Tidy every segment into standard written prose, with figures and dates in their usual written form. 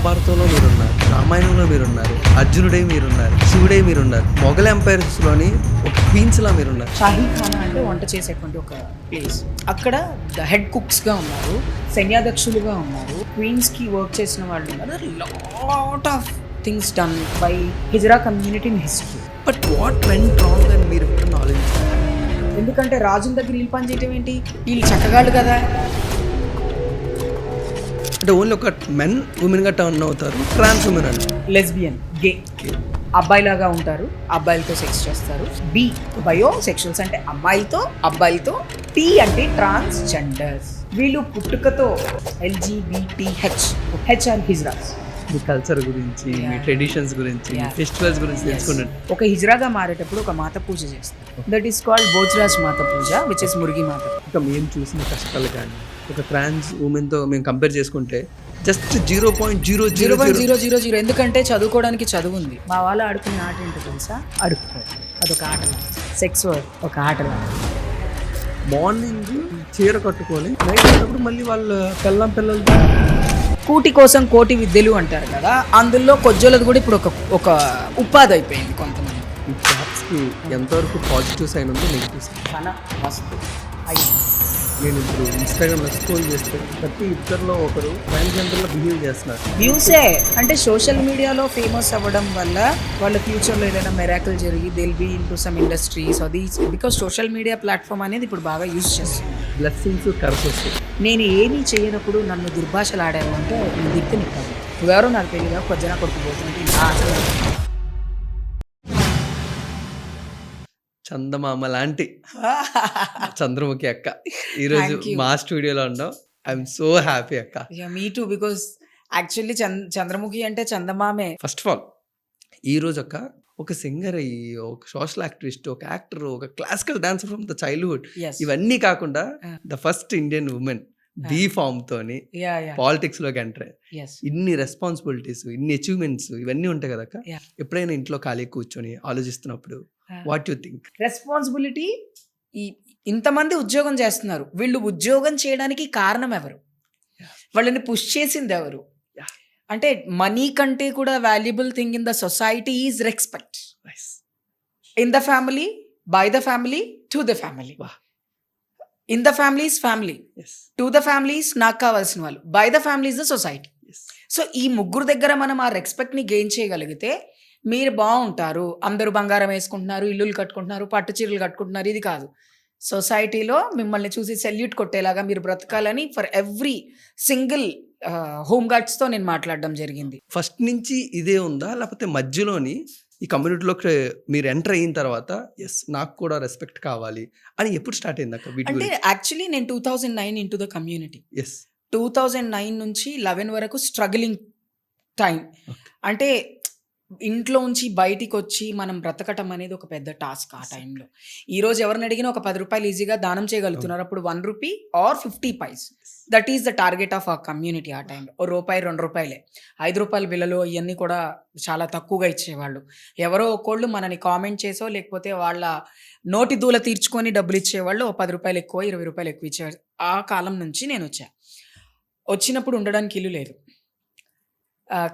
మహాభారతంలో మీరున్నారు, రామాయణంలో మీరున్నారు, అర్జునుడే మీరున్నారు, శివుడే మీరున్నారు, మొఘల్ ఎంపైర్స్లోని ఒక క్వీన్స్లా మీరున్నారు. షాహీ ఖానా అంటే వంట చేసేటువంటి ఒక ప్లేస్. అక్కడ హెడ్ కుక్స్గా ఉన్నారు, సైన్యాధ్యక్షులుగా ఉన్నారు, క్వీన్స్కి వర్క్ చేసిన వాళ్ళు ఉన్నారు. Lot of things done by hijra community in history. But what went wrong అని మీరు ఎప్పుడు ఆలోచించారు? ఎందుకంటే రాజుల దగ్గర వీళ్ళు పని చేయటం ఏంటి, వీళ్ళు చక్కగాళ్ళు కదా. అంటే ఓన్లీ ఒక మెన్ ఉమెన్గా టర్న్ అవుతారు, ట్రాన్స్ ఉమెన్ అంటే లెస్బియన్, గే, అబ్బాయిలాగా ఉంటారు, అబ్బాయిలతో సెక్స్ చేస్తారు. బి బయో సెక్షువల్స్ అంటే అమ్మాయిలతో అబ్బాయిలతో. టీ అంటే ట్రాన్స్ జెండర్స్. వీళ్ళు పుట్టుకతో LGBTH ఆర్ హిజ్రాస్. మీ కల్చర్ గురించి, మీ ట్రెడిషన్స్ గురించి, ఫెస్టివల్స్ గురించి తెలుసుకున్నాను. ఒక హిజ్రాగా మారేటప్పుడు ఒక మాత పూజ చేస్తారు. That is called భోజ్రాజ్ Mata puja, which is మురిగి మాత. ఇంకా మేము చూసిన కష్టాలు కానీ ఒక ట్రాన్స్ ఉమెన్తో మేము కంపేర్ చేసుకుంటే జస్ట్ 0.0000. ఎందుకంటే చదువుకోవడానికి చదువు ఉంది. మా వాళ్ళు ఆడుకునే ఆట ఏంటో తెలుసా? అడుగుతారు. అదొక ఆటలా. సెక్స్ ఒక ఆటలా. మార్నింగ్ చీర కట్టుకొని నైట్ అయినప్పుడు మళ్ళీ వాళ్ళ పిల్లలు కూటి కోసం కోటి విద్యలు అంటారు కదా, అందులో కొజ్జోలది కూడా ఇప్పుడు ఒక ఉపాధి అయిపోయింది కొంతమంది. ఈ జాబ్స్కి ఎంతవరకు పాజిటివ్ సైన్ ఉందో నెగిటివ్ సైన్ చాలా మస్తు. నేను ఇప్పుడు ఇన్స్టాగ్రామ్లో స్క్రోల్ చేస్తే ప్రతి ఇద్దరిలో ఒకరు ట్రాన్స్జెండర్లో బిహేవ్ చేస్తున్నారు. వ్యూసే అంటే సోషల్ మీడియాలో ఫేమస్ అవ్వడం వల్ల వాళ్ళ ఫ్యూచర్లో ఏదైనా మెరాకిల్ జరిగి they'll be into some industries. అది బికాస్ సోషల్ మీడియా ప్లాట్ఫామ్ అనేది ఇప్పుడు బాగా యూజ్ చేస్తుంది. Blessings curses. నేను ఏమీ చేయనప్పుడు నన్ను దుర్భాషలు ఆడావు అంటే నేను దిక్కు నిక్కాను. నువ్వెవరో నాకు తెలియదా, కొద్దిగా కొడుకు పోతుంది నా అసలు. చందమామ లాంటి చంద్రముఖి అక్క ఈరోజు మా స్టూడియోలో ఉన్నాం. ఐఎమ్ సో హ్యాపీ అక్క. మీ టూ, బికాస్ యాక్చువల్లీ చంద్రముఖి అంటే చందమామే. ఫస్ట్ ఆఫ్ ఆల్ ఈరోజు అక్క ఒక సింగర్ అయ్యి, ఒక సోషల్ యాక్టివిస్ట్, ఒక యాక్టర్, ఒక classical dancer from the childhood, ఇవన్నీ కాకుండా the first Indian woman be form తోని పాలిటిక్స్ లోకి ఎంటర్ అయ్యి ఇన్ని రెస్పాన్సిబిలిటీస్, ఇన్ని అచీవ్మెంట్స్ ఇవన్నీ ఉంటాయి కదా అక్క. ఎప్పుడైనా ఇంట్లో ఖాళీ కూర్చొని ఆలోచిస్తున్నప్పుడు వాట్ యు థింక్? రెస్పాన్సిబిలిటీ. ఇంతమంది ఉద్యోగం చేస్తున్నారు, వీళ్ళు ఉద్యోగం చేయడానికి కారణం ఎవరు? వాళ్ళని పుష్ చేసింది ఎవరు? అంటే మనీ కంటే కూడా valuable thing in the society is respect. In the family, by the family, to the family. In the family is family, to the family is నాకు కావాల్సిన వాళ్ళు, by the family is the society. So ఈ ముగ్గురు దగ్గర మనం ఆ రెస్పెక్ట్ని gain చేయగలిగితే మీరు బాగుంటారు. అందరూ బంగారం వేసుకుంటున్నారు, ఇల్లులు కట్టుకుంటున్నారు, పట్టు చీరలు కట్టుకుంటున్నారు. ఇది కాదు, సొసైటీలో మిమ్మల్ని చూసి సెల్యూట్ కొట్టేలాగా మీరు బ్రతకాలని ఫర్ ఎవ్రీ సింగిల్ హోమ్ గార్డ్స్తో నేను మాట్లాడడం జరిగింది. ఫస్ట్ నుంచి ఇదే ఉందా, లేకపోతే మధ్యలోని ఈ కమ్యూనిటీలోకి మీరు ఎంటర్ అయిన తర్వాత ఎస్ నాకు కూడా రెస్పెక్ట్ కావాలి అని ఎప్పుడు స్టార్ట్ అయింది అక్క? అంటే యాక్చువల్లీ నేను 2009 ఇంటూ ద కమ్యూనిటీ. 2009 నుంచి 11 వరకు స్ట్రగ్లింగ్ టైం. అంటే ఇంట్లోంచి బయటికి వచ్చి మనం బ్రతకటం అనేది ఒక పెద్ద టాస్క్ ఆ టైంలో. ఈరోజు ఎవరిని అడిగినా ఒక 10 రూపాయలు ఈజీగా దానం చేయగలుగుతున్నారు. అప్పుడు 1 rupee or 50 paise, that is the target of ఆ కమ్యూనిటీ ఆ టైంలో. రూపాయి 2 రూపాయలే. 5 రూపాయల బిల్లలో ఇవన్నీ కూడా చాలా తక్కువగా ఇచ్చేవాళ్ళు. ఎవరో ఒకళ్ళు మనని కామెంట్ చేసో లేకపోతే వాళ్ళ నోటి దూల తీర్చుకొని డబ్బులు ఇచ్చేవాళ్ళు. 10 రూపాయలు ఎక్కువ, 20 రూపాయలు ఎక్కువ ఇచ్చేవాళ్ళు. ఆ కాలం నుంచి నేను వచ్చినప్పుడు ఉండడానికి ఇల్లు లేదు.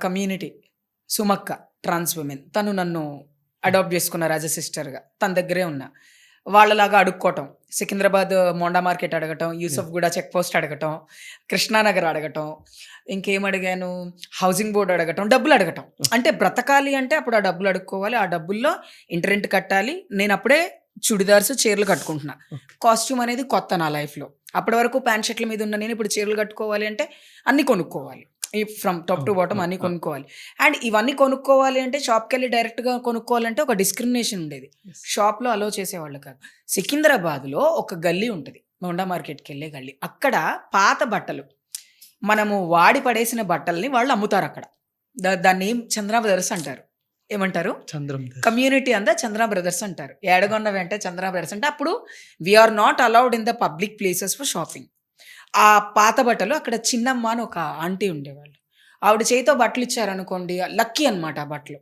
కమ్యూనిటీ సుమక్క ట్రాన్స్ ఉమెన్, తను నన్ను అడాప్ట్ చేసుకున్నారు యాజ్ అ సిస్టర్గా. తన దగ్గరే ఉన్నా. వాళ్ళలాగా అడుక్కోవటం, సికింద్రాబాద్ మోండా మార్కెట్ అడగటం, యూసఫ్గూడ చెక్ పోస్ట్ అడగటం, కృష్ణానగర్ అడగటం, ఇంకేం అడిగాను, హౌసింగ్ బోర్డు అడగటం, డబ్బులు అడగటం. అంటే బ్రతకాలి అంటే అప్పుడు ఆ డబ్బులు అడుక్కోవాలి, ఆ డబ్బుల్లో ఇంటరెంట్ కట్టాలి. నేను అప్పుడే చుడిదార్స్, చీరలు కట్టుకుంటున్నా. కాస్ట్యూమ్ అనేది కొత్త నా లైఫ్లో. అప్పటి వరకు ప్యాంట్ షర్ట్ల మీద ఉన్న నేను ఇప్పుడు చీరలు కట్టుకోవాలి అంటే అన్నీ కొనుక్కోవాలి, ఫ్రమ్ టాప్ టు బాటమ్ అన్నీ కొనుక్కోవాలి. అండ్ ఇవన్నీ కొనుక్కోవాలి అంటే షాప్కి వెళ్ళి డైరెక్ట్గా కొనుక్కోవాలంటే ఒక డిస్క్రిమినేషన్ ఉండేది. షాప్లో అలో చేసేవాళ్ళు కాదు. సికింద్రాబాద్లో ఒక గల్లీ ఉంటుంది, మోండా మార్కెట్కి వెళ్ళే గల్లీ. అక్కడ పాత బట్టలు, మనము వాడి పడేసిన బట్టల్ని వాళ్ళు అమ్ముతారు అక్కడ. దాన్ని చంద్ర బ్రదర్స్ అంటారు. ఏమంటారు? కమ్యూనిటీ అంతా చంద్ర బ్రదర్స్ అంటారు. ఏడగొన్న వెంట చంద్ర బ్రదర్స్ అంటే అప్పుడు we are not allowed in the public places for shopping. ఆ పాత బట్టలు అక్కడ చిన్నమ్మ అని ఒక ఆంటీ ఉండేవాళ్ళు. ఆవిడ చేతితో బట్టలు ఇచ్చారనుకోండి, లక్కీ అనమాట. ఆ బట్టలు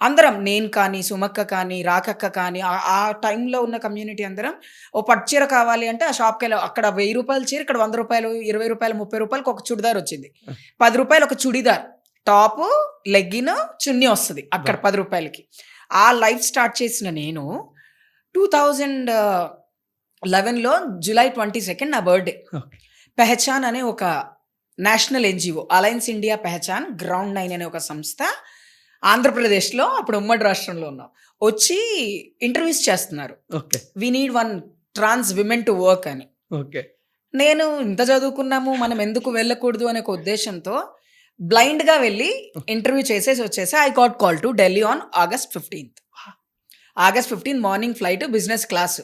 అందరం, నేను కానీ, సుమక్క కానీ, రాకక్క కానీ, ఆ టైంలో ఉన్న కమ్యూనిటీ అందరం ఓ పట్టు చీర కావాలి అంటే ఆ షాప్కి వెళ్ళి అక్కడ 1000 రూపాయల చీర, ఇక్కడ 100 రూపాయలు, 20 రూపాయలు, 30 రూపాయలకు ఒక చుడిదార్ వచ్చింది. 10 రూపాయలు ఒక చుడిదార్. టాప్, లెగ్గిన్, చున్నీ వస్తుంది అక్కడ 10 రూపాయలకి. ఆ లైఫ్ స్టార్ట్ చేసిన నేను 2011లో జూలై 22 నా బర్త్డే. ఓకే. పెహచాన్ అనే ఒక national NGO, alliance India Pehchaan ground 9 అనే ఒక సంస్థ ఆంధ్రప్రదేశ్లో, అప్పుడు ఉమ్మడి రాష్ట్రంలో ఉన్నాం, వచ్చి ఇంటర్వ్యూస్ చేస్తున్నారు. Okay. We need one trans women to work అని. ఓకే. నేను ఇంత చదువుకున్నాము, మనం ఎందుకు వెళ్ళకూడదు అనే ఒక ఉద్దేశంతో బ్లైండ్గా వెళ్ళి ఇంటర్వ్యూ చేసేసి వచ్చేసి I got call to Delhi on August 15th. August 15th morning flight, business class.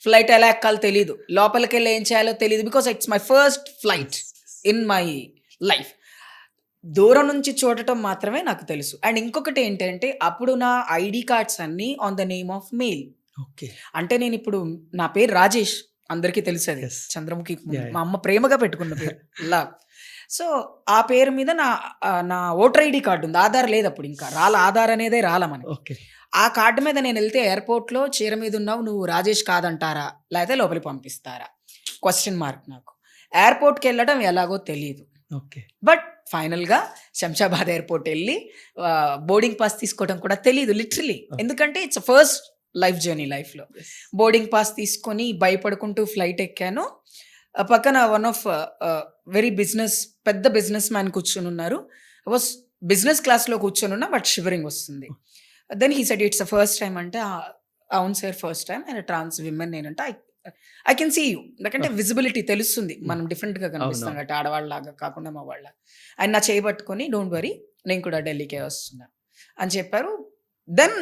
Flight ఎలా ఎక్కాలో తెలీదు, లోపలికి వెళ్ళి ఏం చేయాలో తెలియదు, because it's my first flight in my life. దూరం నుంచి చూడటం మాత్రమే నాకు తెలుసు. అండ్ ఇంకొకటి ఏంటంటే అప్పుడు నా ఐడి కార్డ్స్ అన్నీ on the name of mail. Okay. అంటే నేను ఇప్పుడు నా పేరు రాజేష్, అందరికీ తెలుసు, అది Yes. చంద్రముఖి Yeah. మా అమ్మ ప్రేమగా పెట్టుకున్న పేరు లా. సో ఆ పేరు మీద నా ఓటర్ ఐడి కార్డు ఉంది, ఆధార్ లేదు అప్పుడు, ఇంకా ఆధార్ అనేదే రాల మనకి. ఓకే. ఆ కార్డు మీద నేను వెళ్తే ఎయిర్పోర్ట్లో చీర మీద ఉన్నావు, నువ్వు రాజేష్ కాదంటారా లేకపోతే లోపలికి పంపిస్తారా, క్వశ్చన్ మార్క్. నాకు ఎయిర్పోర్ట్కి వెళ్ళడం ఎలాగో తెలియదు. ఓకే. బట్ ఫైనల్గా శంషాబాద్ ఎయిర్పోర్ట్ వెళ్ళి బోర్డింగ్ పాస్ తీసుకోవడం కూడా తెలియదు లిటరలీ, ఎందుకంటే ఇట్స్ ఫస్ట్ లైఫ్ జర్నీ లైఫ్లో. బోర్డింగ్ పాస్ తీసుకొని భయపడుకుంటూ ఫ్లైట్ ఎక్కాను. పక్కన వన్ ఆఫ్ వెరీ పెద్ద బిజినెస్ మ్యాన్ కూర్చొని ఉన్నారు. వాస్ బిజినెస్ క్లాస్లో కూర్చొని ఉన్నా, బట్ షివరింగ్ వస్తుంది. Then he said it's first time అంటే, అవును sir first time, and trans women నేనంటే ఐ కెన్ సీ యూ, ఎందుకంటే విజిబిలిటీ తెలుస్తుంది, మనం డిఫరెంట్గా కనిపిస్తాం కాబట్టి, ఆడవాళ్ళలాగా కాకుండా మా వాళ్ళ. ఆయన నా చేయబట్టుకొని డోంట్ వరీ నేను కూడా ఢిల్లీకే వస్తున్నా అని చెప్పారు. Then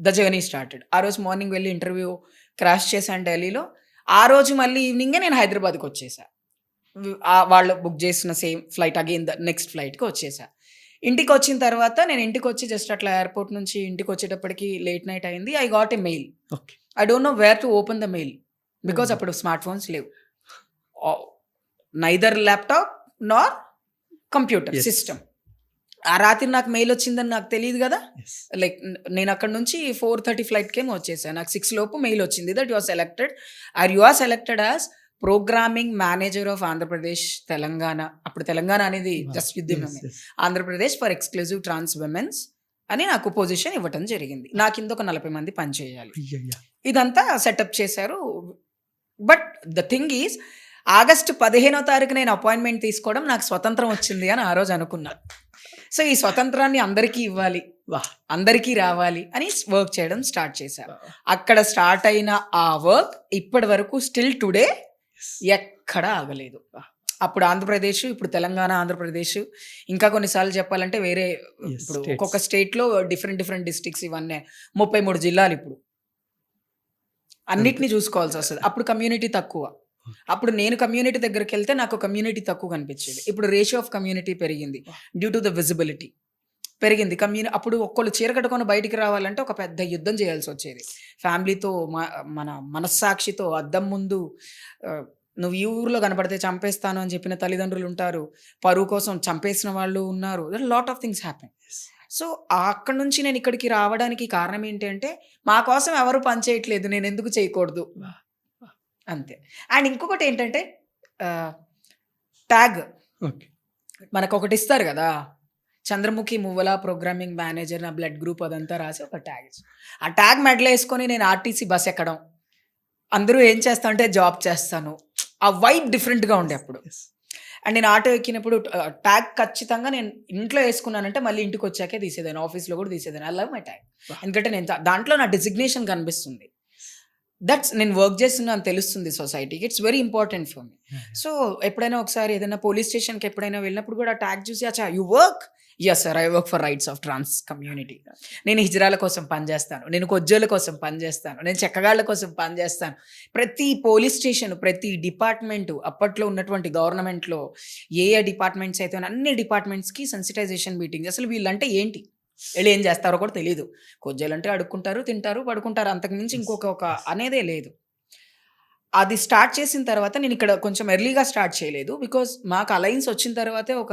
the journey started. ఆ రోజు మార్నింగ్ వెళ్ళి ఇంటర్వ్యూ క్రాష్ చేశాను ఢిల్లీలో. ఆ రోజు మళ్ళీ ఈవినింగే నేను హైదరాబాద్కి వచ్చేసా. వాళ్ళు బుక్ చేసిన same flight again the next ఫ్లైట్కి వచ్చేసా. ఇంటికి వచ్చిన తర్వాత నేను ఇంటికి వచ్చి జస్ట్ అట్లా ఎయిర్పోర్ట్ నుంచి ఇంటికి వచ్చేటప్పటికి లేట్ నైట్ అయింది. I got a mail. Okay. I don't know where to open the mail because అప్పుడు స్మార్ట్ ఫోన్స్ లేవు, నైదర్ ల్యాప్టాప్ నార్ కంప్యూటర్ Yes. సిస్టమ్. ఆ రాత్రి నాకు మెయిల్ వచ్చిందని నాకు తెలియదు కదా. Yes. లైక్ నేను అక్కడ నుంచి 4:30 ఫ్లైట్కేమో వచ్చేసాను. నాకు 6 లోపు మెయిల్ వచ్చింది that you are selected as programming manager of Andhra Pradesh Telangana. అప్పుడు తెలంగాణ అనేది జస్ట్ యుద్ధం, Yes, yes. Andhra Pradesh for exclusive trans womens అని నాకు పొజిషన్ ఇవ్వటం జరిగింది. నా కింద ఒక 40 మంది పనిచేయాలి. అయ్యయ్య. ఇదంతా సెటప్ చేశారు. But the thing is, August 15వ తారీఖు నేను అపాయింట్మెంట్ తీసుకోవడం, నాకు స్వతంత్రం వచ్చింది అని ఆ రోజు అనుకున్నా. సో ఈ స్వతంత్రాన్ని అందరికీ ఇవ్వాలి, అందరికీ రావాలి అని వర్క్ చేయడం స్టార్ట్ చేశారు. అక్కడ స్టార్ట్ అయిన ఆ వర్క్ ఇప్పటి వరకు స్టిల్ టుడే ఎక్కడ ఆగలేదు. అప్పుడు ఆంధ్రప్రదేశ్, ఇప్పుడు తెలంగాణ, ఆంధ్రప్రదేశ్, ఇంకా కొన్నిసార్లు చెప్పాలంటే వేరే, Yes, ఇప్పుడు states. ఒక్కొక్క స్టేట్లో డిఫరెంట్ డిస్ట్రిక్ట్స్, ఇవన్నీ 33 జిల్లాలు. ఇప్పుడు అన్నిటిని చూసుకోవాల్సి వస్తుంది. అప్పుడు కమ్యూనిటీ తక్కువ. అప్పుడు నేను కమ్యూనిటీ దగ్గరికి వెళ్తే నాకు కమ్యూనిటీ తక్కువ కనిపించేది. ఇప్పుడు రేషియో ఆఫ్ కమ్యూనిటీ పెరిగింది డ్యూ టు ద విజిబిలిటీ పెరిగింది. అప్పుడు ఒక్కళ్ళు చీర కట్టుకొని బయటికి రావాలంటే ఒక పెద్ద యుద్ధం చేయాల్సి వచ్చేది. ఫ్యామిలీతో, మన మనస్సాక్షితో అద్దం ముందు నువ్వు ఈ ఊర్లో కనపడితే చంపేస్తాను అని చెప్పిన తల్లిదండ్రులు ఉంటారు, పరువు కోసం చంపేసిన వాళ్ళు ఉన్నారు, lot of things happen. So అక్కడ నుంచి నేను ఇక్కడికి రావడానికి కారణం ఏంటంటే, మా కోసం ఎవరు పని చేయట్లేదు, నేను ఎందుకు చేయకూడదు అంతే. అండ్ ఇంకొకటి ఏంటంటే ట్యాగ్, మనకు ఒకటి ఇస్తారు కదా, చంద్రముఖి మువ్వల ప్రోగ్రామింగ్ మేనేజర్, నా బ్లడ్ గ్రూప్ అదంతా రాసి ఒక ట్యాగ్. ఆ ట్యాగ్ మెడలో వేసుకొని నేను ఆర్టీసీ బస్ ఎక్కడం, అందరూ ఏం చేస్తా అంటే జాబ్ చేస్తాను, ఆ వైబ్ డిఫరెంట్గా ఉండే అప్పుడు. అండ్ నేను ఆటో ఎక్కినప్పుడు ట్యాగ్ ఖచ్చితంగా నేను ఇంట్లో వేసుకున్నానంటే మళ్ళీ ఇంటికి వచ్చాకే తీసేదాన్ని, ఆఫీస్లో కూడా తీసేదాన్ని. ఐ లవ్ మై ట్యాగ్, ఎందుకంటే నేను దాంట్లో నా డిజిగ్నేషన్ కనిపిస్తుంది, దట్స్ నేను వర్క్ చేస్తున్నాను తెలుస్తుంది సొసైటీకి. It's very important for me. So ఎప్పుడైనా ఒకసారి ఏదైనా పోలీస్ స్టేషన్కి ఎప్పుడైనా వెళ్ళినప్పుడు కూడా ట్యాగ్ చూసి, అచ్చా you work, yes sir I work for rights of trans community, నేను హిజ్రాల కోసం పనిచేస్తాను, నేను కొజ్జోల కోసం పనిచేస్తాను, నేను చెక్కగాళ్ళ కోసం పనిచేస్తాను. ప్రతి పోలీస్ స్టేషన్, ప్రతి డిపార్ట్మెంటు, అప్పట్లో ఉన్నటువంటి గవర్నమెంట్లో ఏ డిపార్ట్మెంట్స్ అయితే అన్ని డిపార్ట్మెంట్స్కి సెన్సిటైజేషన్ మీటింగ్స్. అసలు వీళ్ళంటే ఏంటి, వీళ్ళు ఏం చేస్తారో కూడా తెలియదు. కొజ్జలంటే అడుక్కుంటారు, తింటారు, పడుకుంటారు, అంతకుమించి ఇంకొక అనేదే లేదు. అది స్టార్ట్ చేసిన తర్వాత నేను ఇక్కడ కొంచెం ఎర్లీగా స్టార్ట్ చేయలేదు, బికాజ్ మాకు అలయన్స్ వచ్చిన తర్వాతే ఒక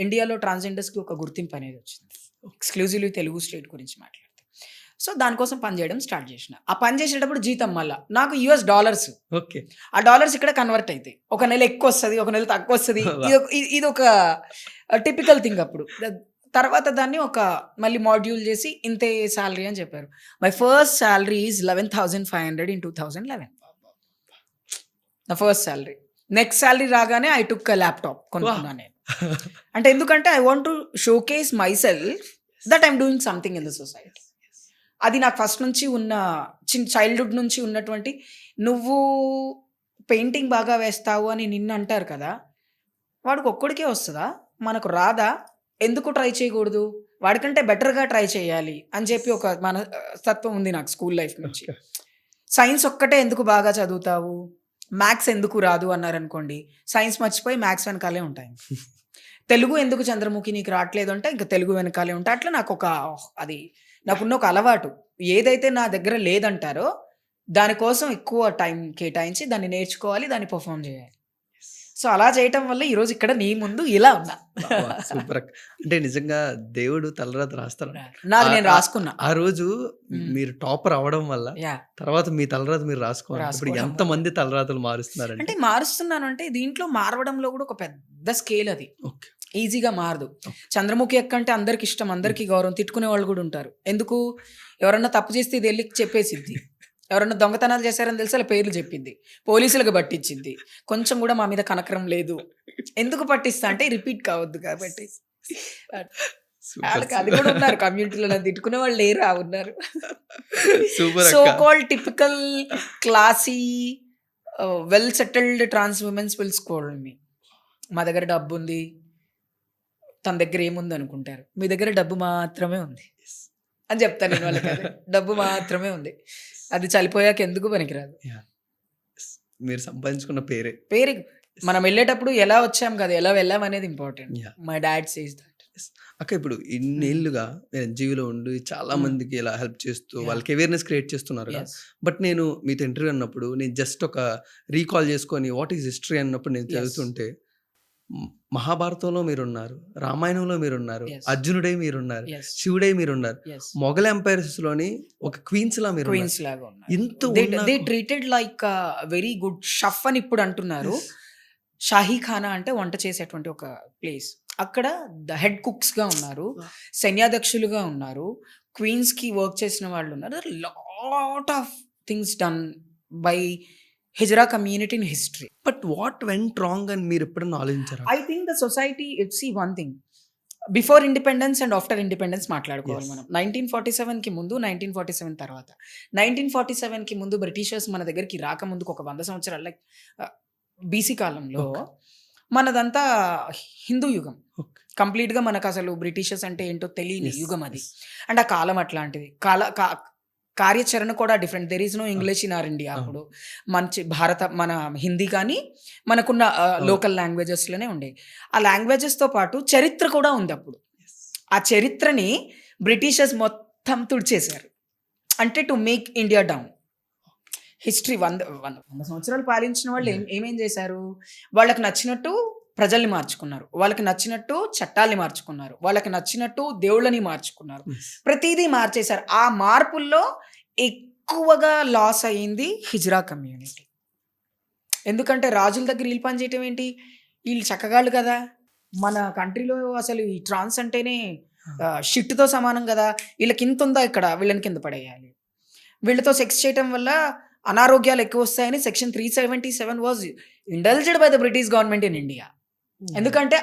ఇండియాలో ట్రాన్స్జెండర్స్కి ఒక గుర్తింపు అనేది వచ్చింది, ఎక్స్క్లూజివ్లీ తెలుగు స్టేట్ గురించి మాట్లాడితే. సో దానికోసం పనిచేయడం స్టార్ట్ చేసిన. ఆ పని చేసేటప్పుడు జీతం మళ్ళీ నాకు $US. ఓకే. ఆ డాలర్స్ ఇక్కడ కన్వర్ట్ అవుతాయి, ఒక నెల ఎక్కువ వస్తుంది, ఒక నెల తక్కువ వస్తుంది. ఇది ఒక టిపికల్ థింగ్. అప్పుడు తర్వాత దాన్ని ఒక మళ్ళీ మాడ్యూల్ చేసి ఇంతే సాలరీ అని చెప్పారు. My first salary is 11,500 in 2011. నా ఫస్ట్ సాలరీ. నెక్స్ట్ సాలరీ రాగానే ఐ టుక్ ల్యాప్టాప్ కొనుక్కున్నాను నేను. అంటే ఎందుకంటే I want to showcase my self that I'm doing something in the society. అది నాకు ఫస్ట్ నుంచి ఉన్న చైల్డ్హుడ్ నుంచి ఉన్నటువంటి, నువ్వు పెయింటింగ్ బాగా వేస్తావు అని నిన్ను అంటారు కదా, వాడికి ఒక్కడికే వస్తుందా, మనకు రాదా, ఎందుకు ట్రై చేయకూడదు, వాడికంటే బెటర్గా ట్రై చేయాలి అని చెప్పి ఒక మనస్తత్వం ఉంది నాకు స్కూల్ లైఫ్ నుంచి. సైన్స్ ఒక్కటే ఎందుకు బాగా చదువుతావు, మ్యాథ్స్ ఎందుకు రాదు అన్నారనుకోండి, సైన్స్ మర్చిపోయి మ్యాథ్స్ వెనకాలే ఉంటాయి. తెలుగు ఎందుకు చంద్రముఖి నీకు రావట్లేదు అంటే ఇంకా తెలుగు వెనకాలే ఉంటాయి. అట్లా నాకు అది నాకున్న ఒక అలవాటు. ఏదైతే నా దగ్గర లేదంటారో దానికోసం ఎక్కువ టైం కేటాయించి దాన్ని నేర్చుకోవాలి, దాన్ని పర్ఫామ్ చేయాలి. సో అలా చేయటం వల్ల ఈరోజు ఇక్కడ నీ ముందు ఇలా ఉన్నా. సూపర్. అంటే నిజంగా దేవుడు తలరాత రాస్తారు. నాకు నేను రాసుకున్నా. ఆ రోజు మీరు టాపర్ అవడం వల్ల తర్వాత మీ తలరాత మీరు రాసుకోవాలి. ఇప్పుడు ఎంత మంది తలరాతలు మారుస్తున్నారు అంటే మారుస్తున్నాను అంటే దీంట్లో మారవడంలో కూడా ఒక పెద్ద స్కేల్. అది ఈజీగా మారదు. చంద్రముఖి అక్క అంటే అందరికి ఇష్టం, అందరికి గౌరవం. తిట్టుకునే వాళ్ళు కూడా ఉంటారు. ఎందుకు, ఎవరన్నా తప్పు చేస్తే ఇది వెళ్ళి చెప్పేసిద్ది, ఎవరన్నా దొంగతనాలు చేశారని తెలిసి వాళ్ళ పేర్లు చెప్పింది, పోలీసులకు పట్టించింది. కొంచెం కూడా మా మీద కనకరం లేదు. ఎందుకు పట్టిస్తా అంటే రిపీట్ కావద్దు కాబట్టి. వాళ్ళకి అది కూడా ఉన్నారు కమ్యూనిటీలో, నన్ను తిట్టుకునే వాళ్ళు లేరా ఉన్నారు. So called typical classy well settled trans womens will scold me. మా దగ్గర డబ్బు ఉంది, తన దగ్గర ఏముంది అనుకుంటారు, మీ దగ్గర డబ్బు మాత్రమే ఉంది అని చెప్తాను నేను వాళ్ళకి. డబ్బు మాత్రమే ఉంది, అది చనిపోయాక ఎందుకు పనికిరాదు. మీరు సంపాదించుకున్న పేరు మనం వెళ్ళేటప్పుడు ఎలా వచ్చాం కదా, ఎలా వెళ్ళాం అనేది important. My dad says that. అక్క ఇప్పుడు ఇన్నేళ్లుగా ఎన్‌జీఓలో ఉండి చాలా మందికి ఇలా హెల్ప్ చేస్తూ వాళ్ళకి అవేర్నెస్ క్రియేట్ చేస్తున్నారు కదా. బట్ నేను మీతో ఇంటర్వ్యూ అన్నప్పుడు నేను జస్ట్ ఒక రీకాల్ చేసుకొని వాట్ ఈస్ హిస్టరీ అన్నప్పుడు నేను చదువుతుంటే మహాభారతంలో మీరున్నారు, రామాయణంలో మీరున్నారు, అర్జునుడై మీరున్నారు, శివుడై మీరున్నారు, మొఘల్ ఎంపైర్స్ లోని ఒక క్వీన్స్ లా మీరు treated like very good chef అని ఇప్పుడు అంటున్నారు. షాహీ ఖానా అంటే వంట చేసేటువంటి ఒక ప్లేస్. అక్కడ ద హెడ్ కుక్స్ గా ఉన్నారు, సైన్యాధ్యక్షులుగా ఉన్నారు, క్వీన్స్ కి వర్క్ చేసిన వాళ్ళు ఉన్నారు. Lot of things done by hijra community in history. But what went wrong అని మీరు ఎప్పుడైనా ఆలోచించారా? I think the society see one thing, before independence and after independence మాట్లాడుకోవాలి మనం. 1947కి ముందు, 1947 తర్వాత. 1947కి ముందు బ్రిటిషర్స్ మన దగ్గరికి రాకముందుకు ఒక 100 సంవత్సరాలు, లైక్ బీసీ కాలంలో మనదంతా హిందూ యుగం. కంప్లీట్గా మనకు అసలు బ్రిటిషర్స్ అంటే ఏంటో తెలియని యుగం అది. అండ్ ఆ కాలం అట్లాంటిది. కార్యాచరణ కూడా different. There is no English in our India. అప్పుడు మంచి మన హిందీ కానీ మనకున్న లోకల్ లాంగ్వేజెస్లోనే ఉండేవి. ఆ లాంగ్వేజెస్తో పాటు చరిత్ర కూడా ఉంది అప్పుడు. ఆ చరిత్రని బ్రిటిషర్స్ మొత్తం తుడిచేశారు. అంటే to make India down. History 100 సంవత్సరాలు పాలించిన వాళ్ళు ఏమేం చేశారు, వాళ్ళకి నచ్చినట్టు ప్రజల్ని మార్చుకున్నారు, వాళ్ళకి నచ్చినట్టు చట్టాల్ని మార్చుకున్నారు, వాళ్ళకి నచ్చినట్టు దేవుళ్ళని మార్చుకున్నారు, ప్రతిదీ మార్చేశారు. ఆ మార్పుల్లో ఎక్కువగా లాస్ అయ్యింది హిజ్రా కమ్యూనిటీ. ఎందుకంటే రాజుల దగ్గర వీళ్ళు పని చేయటం ఏంటి, వీళ్ళు చక్కగాళ్ళు కదా, మన కంట్రీలో అసలు ఈ ట్రాన్స్ అంటేనే షిట్తో సమానం కదా, వీళ్ళకి ఇంత ఉందా ఇక్కడ, వీళ్ళని కింద పడేయాలి, వీళ్ళతో సెక్స్ చేయటం వల్ల అనారోగ్యాలు ఎక్కువ వస్తాయని section 377 was indulged by the British government in India. ఎందుకంటే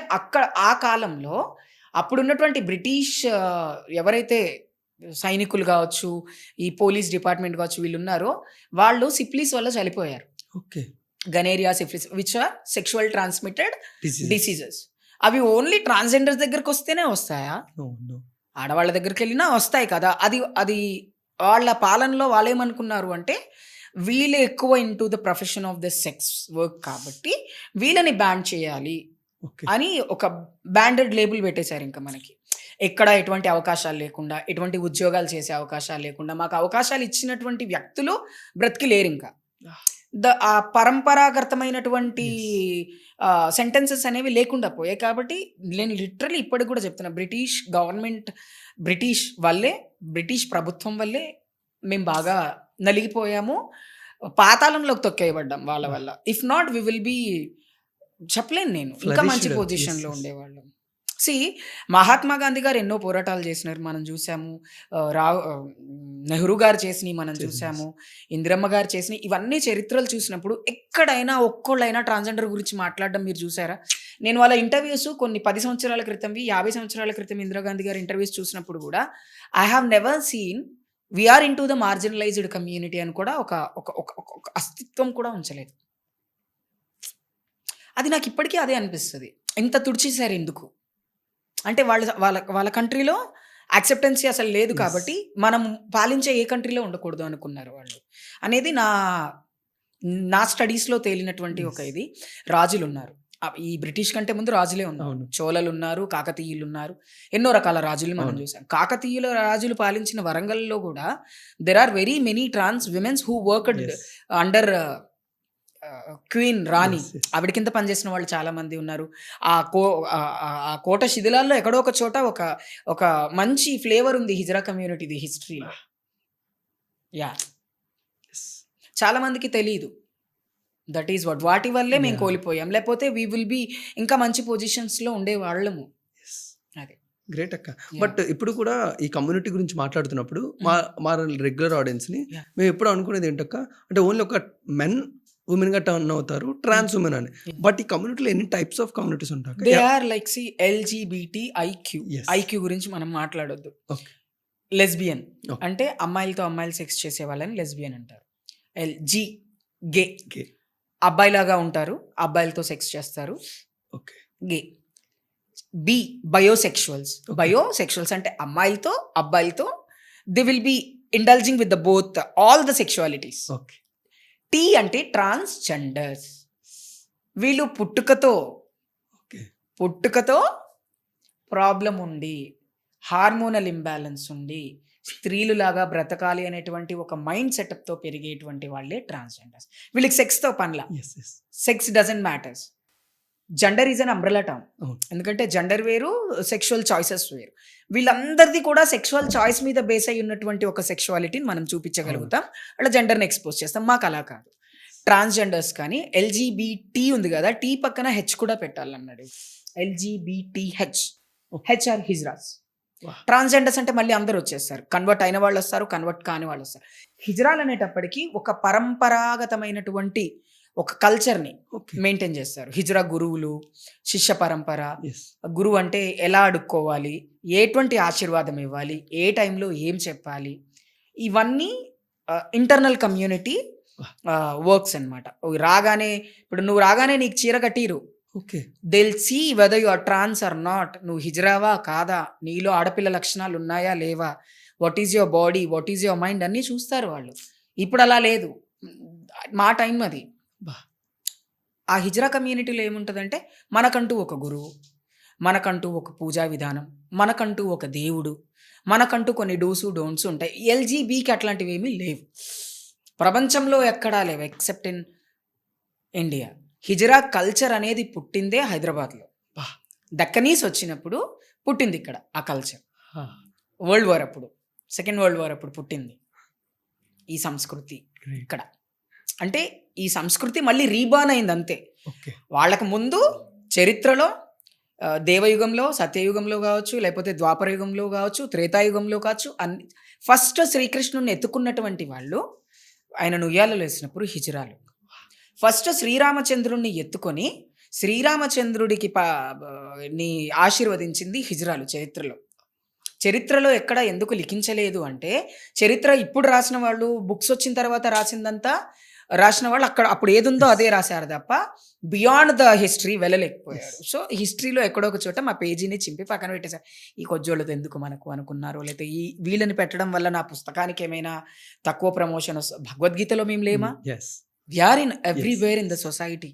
ఆ కాలంలో అప్పుడున్నటువంటి బ్రిటిష్ ఎవరైతే సైనికులు కావచ్చు, ఈ పోలీస్ డిపార్ట్మెంట్ కావచ్చు, వీళ్ళు ఉన్నారో వాళ్ళు సిఫిలిస్ వల్ల చనిపోయారు. Gonorrhoea, syphilis which are sexual transmitted diseases. అవి ఓన్లీ ట్రాన్స్జెండర్స్ దగ్గరకు వస్తేనే వస్తాయా? ఆడవాళ్ళ దగ్గరికి వెళ్ళినా వస్తాయి కదా. అది వాళ్ళ పాలనలో వాళ్ళేమనుకున్నారు అంటే వీళ్ళు ఎక్కువ into the profession of the sex work కాబట్టి వీళ్ళని బ్యాన్ చేయాలి అని ఒక బ్యాండెడ్ లేబుల్ పెట్టేశారు. ఇంకా మనకి ఎక్కడ ఎటువంటి అవకాశాలు లేకుండా, ఎటువంటి ఉద్యోగాలు చేసే అవకాశాలు లేకుండా, మాకు అవకాశాలు ఇచ్చినటువంటి వ్యక్తులు బ్రతికి లేరు. ఇంకా ఆ పరంపరాగతమైనటువంటి సెంటెన్సెస్ అనేవి లేకుండా పోయాయి. కాబట్టి నేను లిటరలీ ఇప్పటికి కూడా చెప్తున్నా, బ్రిటిష్ గవర్నమెంట్, బ్రిటిష్ వల్లే, బ్రిటిష్ ప్రభుత్వం వల్లే మేము బాగా నలిగిపోయాము, పాతాళంలోకి తొక్కేయబడ్డాం వాళ్ళ వల్ల. If not we will be, చెప్పలేను నేను, ఇంకా మంచి పొజిషన్లో ఉండేవాళ్ళం. సి మహాత్మా గాంధీ గారు ఎన్నో పోరాటాలు చేసినారు మనం చూసాము. నెహ్రూ గారు చేసినవి మనం చూసాము. ఇందిరమ్మ గారు చేసినవి ఇవన్నీ చరిత్రలు చూసినప్పుడు ఎక్కడైనా ఒక్కళ్ళైనా ట్రాన్స్జెండర్ గురించి మాట్లాడడం మీరు చూసారా? నేను వాళ్ళ ఇంటర్వ్యూస్ కొన్ని 10 సంవత్సరాల క్రితంవి, 50 సంవత్సరాల క్రితం ఇందిరాగాంధీ గారి ఇంటర్వ్యూస్ చూసినప్పుడు కూడా I have never seen we are into the marginalized community అని కూడా ఒక అస్తిత్వం కూడా ఉంచలేదు. అది నాకు ఇప్పటికీ అదే అనిపిస్తుంది. ఇంత తుడిచేశారు ఎందుకు అంటే వాళ్ళ వాళ్ళ వాళ్ళ కంట్రీలో యాక్సెప్టెన్సీ అసలు లేదు కాబట్టి మనం పాలించే ఏ కంట్రీలో ఉండకూడదు అనుకున్నారు వాళ్ళు అనేది నా స్టడీస్లో తేలినటువంటి ఒక ఇది. రాజులు ఉన్నారు, ఈ బ్రిటిష్ కంటే ముందు రాజులే ఉన్నారు. చోళలు ఉన్నారు, కాకతీయులు ఉన్నారు, ఎన్నో రకాల రాజులు మనం చూసాం. కాకతీయుల రాజులు పాలించిన వరంగల్లో కూడా there are very many trans womens who worked under queen రాణి. ఆవిడ కింద పనిచేసిన వాళ్ళు చాలా మంది ఉన్నారు. ఆ కోట శిథిలాల్లో ఎక్కడో ఒక చోట ఒక మంచి ఫ్లేవర్ ఉంది హిజ్రా కమ్యూనిటీది హిస్టరీలో. యా, చాలా మందికి తెలియదు. దట్ ఈస్ వాటి వల్లే మేము కోల్పోయాం, లేకపోతే వీ విల్ బి ఇంకా మంచి పొజిషన్స్లో ఉండే వాళ్ళము. అదే గ్రేట్ అక్క. బట్ ఇప్పుడు కూడా ఈ కమ్యూనిటీ గురించి మాట్లాడుతున్నప్పుడు మా రెగ్యులర్ ఆడియన్స్ని మేము ఎప్పుడు అనుకునేది ఏంటక్క అంటే ఓన్లీ ఒక మెన్ ఉమెన్ గా టర్న్ అవుతారు, ట్రాన్స్ ఉమెన్ అని. బట్ ఈ కమ్యూనిటీలో ఎన్ని టైప్స్ ఆఫ్ కమ్యూనిటీస్ ఉంటాయి? They are like C LGBTIQ. IQ గురించి మనం మాట్లాడొద్దు. లెస్బియన్ అంటే అమ్మాయిలతో అమ్మాయిలు సెక్స్ చేసే వాళ్ళని లెస్బియన్ అంటారు. గే అబ్బాయిలాగా ఉంటారు, అబ్బాయిలతో సెక్స్ చేస్తారు, గే. బయోసెక్షువల్స్ అంటే అమ్మాయిలతో అబ్బాయిలతో they will be indulging with the both all the sexualities. T అంటే ట్రాన్స్జెండర్స్. వీళ్ళు పుట్టుకతో ప్రాబ్లం ఉండి, హార్మోనల్ ఇంబ్యాలెన్స్ ఉండి, స్త్రీలు లాగా బ్రతకాలి అనేటువంటి ఒక మైండ్ సెటప్తో పెరిగేటువంటి వాళ్ళే ట్రాన్స్జెండర్స్. వీళ్ళకి సెక్స్తో పనిలా, sex doesn't matters. Gender is an umbrella term. ఎందుకంటే జెండర్ వేరు, సెక్షువల్ చాయిసెస్ వేరు. వీళ్ళందరిది కూడా సెక్షువల్ చాయిస్ మీద బేస్ అయి ఉన్నటువంటి ఒక సెక్షువాలిటీని మనం చూపించగలుగుతాం, అలా జెండర్ని ఎక్స్పోజ్ చేస్తాం. మాకు అలా కాదు. ట్రాన్స్జెండర్స్ కానీ LGBT ఉంది కదా, టీ పక్కన హెచ్ కూడా పెట్టాలన్నాడు. LGBTH, H R hijras. Transgenders అంటే మళ్ళీ అందరూ వచ్చేస్తారు, కన్వర్ట్ అయిన వాళ్ళు వస్తారు, కన్వర్ట్ కాని వాళ్ళు వస్తారు. హిజ్రాలు అనేటప్పటికీ ఒక పరంపరాగతమైనటువంటి ఒక కల్చర్ని మెయింటైన్ చేస్తారు. హిజ్రా గురువులు, శిష్య పరంపర. గురువు అంటే ఎలా అడుక్కోవాలి, ఎటువంటి ఆశీర్వాదం ఇవ్వాలి, ఏ టైంలో ఏం చెప్పాలి, ఇవన్నీ ఇంటర్నల్ కమ్యూనిటీ వర్క్స్ అనమాట. ఇప్పుడు నువ్వు రాగానే నీకు చీర కట్టిరు, they'll see whether you are trans or not. నువ్వు హిజ్రావా కాదా, నీలో ఆడపిల్ల లక్షణాలు ఉన్నాయా లేవా, what is your body, what is your mind అన్నీ చూస్తారు వాళ్ళు. ఇప్పుడు అలా లేదు, మా టైం అది. ఆ హిజ్రా కమ్యూనిటీలో ఏముంటుందంటే మనకంటూ ఒక గురువు, మనకంటూ ఒక పూజా విధానం, మనకంటూ ఒక దేవుడు, మనకంటూ కొన్ని డూసు డోంట్స్ ఉంటాయి. LGBTకి అట్లాంటివి ఏమీ లేవు, ప్రపంచంలో ఎక్కడా లేవు except in India. Hijra culture అనేది పుట్టిందే హైదరాబాద్లో. దక్కనీస్ వచ్చినప్పుడు పుట్టింది ఇక్కడ ఆ కల్చర్. వరల్డ్ వార్ అప్పుడు, సెకండ్ వరల్డ్ వార్ అప్పుడు పుట్టింది ఈ సంస్కృతి ఇక్కడ. అంటే ఈ సంస్కృతి మళ్ళీ రీబార్న్ అయింది అంతే. వాళ్ళకు ముందు చరిత్రలో దేవయుగంలో, సత్యయుగంలో కావచ్చు, లేకపోతే ద్వాపర యుగంలో కావచ్చు, త్రేతాయుగంలో కావచ్చు, ఫస్ట్ శ్రీకృష్ణుని ఎత్తుకున్నటువంటి వాళ్ళు ఆయనను ఉయ్యాలలో వేసినప్పుడు హిజ్రాలు. ఫస్ట్ శ్రీరామచంద్రుణ్ణి ఎత్తుకొని శ్రీరామచంద్రుడికి ని ఆశీర్వదించింది హిజ్రాలు. చరిత్రలో ఎక్కడ ఎందుకు లిఖించలేదు అంటే, చరిత్ర ఇప్పుడు రాసిన వాళ్ళు, బుక్స్ వచ్చిన తర్వాత రాసిందంతా రాసిన వాళ్ళు అప్పుడు ఏదుందో అదే రాశారు తప్ప బియాండ్ ద హిస్టరీ వెళ్ళలేకపోయారు. సో హిస్టరీలో ఎక్కడో ఒక చోట మా పేజీని చింపి పక్కన పెట్టేశారు. ఈ కొజ్జోళ్ళతో ఎందుకు మనకు అనుకున్నారు, లేకపోతే ఈ వీళ్ళని పెట్టడం వల్ల నా పుస్తకానికి ఏమైనా తక్కువ ప్రమోషన్ వస్తుంది. భగవద్గీతలో మేము లేమా? We are in everywhere in the society.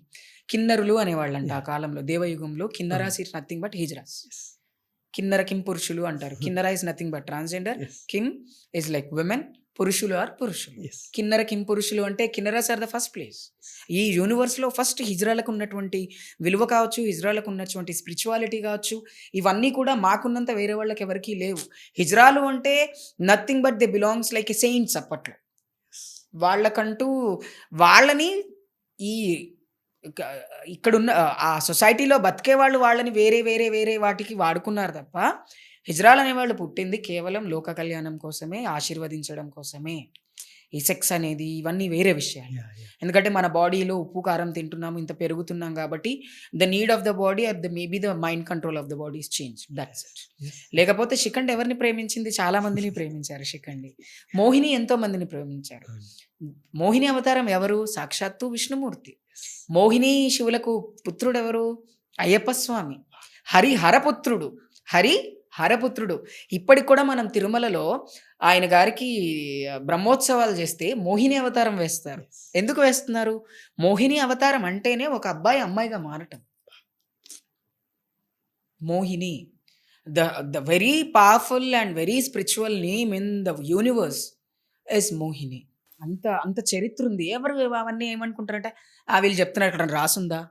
కిన్నరులు అనేవాళ్ళంట ఆ కాలంలో, దేవయుగంలో. Kinnaras is nothing but hijras. Kinnara కిం పురుషులు అంటారు. Kinnara is nothing but transgender, కిమ్ ఇస్ లైక్ విమెన్, పురుషులు ఆర్ పురుషులు. కిన్నర కిం పురుషులు అంటే Kinnaras are the first place. ఈ యూనివర్స్లో ఫస్ట్ హిజ్రాలకు ఉన్నటువంటి విలువ కావచ్చు, హిజ్రాలకు ఉన్నటువంటి స్పిరిచువాలిటీ కావచ్చు, ఇవన్నీ కూడా మాకున్నంత వేరే వాళ్ళకి ఎవరికీ లేవు. హిజ్రాలు అంటే nothing but they belongs like a saints. అప్పట్లో వాళ్ళకంటూ వాళ్ళని ఈ ఇక్కడున్న ఆ సొసైటీలో బతికే వాళ్ళు వాళ్ళని వేరే వేరే వేరే వాటికి వాడుకున్నారు తప్ప, హిజ్రాలు అనేవాళ్ళు పుట్టింది కేవలం లోక కళ్యాణం కోసమే, ఆశీర్వదించడం కోసమే. ఈ సెక్స్ అనేది ఇవన్నీ వేరే విషయాలు. ఎందుకంటే మన బాడీలో ఉప్పు కారం తింటున్నాము, ఇంత పెరుగుతున్నాం కాబట్టి the need of the body or maybe the mind control of the body is change, that's it. లేకపోతే శిఖండి ఎవరిని ప్రేమించింది? చాలా మందిని ప్రేమించారు శిఖండి. మోహిని ఎంతో మందిని ప్రేమించారు. మోహిని అవతారం ఎవరు? సాక్షాత్తు విష్ణుమూర్తి. మోహిని శివులకు పుత్రుడు ఎవరు? అయ్యప్ప స్వామి. హరిహరపుత్రుడు. హరపుత్రుడు. ఇప్పటికి కూడా మనం తిరుమలలో ఆయన గారికి బ్రహ్మోత్సవాలు చేస్తే మోహిని అవతారం వేస్తారు. ఎందుకు వేస్తున్నారు? మోహిని అవతారం అంటేనే ఒక అబ్బాయి అమ్మాయిగా మారటం. Mohini, the very powerful and very spiritual name in the universe is Mohini. అంత చరిత్ర ఉంది. ఎవరు అవన్నీ ఏమనుకుంటారంటే వీళ్ళు చెప్తున్నారు ఇక్కడ రాసుందా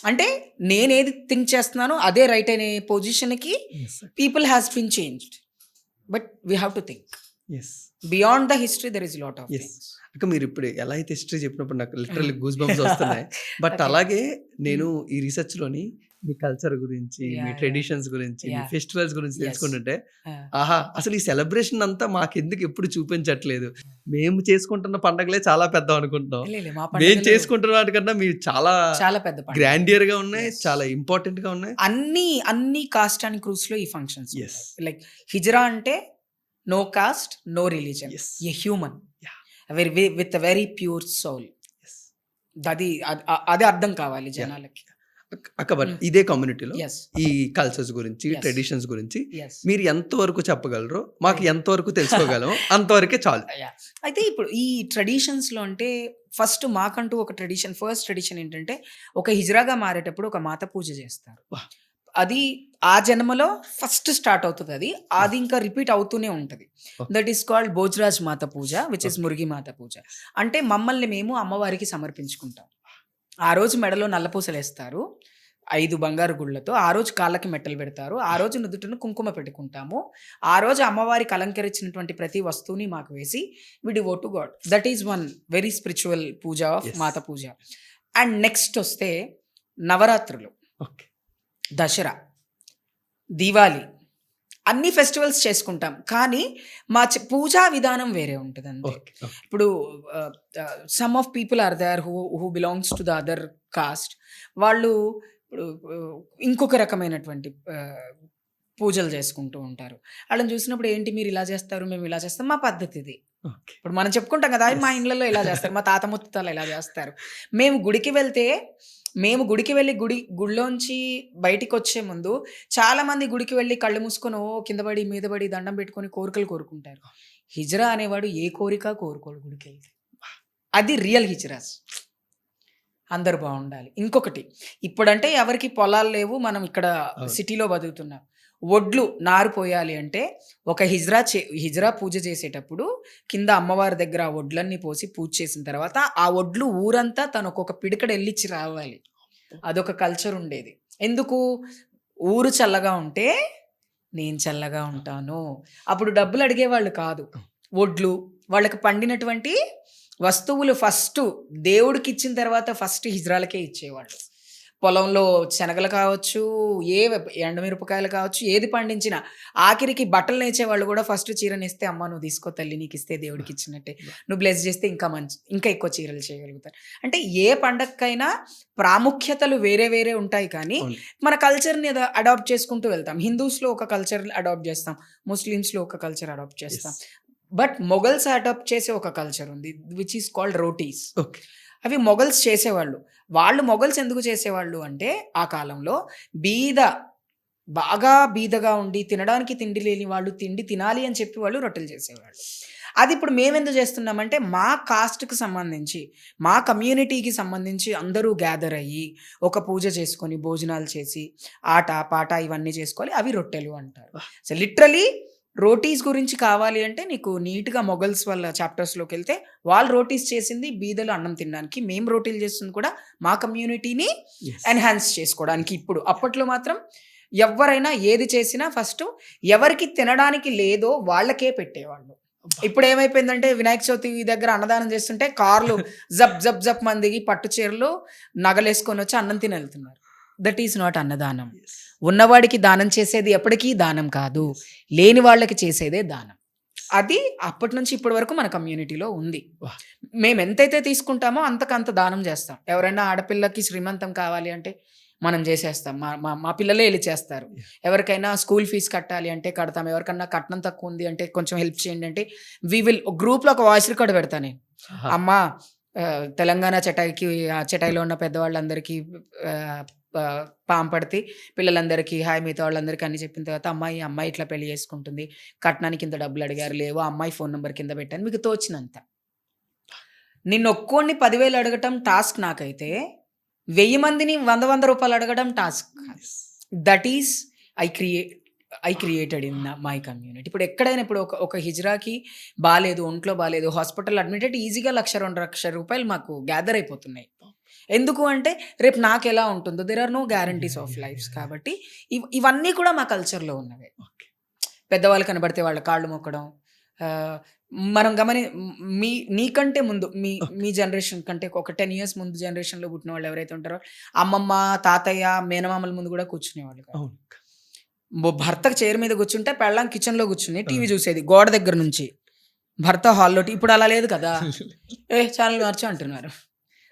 అంటే, నేనేది థింక్ చేస్తున్నానో అదే రైట్ అనే పొజిషన్కి people has been changed. But we have to think beyond the history there is lot of things. అక్క మీరు ఇప్పుడు ఎలా అయితే హిస్టరీ చెప్పినప్పుడు నాకు లిటరల్లీ గూస్ బంప్స్ వస్తున్నాయి. బట్ అలాగే నేను ఈ రీసెర్చ్ లోని మీ కల్చర్ గురించి, మీ ట్రెడిషన్స్ గురించి, మీ ఫెస్టివల్స్ గురించి తెలుసుకుంటుంటే ఆహా, అసలు ఈ సెలబ్రేషన్ అంతా మాకెందుకు ఎప్పుడు చూపించట్లేదు? మేము చేసుకుంటున్న పండగలే చాలా పెద్ద అనుకుంటున్నాం. మేము చేసుకుంటున్న వాటికన్నా మీరు చాలా పెద్ద గ్రాండియర్ గా ఉన్నాయి, చాలా ఇంపార్టెంట్ గా ఉన్నాయి. అన్ని కాస్ట్ అండ్ క్రూస్ లో ఈ ఫంక్షన్స్. లైక్ హిజ్రా అంటే no caste, no religion, a human with very pure soul. అది అర్థం కావాలి జనాలకి. అక్క బట్ ఇదే కమ్యూనిటీలో ఈ కల్చర్స్ గురించి, ట్రెడిషన్స్ గురించి మీరు ఎంతవరకు చెప్పగలరో, మాకు ఎంతవరకు తెలుసుకోగలమో అంతవరకే చాలు. అయితే ఇప్పుడు ఈ ట్రెడిషన్స్ లో అంటే ఫస్ట్ మాకంటూ ఒక ఫస్ట్ ట్రెడిషన్ ఏంటంటే, ఒక హిజ్రాగా మారేటప్పుడు ఒక మాత పూజ చేస్తారు. అది ఆ జన్మలో ఫస్ట్ స్టార్ట్ అవుతుంది. అది ఇంకా రిపీట్ అవుతూనే ఉంటుంది. That is called భోజ్రాజ్ Mata puja, which is మురిగి మాత పూజ. అంటే మమ్మల్ని మేము అమ్మవారికి సమర్పించుకుంటాం. ఆ రోజు మెడలో నల్లపూసలు వేస్తారు 5 బంగారు గుళ్ళతో. ఆ రోజు కాళ్ళకి మెట్టలు పెడతారు. ఆ రోజు నుదుటను కుంకుమ పెట్టుకుంటాము. ఆ రోజు అమ్మవారికి అలంకరించినటువంటి ప్రతి వస్తువుని మాకు వేసి we devote to god. That is one very spiritual puja of Mata puja. And next వస్తే నవరాత్రులు, దసరా, దీవాలి, అన్ని ఫెస్టివల్స్ చేసుకుంటాం. కానీ మా పూజా విధానం వేరే ఉంటుంది అంతే. ఇప్పుడు some of people are there who belongs to the other caste. వాళ్ళు ఇప్పుడు ఇంకొక రకమైనటువంటి పూజలు చేసుకుంటూ ఉంటారు. వాళ్ళని చూసినప్పుడు ఏంటి మీరు ఇలా చేస్తారు, మేము ఇలా చేస్తాం, మా పద్ధతి ఇది. ఇప్పుడు మనం చెప్పుకుంటాం కదా, మా ఇళ్ళలో ఇలా చేస్తారు, మా తాత ముత్తాలు ఇలా చేస్తారు. మేము గుడికి వెళ్ళి గుడిలోంచి బయటికి వచ్చే ముందు చాలా మంది గుడికి వెళ్ళి కళ్ళు మూసుకొని కింద పడి మీద పడి దండం పెట్టుకొని కోరికలు కోరుకుంటారు. హిజ్రా అనేవాడు ఏ కోరిక కోరుకోడు గుడికి వెళ్తే. అది రియల్ హిజ్రాస్. అందరు బాగుండాలి. ఇంకొకటి, ఇప్పుడంటే ఎవరికి పొలాలు లేవు, మనం ఇక్కడ సిటీలో బతుకుతున్నాం. ఒడ్లు నారు పోయాలి అంటే ఒక హిజ్రా పూజ చేసేటప్పుడు కింద అమ్మవారి దగ్గర ఆ ఒడ్లన్నీ పోసి పూజ చేసిన తర్వాత ఆ ఒడ్లు ఊరంతా తను ఒక్కొక్క పిడికడ వెళ్ళిచ్చి రావాలి. అదొక కల్చర్ ఉండేది. ఎందుకు? ఊరు చల్లగా ఉంటే నేను చల్లగా ఉంటాను. అప్పుడు డబ్బులు అడిగేవాళ్ళు కాదు. ఒడ్లు, వాళ్ళకి పండినటువంటి వస్తువులు ఫస్ట్ దేవుడికి ఇచ్చిన తర్వాత ఫస్ట్ హిజ్రాలకే ఇచ్చేవాళ్ళు. పొలంలో శనగలు కావచ్చు, ఎండమిరపకాయలు కావచ్చు, ఏది పండించినా ఆఖరికి బట్టలు నేర్చేవాళ్ళు కూడా ఫస్ట్ చీరని ఇస్తే, అమ్మ నువ్వు తీసుకో తల్లి, నీకు ఇస్తే దేవుడికి ఇచ్చినట్టే, నువ్వు బ్లెస్ చేస్తే ఇంకా ఎక్కువ చీరలు చేయగలుగుతారు. అంటే ఏ పండగకైనా ప్రాముఖ్యతలు వేరే వేరే ఉంటాయి. కానీ మన కల్చర్ని అడాప్ట్ చేసుకుంటూ వెళ్తాం. హిందూస్లో ఒక కల్చర్ అడాప్ట్ చేస్తాం, ముస్లిమ్స్లో ఒక కల్చర్ అడాప్ట్ చేస్తాం. బట్ మొఘల్స్ అడాప్ట్ చేసే ఒక కల్చర్ ఉంది, విచ్ ఈస్ కాల్డ్ రోటీస్. అవి మొఘల్స్ చేసేవాళ్ళు. మొఘల్స్ ఎందుకు చేసేవాళ్ళు అంటే, ఆ కాలంలో బాగా బీదగా ఉండి తినడానికి తిండి లేని వాళ్ళు తిండి తినాలి అని చెప్పి వాళ్ళు రొట్టెలు చేసేవాళ్ళు. అది ఇప్పుడు మేమెందుకు చేస్తున్నామంటే, మా కాస్ట్కి సంబంధించి, మా కమ్యూనిటీకి సంబంధించి అందరూ గ్యాదర్ అయ్యి ఒక పూజ చేసుకొని భోజనాలు చేసి ఆట పాట ఇవన్నీ చేసుకోవాలి. అవి రొట్టెలు అంటారు. సో లిటరలీ రోటీస్ గురించి కావాలి అంటే నీకు నీట్గా మొఘల్స్ వాళ్ళ చాప్టర్స్లోకి వెళ్తే వాళ్ళు రోటీస్ చేసింది బీదలు అన్నం తినడానికి, మేము రోటీలు చేస్తుంది కూడా మా కమ్యూనిటీని ఎన్హాన్స్ చేసుకోవడానికి. అప్పట్లో మాత్రం ఎవరైనా ఏది చేసినా ఫస్ట్ ఎవరికి తినడానికి లేదో వాళ్ళకే పెట్టేవాళ్ళు. ఇప్పుడు ఏమైపోయిందంటే వినాయక చవితి దగ్గర అన్నదానం చేస్తుంటే కార్లు జప్ జప్ జప్ మందికి పట్టు చీరలు నగలేసుకొని వచ్చి అన్నం తిని వెళ్తున్నారు. దట్ ఈస్ నాట్ అన్నదానం. ఉన్నవాడికి దానం చేసేది ఎప్పటికీ దానం కాదు, లేని వాళ్ళకి చేసేదే దానం. అది అప్పటి నుంచి ఇప్పటి వరకు మన కమ్యూనిటీలో ఉంది. మేము ఎంతైతే తీసుకుంటామో అంతకంత దానం చేస్తాం. ఎవరైనా ఆడపిల్లకి శ్రీమంతం కావాలి అంటే మనం చేసేస్తాం. మా మా మా పిల్లలే వెళ్ళి చేస్తారు. ఎవరికైనా స్కూల్ ఫీజు కట్టాలి అంటే కడతాం. ఎవరికన్నా కట్నం తక్కువ ఉంది అంటే కొంచెం హెల్ప్ చేయండి అంటే గ్రూప్లో ఒక వాయిస్ రికార్డ్ పెడతాను నేను. అమ్మ తెలంగాణ చటాయికి చటాయిలో ఉన్న పెద్దవాళ్ళందరికీ పాంపడితే పిల్లలందరికీ హాయ్ మిగతా వాళ్ళందరికీ అన్ని చెప్పిన తర్వాత అమ్మాయి ఇట్లా పెళ్లి చేసుకుంటుంది, కట్నానికి ఇంత డబ్బులు అడిగారు, లేవో అమ్మాయి ఫోన్ నెంబర్ కింద పెట్టాను, మీకు తోచినంత. నిన్ను ఒక్కోడిని 10,000 అడగటం టాస్క్ నాకైతే, 1000 మందిని 100 రూపాయలు అడగడం task. That is I created in my community. ఇప్పుడు ఎక్కడైనా ఇప్పుడు ఒక హిజ్రాకి బాగాలేదు, ఒంట్లో బాగాలేదు, హాస్పిటల్ అడ్మిటెడ్, ఈజీగా 1,00,000-2 లక్షల రూపాయలు మాకు గ్యాదర్ అయిపోతున్నాయి. ఎందుకు అంటే రేపు నాకు ఎలా ఉంటుందో, there are no guarantees of lifes. కాబట్టి ఇవన్నీ కూడా మా కల్చర్లో ఉన్నవే. పెద్దవాళ్ళు కనబడితే వాళ్ళ కాళ్ళు మొక్కడం, మనం నీకంటే ముందు మీ జనరేషన్ కంటే ఒక 10 years ముందు జనరేషన్లో పుట్టిన వాళ్ళు ఎవరైతే ఉంటారో అమ్మమ్మ, తాతయ్య, మేనమామల ముందు కూడా కూర్చునేవాళ్ళు కాదు. భర్తకు చైర్ మీద కూర్చుంటే పెళ్ళాం కిచెన్లో కూర్చుని టీవీ చూసేది గోడ దగ్గర నుంచి, భర్త హాల్లో. ఇప్పుడు అలా లేదు కదా, ఛానల్ మార్చు అంటున్నారు.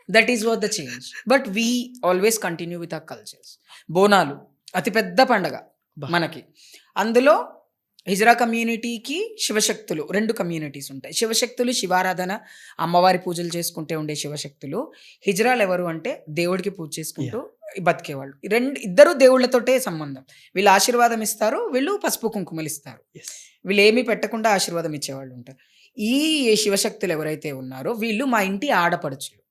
That is what the change. But we always continue with our cultures. Bonalu అతిపెద్ద పండగ మనకి. అందులో హిజ్రా కమ్యూనిటీకి శివశక్తులు 2 కమ్యూనిటీస్ ఉంటాయి. శివశక్తులు శివారాధన, అమ్మవారి పూజలు చేసుకుంటే ఉండే శివశక్తులు. హిజ్రాలు ఎవరు అంటే దేవుడికి పూజ చేసుకుంటూ బతికేవాళ్ళు. ఇద్దరు దేవుళ్ళతోటే సంబంధం. వీళ్ళు ఆశీర్వాదం ఇస్తారు, వీళ్ళు పసుపు కుంకుమలు ఇస్తారు. వీళ్ళు ఏమీ పెట్టకుండా ఆశీర్వాదం ఇచ్చేవాళ్ళు ఉంటారు. ఈ శివశక్తులు ఎవరైతే ఉన్నారో వీళ్ళు మా ఇంటి ఆడపడుచులు,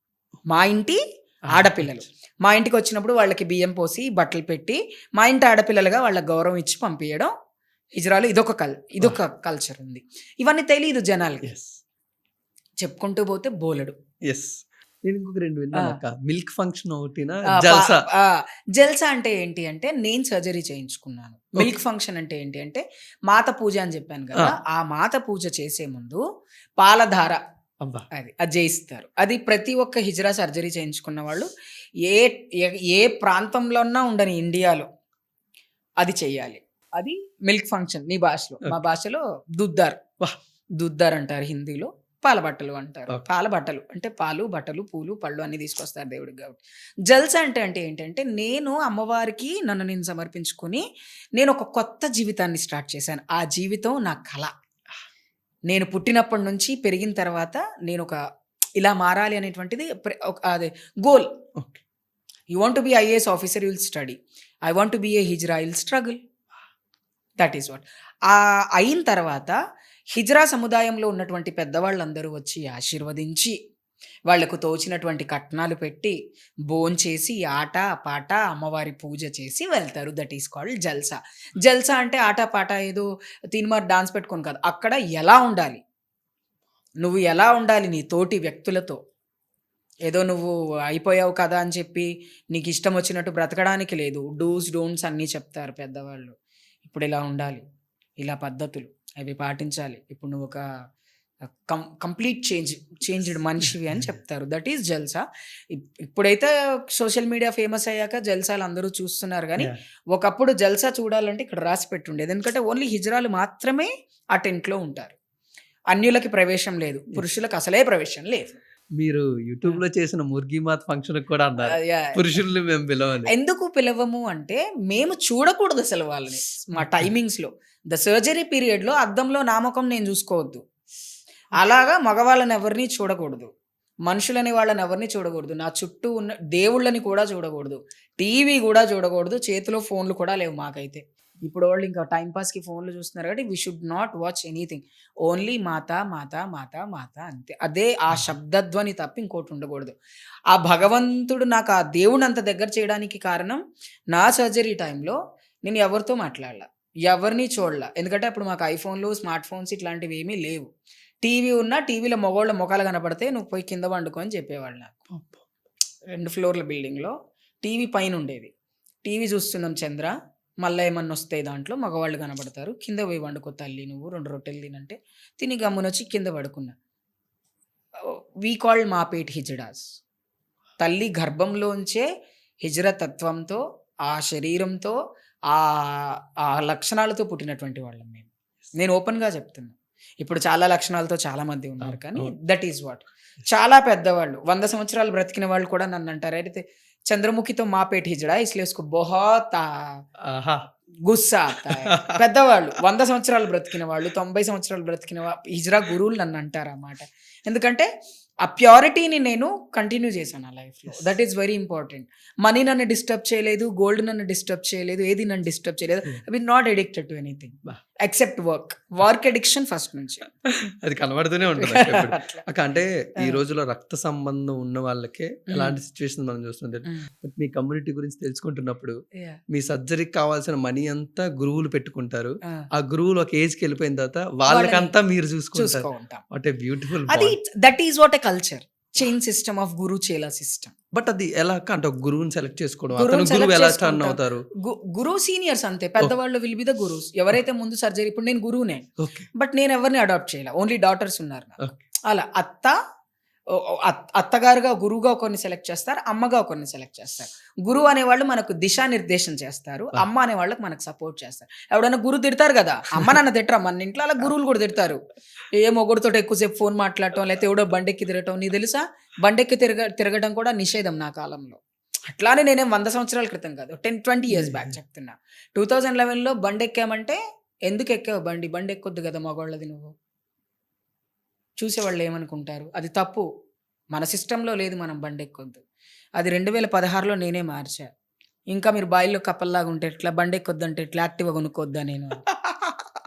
మా ఇంటి ఆడపిల్లలు. మా ఇంటికి వచ్చినప్పుడు వాళ్ళకి బియ్యం పోసి బట్టలు పెట్టి మా ఇంటి ఆడపిల్లలుగా వాళ్ళకి గౌరవం ఇచ్చి పంపించడం హిజ్రాలో ఇదొక కల్చర్ ఉంది. ఇవన్నీ తెలియదు జనాలకి. చెప్పుకుంటూ పోతే బోలెడు. నేను ఇంకొక 2 విన్నాను. మిల్క్ ఫంక్షన్ ఒకటినా, జల్సా అంటే ఏంటి అంటే, నేను సర్జరీ చేయించుకున్నాను. మిల్క్ ఫంక్షన్ అంటే ఏంటి అంటే మాత పూజ అని చెప్పాను కదా, ఆ మాత పూజ చేసే ముందు పాలధార అది చేయిస్తారు. అది ప్రతి ఒక్క హిజ్రా సర్జరీ చేయించుకున్న వాళ్ళు ఏ ప్రాంతంలో ఉన్నా ఉండని ఇండియాలో అది చెయ్యాలి. అది మిల్క్ ఫంక్షన్. నీ భాషలో, మా భాషలో దుద్దార్ అంటారు, హిందీలో పాలబట్టలు అంటారు. పాలబట్టలు అంటే పాలు, బట్టలు, పూలు, పళ్ళు అన్ని తీసుకొస్తారు దేవుడికి. కాబట్టి జల్సా అంటే ఏంటంటే, నేను అమ్మవారికి నన్ను నేను సమర్పించుకొని నేను ఒక కొత్త జీవితాన్ని స్టార్ట్ చేశాను. ఆ జీవితం నా కళ. నేను పుట్టినప్పటి నుంచి పెరిగిన తర్వాత నేను ఇలా మారాలి అనేటువంటిది అదే goal. You want to be IAS officer, you will study. I want to be A hijra, you will struggle. That is what. అయిన తర్వాత హిజ్రా సముదాయంలో ఉన్నటువంటి పెద్దవాళ్ళందరూ వచ్చి ఆశీర్వదించి వాళ్లకు తోచినటువంటి కట్నాలు పెట్టి భోంచేసి ఆట పాట అమ్మవారి పూజ చేసి వెళ్తారు. దట్ ఈస్ కాల్డ్ జల్సా. జల్సా అంటే ఆట పాట ఏదో తీన్మార్ డాన్స్ పెట్టుకొని కాదు. అక్కడ ఎలా ఉండాలి, నువ్వు ఎలా ఉండాలి నీ తోటి వ్యక్తులతో. ఏదో నువ్వు అయిపోయావు కదా అని చెప్పి నీకు ఇష్టం వచ్చినట్టు బ్రతకడానికి లేదు. డూస్ డోంట్స్ అన్నీ చెప్తారు పెద్దవాళ్ళు. ఇప్పుడు ఇలా ఉండాలి, ఇలా పద్ధతులు అవి పాటించాలి, ఇప్పుడు నువ్వు ఒక కంప్లీట్ చేంజ్డ్ మనిషివి అని చెప్తారు. దట్ ఈస్ జల్సా. ఇప్పుడైతే సోషల్ మీడియా ఫేమస్ అయ్యాక జల్సాలు అందరూ చూస్తున్నారు, కానీ ఒకప్పుడు జల్సా చూడాలంటే ఇక్కడ రాసి పెట్టుండేది. ఎందుకంటే ఓన్లీ హిజ్రాలు మాత్రమే ఆ టెంట్లో ఉంటారు. అన్యులకి ప్రవేశం లేదు, పురుషులకు అసలే ప్రవేశం లేదు. మీరు యూట్యూబ్ లో చేసిన ముర్గిమాత్ ఫంక్షన్ కూడా అన్నారు, పురుషుల్ని మేము పిలవాలి. ఎందుకు పిలవము అంటే మేము చూడకూడదు అసలు వాళ్ళని. మా టైమింగ్స్ లో ద సర్జరీ పీరియడ్ లో అద్దంలో నామకం నేను చూసుకోవద్దు. అలాగా మగవాళ్ళని ఎవరిని చూడకూడదు, మనుషులని వాళ్ళని ఎవరిని చూడకూడదు, నా చుట్టూ ఉన్న దేవుళ్ళని కూడా చూడకూడదు, టీవీ కూడా చూడకూడదు, చేతిలో ఫోన్లు కూడా లేవు మాకైతే. ఇప్పుడు వాళ్ళు ఇంకా టైంపాస్కి ఫోన్లు చూస్తున్నారు కాబట్టి we should not watch anything. Only మాత మాత మాత మాత అంతే. అదే ఆ శబ్దధ్వని తప్ప ఇంకోటి ఉండకూడదు. ఆ భగవంతుడు నాకు ఆ దేవుని అంత దగ్గర చేయడానికి కారణం, నా సర్జరీ టైంలో నేను ఎవరితో మాట్లాడాల, ఎవరిని చూడాల. ఎందుకంటే అప్పుడు మాకు ఐఫోన్లు, స్మార్ట్ ఫోన్స్ ఇట్లాంటివి ఏమీ లేవు. టీవీ ఉన్నా టీవీలో మగవాళ్ళ ముఖాలు కనపడితే నువ్వు పోయి కింద వండుకో అని చెప్పేవాళ్ళు నాకు. 2 ఫ్లోర్ల బిల్డింగ్లో టీవీ పైన ఉండేది. టీవీ చూస్తున్నాం చంద్ర, మళ్ళీ ఏమన్నా వస్తాయి దాంట్లో మగవాళ్ళు కనబడతారు. కింద పోయి వండుకో తల్లి నువ్వు 2 రొట్టెలు తినంటే తిని గమ్మునొచ్చి కింద పడుకున్నా. వీ కాల్డ్ మాపేట్ హిజడాస్. తల్లి గర్భంలోంచే హిజ్రా తత్వంతో, ఆ శరీరంతో, ఆ ఆ లక్షణాలతో పుట్టినటువంటి వాళ్ళం మేము. నేను ఓపెన్‌గా చెప్తున్నా. ఇప్పుడు చాలా లక్షణాలతో చాలా మంది ఉన్నారు కానీ దట్ ఈస్ వాట్. చాలా పెద్దవాళ్ళు 100 సంవత్సరాలు బ్రతికిన వాళ్ళు కూడా నన్ను అంటారు, అయితే చంద్రముఖితో మాపేట్ హిజడా ఇస్లియే ఉస్కో బహుత్ ఆహా! గుస్సా ఆతా హై. పెద్దవాళ్ళు 100 సంవత్సరాలు బ్రతికిన వాళ్ళు, 90 సంవత్సరాలు బ్రతికిన హిజ్రా గురువులు నన్ను అంటారన్నమాట. ఎందుకంటే ఆ ప్యూరిటీని నేను కంటిన్యూ చేశాను నా లైఫ్‌లో. That is very important. Money నన్ను డిస్టర్బ్ చేయలేదు, గోల్డ్ నన్ను డిస్టర్బ్ చేయలేదు, ఏది నన్ను డిస్టర్బ్ చేయలేదు. I am not addicted to anything except work. Work addiction first నుంచి. అది కనబడుతూనే ఉంటుంది అక్క ఎప్పుడు. అట్లా. అక్క అంటే ఈ రోజుల్లో రక్త సంబంధం ఉన్న వాళ్ళకే ఎలాంటి సిచ్యువేషన్ మనం చూస్తుంటాం. బట్ మీ కమ్యూనిటీ గురించి తెలుసుకుంటున్నప్పుడు మీ సర్జరీకి కావాల్సిన మనీ అంతా గురువులు పెట్టుకుంటారు. ఆ గురువులు ఒక ఏజ్‌కి వెళ్ళిపోయిన తర్వాత వాళ్ళకంతా మీరు చూసుకుంటారు. చూసుకుంటాం. వాట్ ఏ బ్యూటిఫుల్ అది that is what a culture. Chain system of guru chela system. But అది ఎలా అక్క? అంటే ఒక గురువుని సెలెక్ట్ చేసుకోవడం, గురువుని అతను గురువు select ఎలా చేసుకుంటాం. టర్న్ అవుతారు? గురువు సీనియర్స్ అంతే, పెద్దవాళ్ళు విల్ బి ద గురుస్. ఎవరైతే ముందు సర్జరీ, ఇప్పుడు నేను గురువునే ఓకే. బట్ నేను ఎవరిని అడాప్ట్ చేయాలి, ఓన్లీ డాటర్స్ ఉన్నారు నాకు. ఓకే. అలా అత్తగారుగా గురువుగా ఒకరిని సెలెక్ట్ చేస్తారు, అమ్మగా ఒకరిని సెలెక్ట్ చేస్తారు. గురువు అనేవాళ్ళు మనకు దిశానిర్దేశం చేస్తారు, అమ్మ అనే వాళ్ళకి మనకు సపోర్ట్ చేస్తారు. ఎవడైనా గురువు తిడతారు కదా, అమ్మ నాన్న తిట్టరా మన ఇంట్లో, అలా గురువులు కూడా తిడతారు. ఏ మొగుడుతో ఎక్కువసేపు ఫోన్ మాట్లాడటం, లేకపోతే ఎవడో బండెక్కి తిరగటం. నీకు తెలుసా, బండెక్కి తిరగడం కూడా నిషేధం నా కాలంలో. అట్లానే నేనేం 100 సంవత్సరాల క్రితం కాదు, 10-20 ఇయర్స్ బ్యాక్ చెప్తున్నా. 2011లో బండి ఎక్కామంటే ఎందుకు ఎక్కావు బండి ఎక్కొద్దు కదా మగవాళ్ళది, నువ్వు చూసేవాళ్ళు ఏమనుకుంటారు, అది తప్పు. మన సిస్టంలో లేదు మనం బండి ఎక్కొద్దు. అది 2016లో నేనే మార్చా. ఇంకా మీరు బాయిల్లో కప్పల్లాగా ఉంటే ఎట్లా, బండి ఎక్కొద్దు అంటే ఎట్లా, యాక్టివ్గా కొనుక్కొద్దా నేను.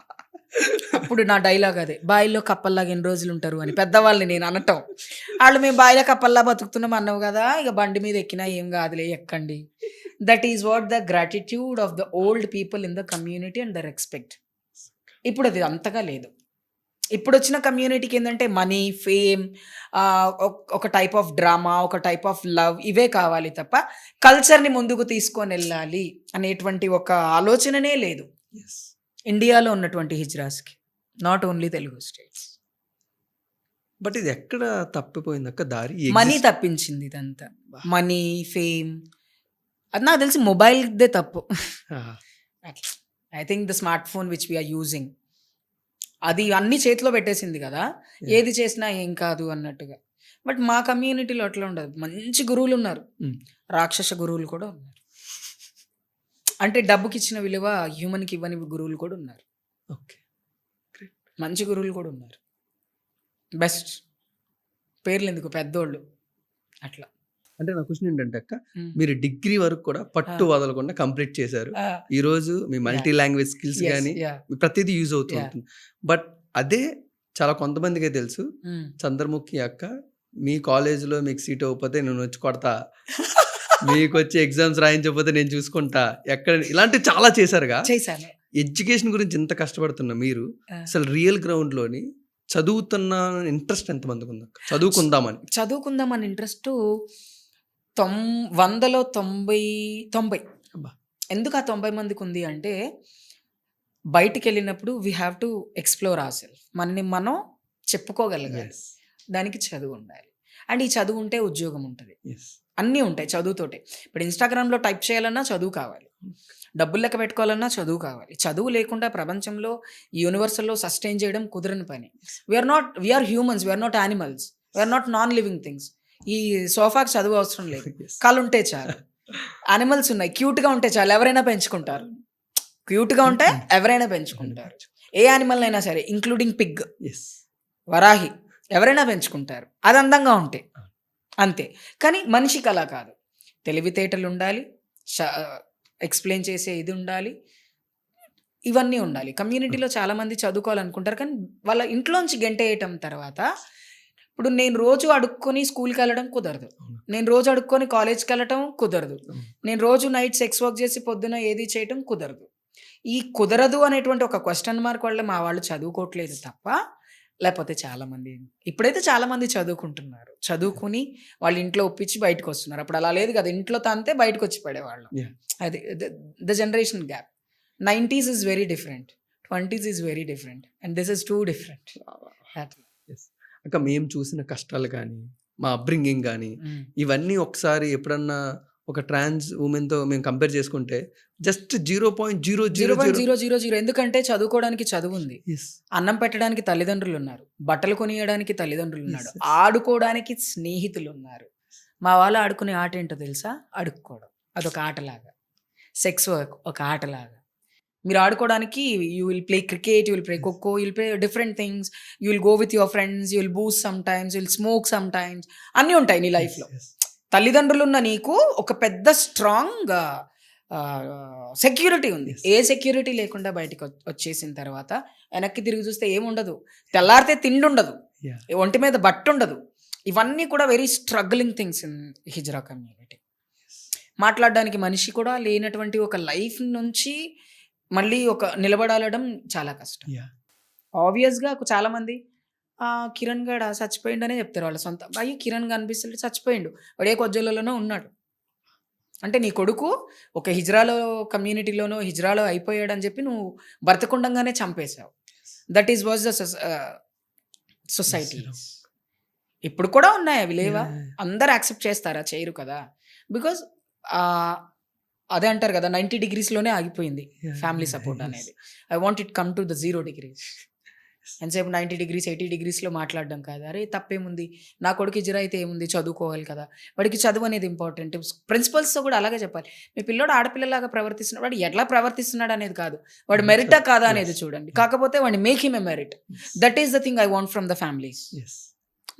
అప్పుడు నా డైలాగ్ అదే, బాయిల్లో కప్పల్లాగా ఎన్ని రోజులు ఉంటారు అని పెద్దవాళ్ళని నేను అనటం. వాళ్ళు మేము బాయిలో కప్పల్లా బతుకుతున్నాం అన్నావు కదా, ఇక బండి మీద ఎక్కినా ఏం కాదులే ఎక్కండి. That is what the gratitude of the old people in the community and the respect. ఇప్పుడు అది అంతగా లేదు. ఇప్పుడు వచ్చిన కమ్యూనిటీకి ఏంటంటే మనీ, ఫేమ్, ఒక టైప్ ఆఫ్ డ్రామా, ఒక టైప్ ఆఫ్ లవ్, ఇవే కావాలి తప్ప కల్చర్ని ముందుకు తీసుకొని వెళ్ళాలి అనేటువంటి ఒక ఆలోచననే లేదు ఇండియాలో ఉన్నటువంటి హిజ్రాస్కి, not only Telugu states. But ఇది ఎక్కడ తప్పిపోయింది అక్క దారి? మనీ తప్పించింది ఇదంతా. మనీ, ఫేమ్, అది నాకు తెలిసి మొబైల్దే తప్పు. I think the smart phone which we are using, అది అన్ని చేతిలో పెట్టేసింది కదా, ఏది చేసినా ఏం కాదు అన్నట్టుగా. బట్ మా కమ్యూనిటీలో అట్లా ఉండదు. మంచి గురువులు ఉన్నారు, రాక్షస గురువులు కూడా ఉన్నారు. అంటే డబ్బుకి ఇచ్చిన విలువ హ్యూమన్కి ఇవ్వని గురువులు కూడా ఉన్నారు. ఓకే, మంచి గురువులు కూడా ఉన్నారు. బెస్ట్ పేర్లు ఎందుకు, పెద్దోళ్ళు అట్లా. అంటే నా క్వశ్చన్ ఏంటంటే అక్క, మీరు డిగ్రీ వరకు కూడా పట్టు వదలకుండా కంప్లీట్ చేశారు. ఈ రోజు మీ మల్టీ లాంగ్వేజ్ స్కిల్స్ కానీ ప్రతిదీ యూజ్ అవుతూ ఉంటుంది. బట్ అదే చాలా కొంతమందికే తెలుసు, చంద్రముఖి అక్క మీ కాలేజీలో మీకు సీట్ అవ్వకపోతే నేను వచ్చి కొడతా, మీకు వచ్చి ఎగ్జామ్స్ రాయించకపోతే నేను చూసుకుంటా, ఎక్కడ ఇలాంటివి చాలా చేశారుగా. ఎడ్యుకేషన్ గురించి ఇంత కష్టపడుతున్నా మీరు, అసలు రియల్ గ్రౌండ్లోని చదువుతున్న ఇంట్రెస్ట్ ఎంతమందికి ఉంది అక్క? చదువుకుందామని ఇంట్రెస్ట్ 100లో 90. ఎందుకు ఆ 90 మందికి ఉంది అంటే, బయటికి వెళ్ళినప్పుడు we have to explore our self, మనని మనం చెప్పుకోగలగాలి. దానికి చదువు ఉండాలి. అండ్ ఈ చదువు ఉంటే ఉద్యోగం ఉంటుంది, అన్నీ ఉంటాయి చదువుతోటే. ఇప్పుడు ఇన్స్టాగ్రామ్లో టైప్ చేయాలన్నా చదువు కావాలి, డబ్బులు లెక్క పెట్టుకోవాలన్నా చదువు కావాలి. చదువు లేకుండా ప్రపంచంలో యూనివర్సల్లో సస్టైన్ చేయడం కుదరని పని. We are humans, we are not animals, we are not non living things. ఈ సోఫాకి చదువు అవసరం లేదు, కళ్ళు ఉంటే చాలు. యానిమల్స్ ఉన్నాయి, క్యూట్గా ఉంటే చాలు, ఎవరైనా పెంచుకుంటారు. క్యూట్గా ఉంటే ఎవరైనా పెంచుకుంటారు, ఏ యానిమల్ అయినా సరే, ఇంక్లూడింగ్ పిగ్, వరాహి, ఎవరైనా పెంచుకుంటారు, అది అందంగా ఉంటే అంతే. కానీ మనిషికి అలా కాదు, తెలివితేటలు ఉండాలి, ఎక్స్ప్లెయిన్ చేసే ఇది ఉండాలి, ఇవన్నీ ఉండాలి. కమ్యూనిటీలో చాలామంది చదువుకోవాలనుకుంటారు కానీ వాళ్ళ ఇంట్లోంచి గెంటేయటం తర్వాత, ఇప్పుడు నేను రోజు అడుక్కొని స్కూల్కి వెళ్ళడం కుదరదు, నేను రోజు అడుక్కొని కాలేజ్కి వెళ్ళటం కుదరదు, నేను రోజు నైట్ సెక్స్ వర్క్ చేసి పొద్దున ఏది చేయటం కుదరదు. ఈ కుదరదు అనేటువంటి ఒక క్వశ్చన్ మార్క్ వల్ల మా వాళ్ళు చదువుకోవట్లేదు తప్ప, లేకపోతే చాలామంది ఇప్పుడైతే చాలామంది చదువుకుంటున్నారు, చదువుకుని వాళ్ళ ఇంట్లో ఒప్పించి బయటకు వస్తున్నారు. అప్పుడు అలా లేదు కదా, ఇంట్లో తాంతే బయటకు వచ్చి పడేవాళ్ళు. అది the generation gap. 90s is very different, 20s is very different, and this is too different. Yes. అక్క మేము చూసిన కష్టాలు కానీ మా అప్బ్రింగింగ్ కానీ Mm. ఇవన్నీ ఒకసారి ఎప్పుడన్నా ఒక ట్రాన్స్ ఉమెన్తో మేము కంపేర్ చేసుకుంటే జస్ట్ 0.000 0.000 ఎందుకంటే చదువుకోవడానికి చదువు ఉంది, అన్నం పెట్టడానికి తల్లిదండ్రులు ఉన్నారు, బట్టలు కొనియడానికి తల్లిదండ్రులు ఉన్నారు, Yes, yes. ఆడుకోవడానికి స్నేహితులు ఉన్నారు. మా వాళ్ళు ఆడుకునే ఆట ఏంటో తెలుసా? అడుక్కోవడం. అదొక ఆటలాగా. సెక్స్ వర్క్ ఒక ఆటలాగా. మీరు ఆడుకోవడానికి you will play cricket, you will play kho kho, you will play different things, you will go with your friends, you will booze some times, you will smoke some times, అన్నీ ఉంటాయి నీ లైఫ్లో. తల్లిదండ్రులు ఉన్న నీకు ఒక పెద్ద స్ట్రాంగ్ సెక్యూరిటీ ఉంది. Yes. ఏ సెక్యూరిటీ లేకుండా బయటికి వచ్చేసిన తర్వాత వెనక్కి తిరిగి చూస్తే ఏముండదు, తెల్లారితే తిండి ఉండదు, ఒంటి మీద బట్ట ఉండదు. ఇవన్నీ కూడా very struggling things in hijra community. మాట్లాడడానికి మనిషి కూడా లేనటువంటి ఒక లైఫ్ నుంచి మళ్ళీ ఒక నిలబడాలడం చాలా కష్టం. ఆబ్వియస్గా చాలామంది కిరణ్ గడ చచ్చిపోయిండనే చెప్తారు వాళ్ళ సొంత. అయ్యి కిరణ్ కనిపిస్తుంటే చచ్చిపోయిండు, వాడే కొజ్జలలోనో ఉన్నాడు అంటే నీ కొడుకు ఒక హిజ్రాలో కమ్యూనిటీలోనో హిజ్రాలో అయిపోయాడు అని చెప్పి నువ్వు బ్రతకుండంగానే చంపేశావు. That is was the society. ఇప్పుడు కూడా ఉన్నాయి అవి, లేవా? అందరు యాక్సెప్ట్ చేస్తారా? చేయరు కదా. బికాజ్ అదే అంటారు కదా, 90 degreesలోనే ఆగిపోయింది ఫ్యామిలీ సపోర్ట్ అనేది. I want it come to the 0 degrees. ఎంతసేపు 90 degrees 80 degreesలో మాట్లాడడం కాదు. అరే తప్పేముంది, నా కొడుకు హిజ్రా అయితే ఏముంది, చదువుకోవాలి కదా, వాడికి చదువు అనేది ఇంపార్టెంట్. ప్రిన్సిపల్స్తో కూడా అలాగే చెప్పాలి. మీ పిల్లోడు ఆడపిల్లలాగా ప్రవర్తిస్తున్నాడు, వాడు ఎట్లా ప్రవర్తిస్తున్నాడు అనేది కాదు, వాడు మెరిటా కాదా అనేది చూడండి. కాకపోతే వాడిని make him a merit. That is the thing I want from the families.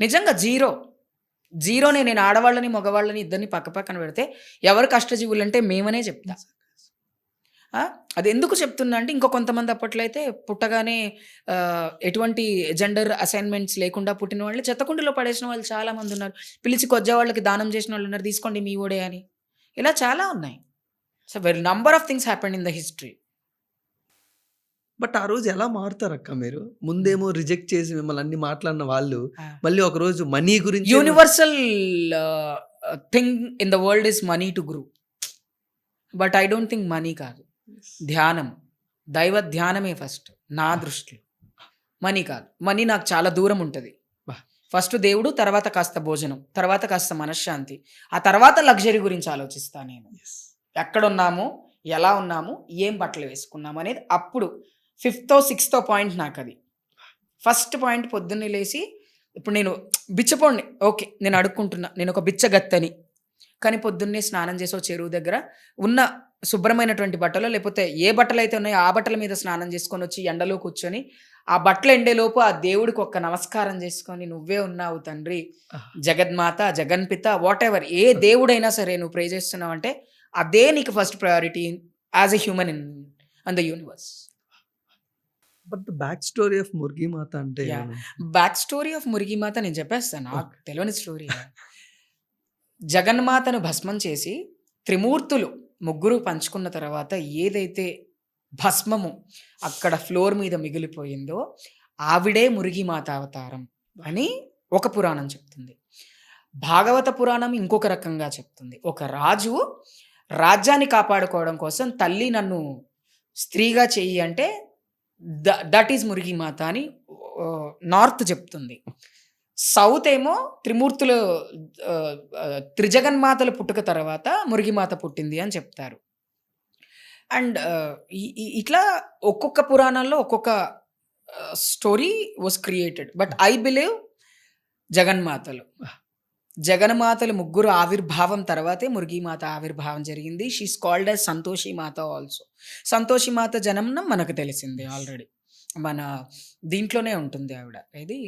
నిజంగా జీరోనే. నేను ఆడవాళ్ళని మగవాళ్ళని ఇద్దరిని పక్కన పెడితే ఎవరు కష్టజీవులు అంటే మేమనే చెప్తా. అది ఎందుకు చెప్తున్నా అంటే, ఇంకో కొంతమంది అప్పట్లో అయితే పుట్టగానే ఎటువంటి జెండర్ అసైన్మెంట్స్ లేకుండా పుట్టిన వాళ్ళు చెత్తకుండలో పడేసిన వాళ్ళు చాలా మంది ఉన్నారు. పిలిచి కొజ్జా వాళ్ళకి దానం చేసిన వాళ్ళు ఉన్నారు, తీసుకోండి మీ ఓడే అని. ఇలా చాలా ఉన్నాయి. So very number of things happened in the history. But ఆ రోజు ఎలా మారుతారు అక్క మీరు? ముందేమో రిజెక్ట్ చేసి మిమ్మల్ని అన్ని మాట్లాడిన వాళ్ళు మళ్ళీ ఒక రోజు మనీ గురించి. Universal thing in the world is money to grow. But I don't think money కాదు, ధ్యానం, దైవ ధ్యానమే ఫస్ట్ నా దృష్టిలో. మనీ కాదు. మనీ నాకు చాలా దూరం ఉంటుంది. ఫస్ట్ దేవుడు, తర్వాత కాస్త భోజనం, తర్వాత కాస్త మనశ్శాంతి, ఆ తర్వాత లగ్జరీ గురించి ఆలోచిస్తాను నేను. ఎక్కడున్నాము, ఎలా ఉన్నాము, ఏం బట్టలు వేసుకున్నాము అనేది అప్పుడు 5th 6th పాయింట్ నాకు అది. ఫస్ట్ పాయింట్ పొద్దున్నే లేచి, ఇప్పుడు నేను బిచ్చపోండి, ఓకే నేను అడుక్కుంటున్నా, నేను ఒక బిచ్చగత్తని, కానీ పొద్దున్నే స్నానం చేసి చెరువు దగ్గర ఉన్న శుభ్రమైనటువంటి బట్టలు, లేకపోతే ఏ బట్టలు అయితే ఉన్నాయో ఆ బట్టల మీద స్నానం చేసుకొని వచ్చి ఎండలో కూర్చొని ఆ బట్టలు ఎండేలోపు ఆ దేవుడికి ఒక్క నమస్కారం చేసుకొని, నువ్వే ఉన్నావు తండ్రి, జగన్మాత, జగన్పిత, వాట్ ఎవర్, ఏ దేవుడైనా సరే నువ్వు ప్రే చేస్తున్నావు అంటే అదే నీకు first priority as a human in the universe. But back story of Murgi Mata అంటే బ్యాక్ స్టోరీ ఆఫ్ మురిగి మాత నేను చెప్పేస్తాను, నాకు తెలియని స్టోరీ. జగన్మాతను భస్మం చేసి త్రిమూర్తులు ముగ్గురు పంచుకున్న తర్వాత ఏదైతే భస్మము అక్కడ ఫ్లోర్ మీద మిగిలిపోయిందో ఆవిడే మురిగి మాత అవతారం అని ఒక పురాణం చెప్తుంది. భాగవత పురాణం ఇంకొక రకంగా చెప్తుంది. ఒక రాజు రాజ్యాన్ని కాపాడుకోవడం కోసం తల్లి నన్ను స్త్రీగా చెయ్యి అంటే దట్ ఈజ్ మురిగి మాత అని నార్త్ చెప్తుంది. సౌత్ ఏమో త్రిమూర్తులు త్రిజగన్మాతల పుట్టుక తర్వాత మురిగిమాత పుట్టింది అని చెప్తారు. అండ్ ఇట్లా ఒక్కొక్క పురాణాల్లో ఒక్కొక్క story was created. But I believe జగన్మాతలు ముగ్గురు ఆవిర్భావం తర్వాతే మురిగిమాత ఆవిర్భావం జరిగింది. షీఈస్ కాల్డ్ యాజ్ సంతోషి మాత ఆల్సో. సంతోషి మాత జననం మనకు తెలిసింది ఆల్రెడీ, మన దీంట్లోనే ఉంటుంది ఆవిడ. ఇది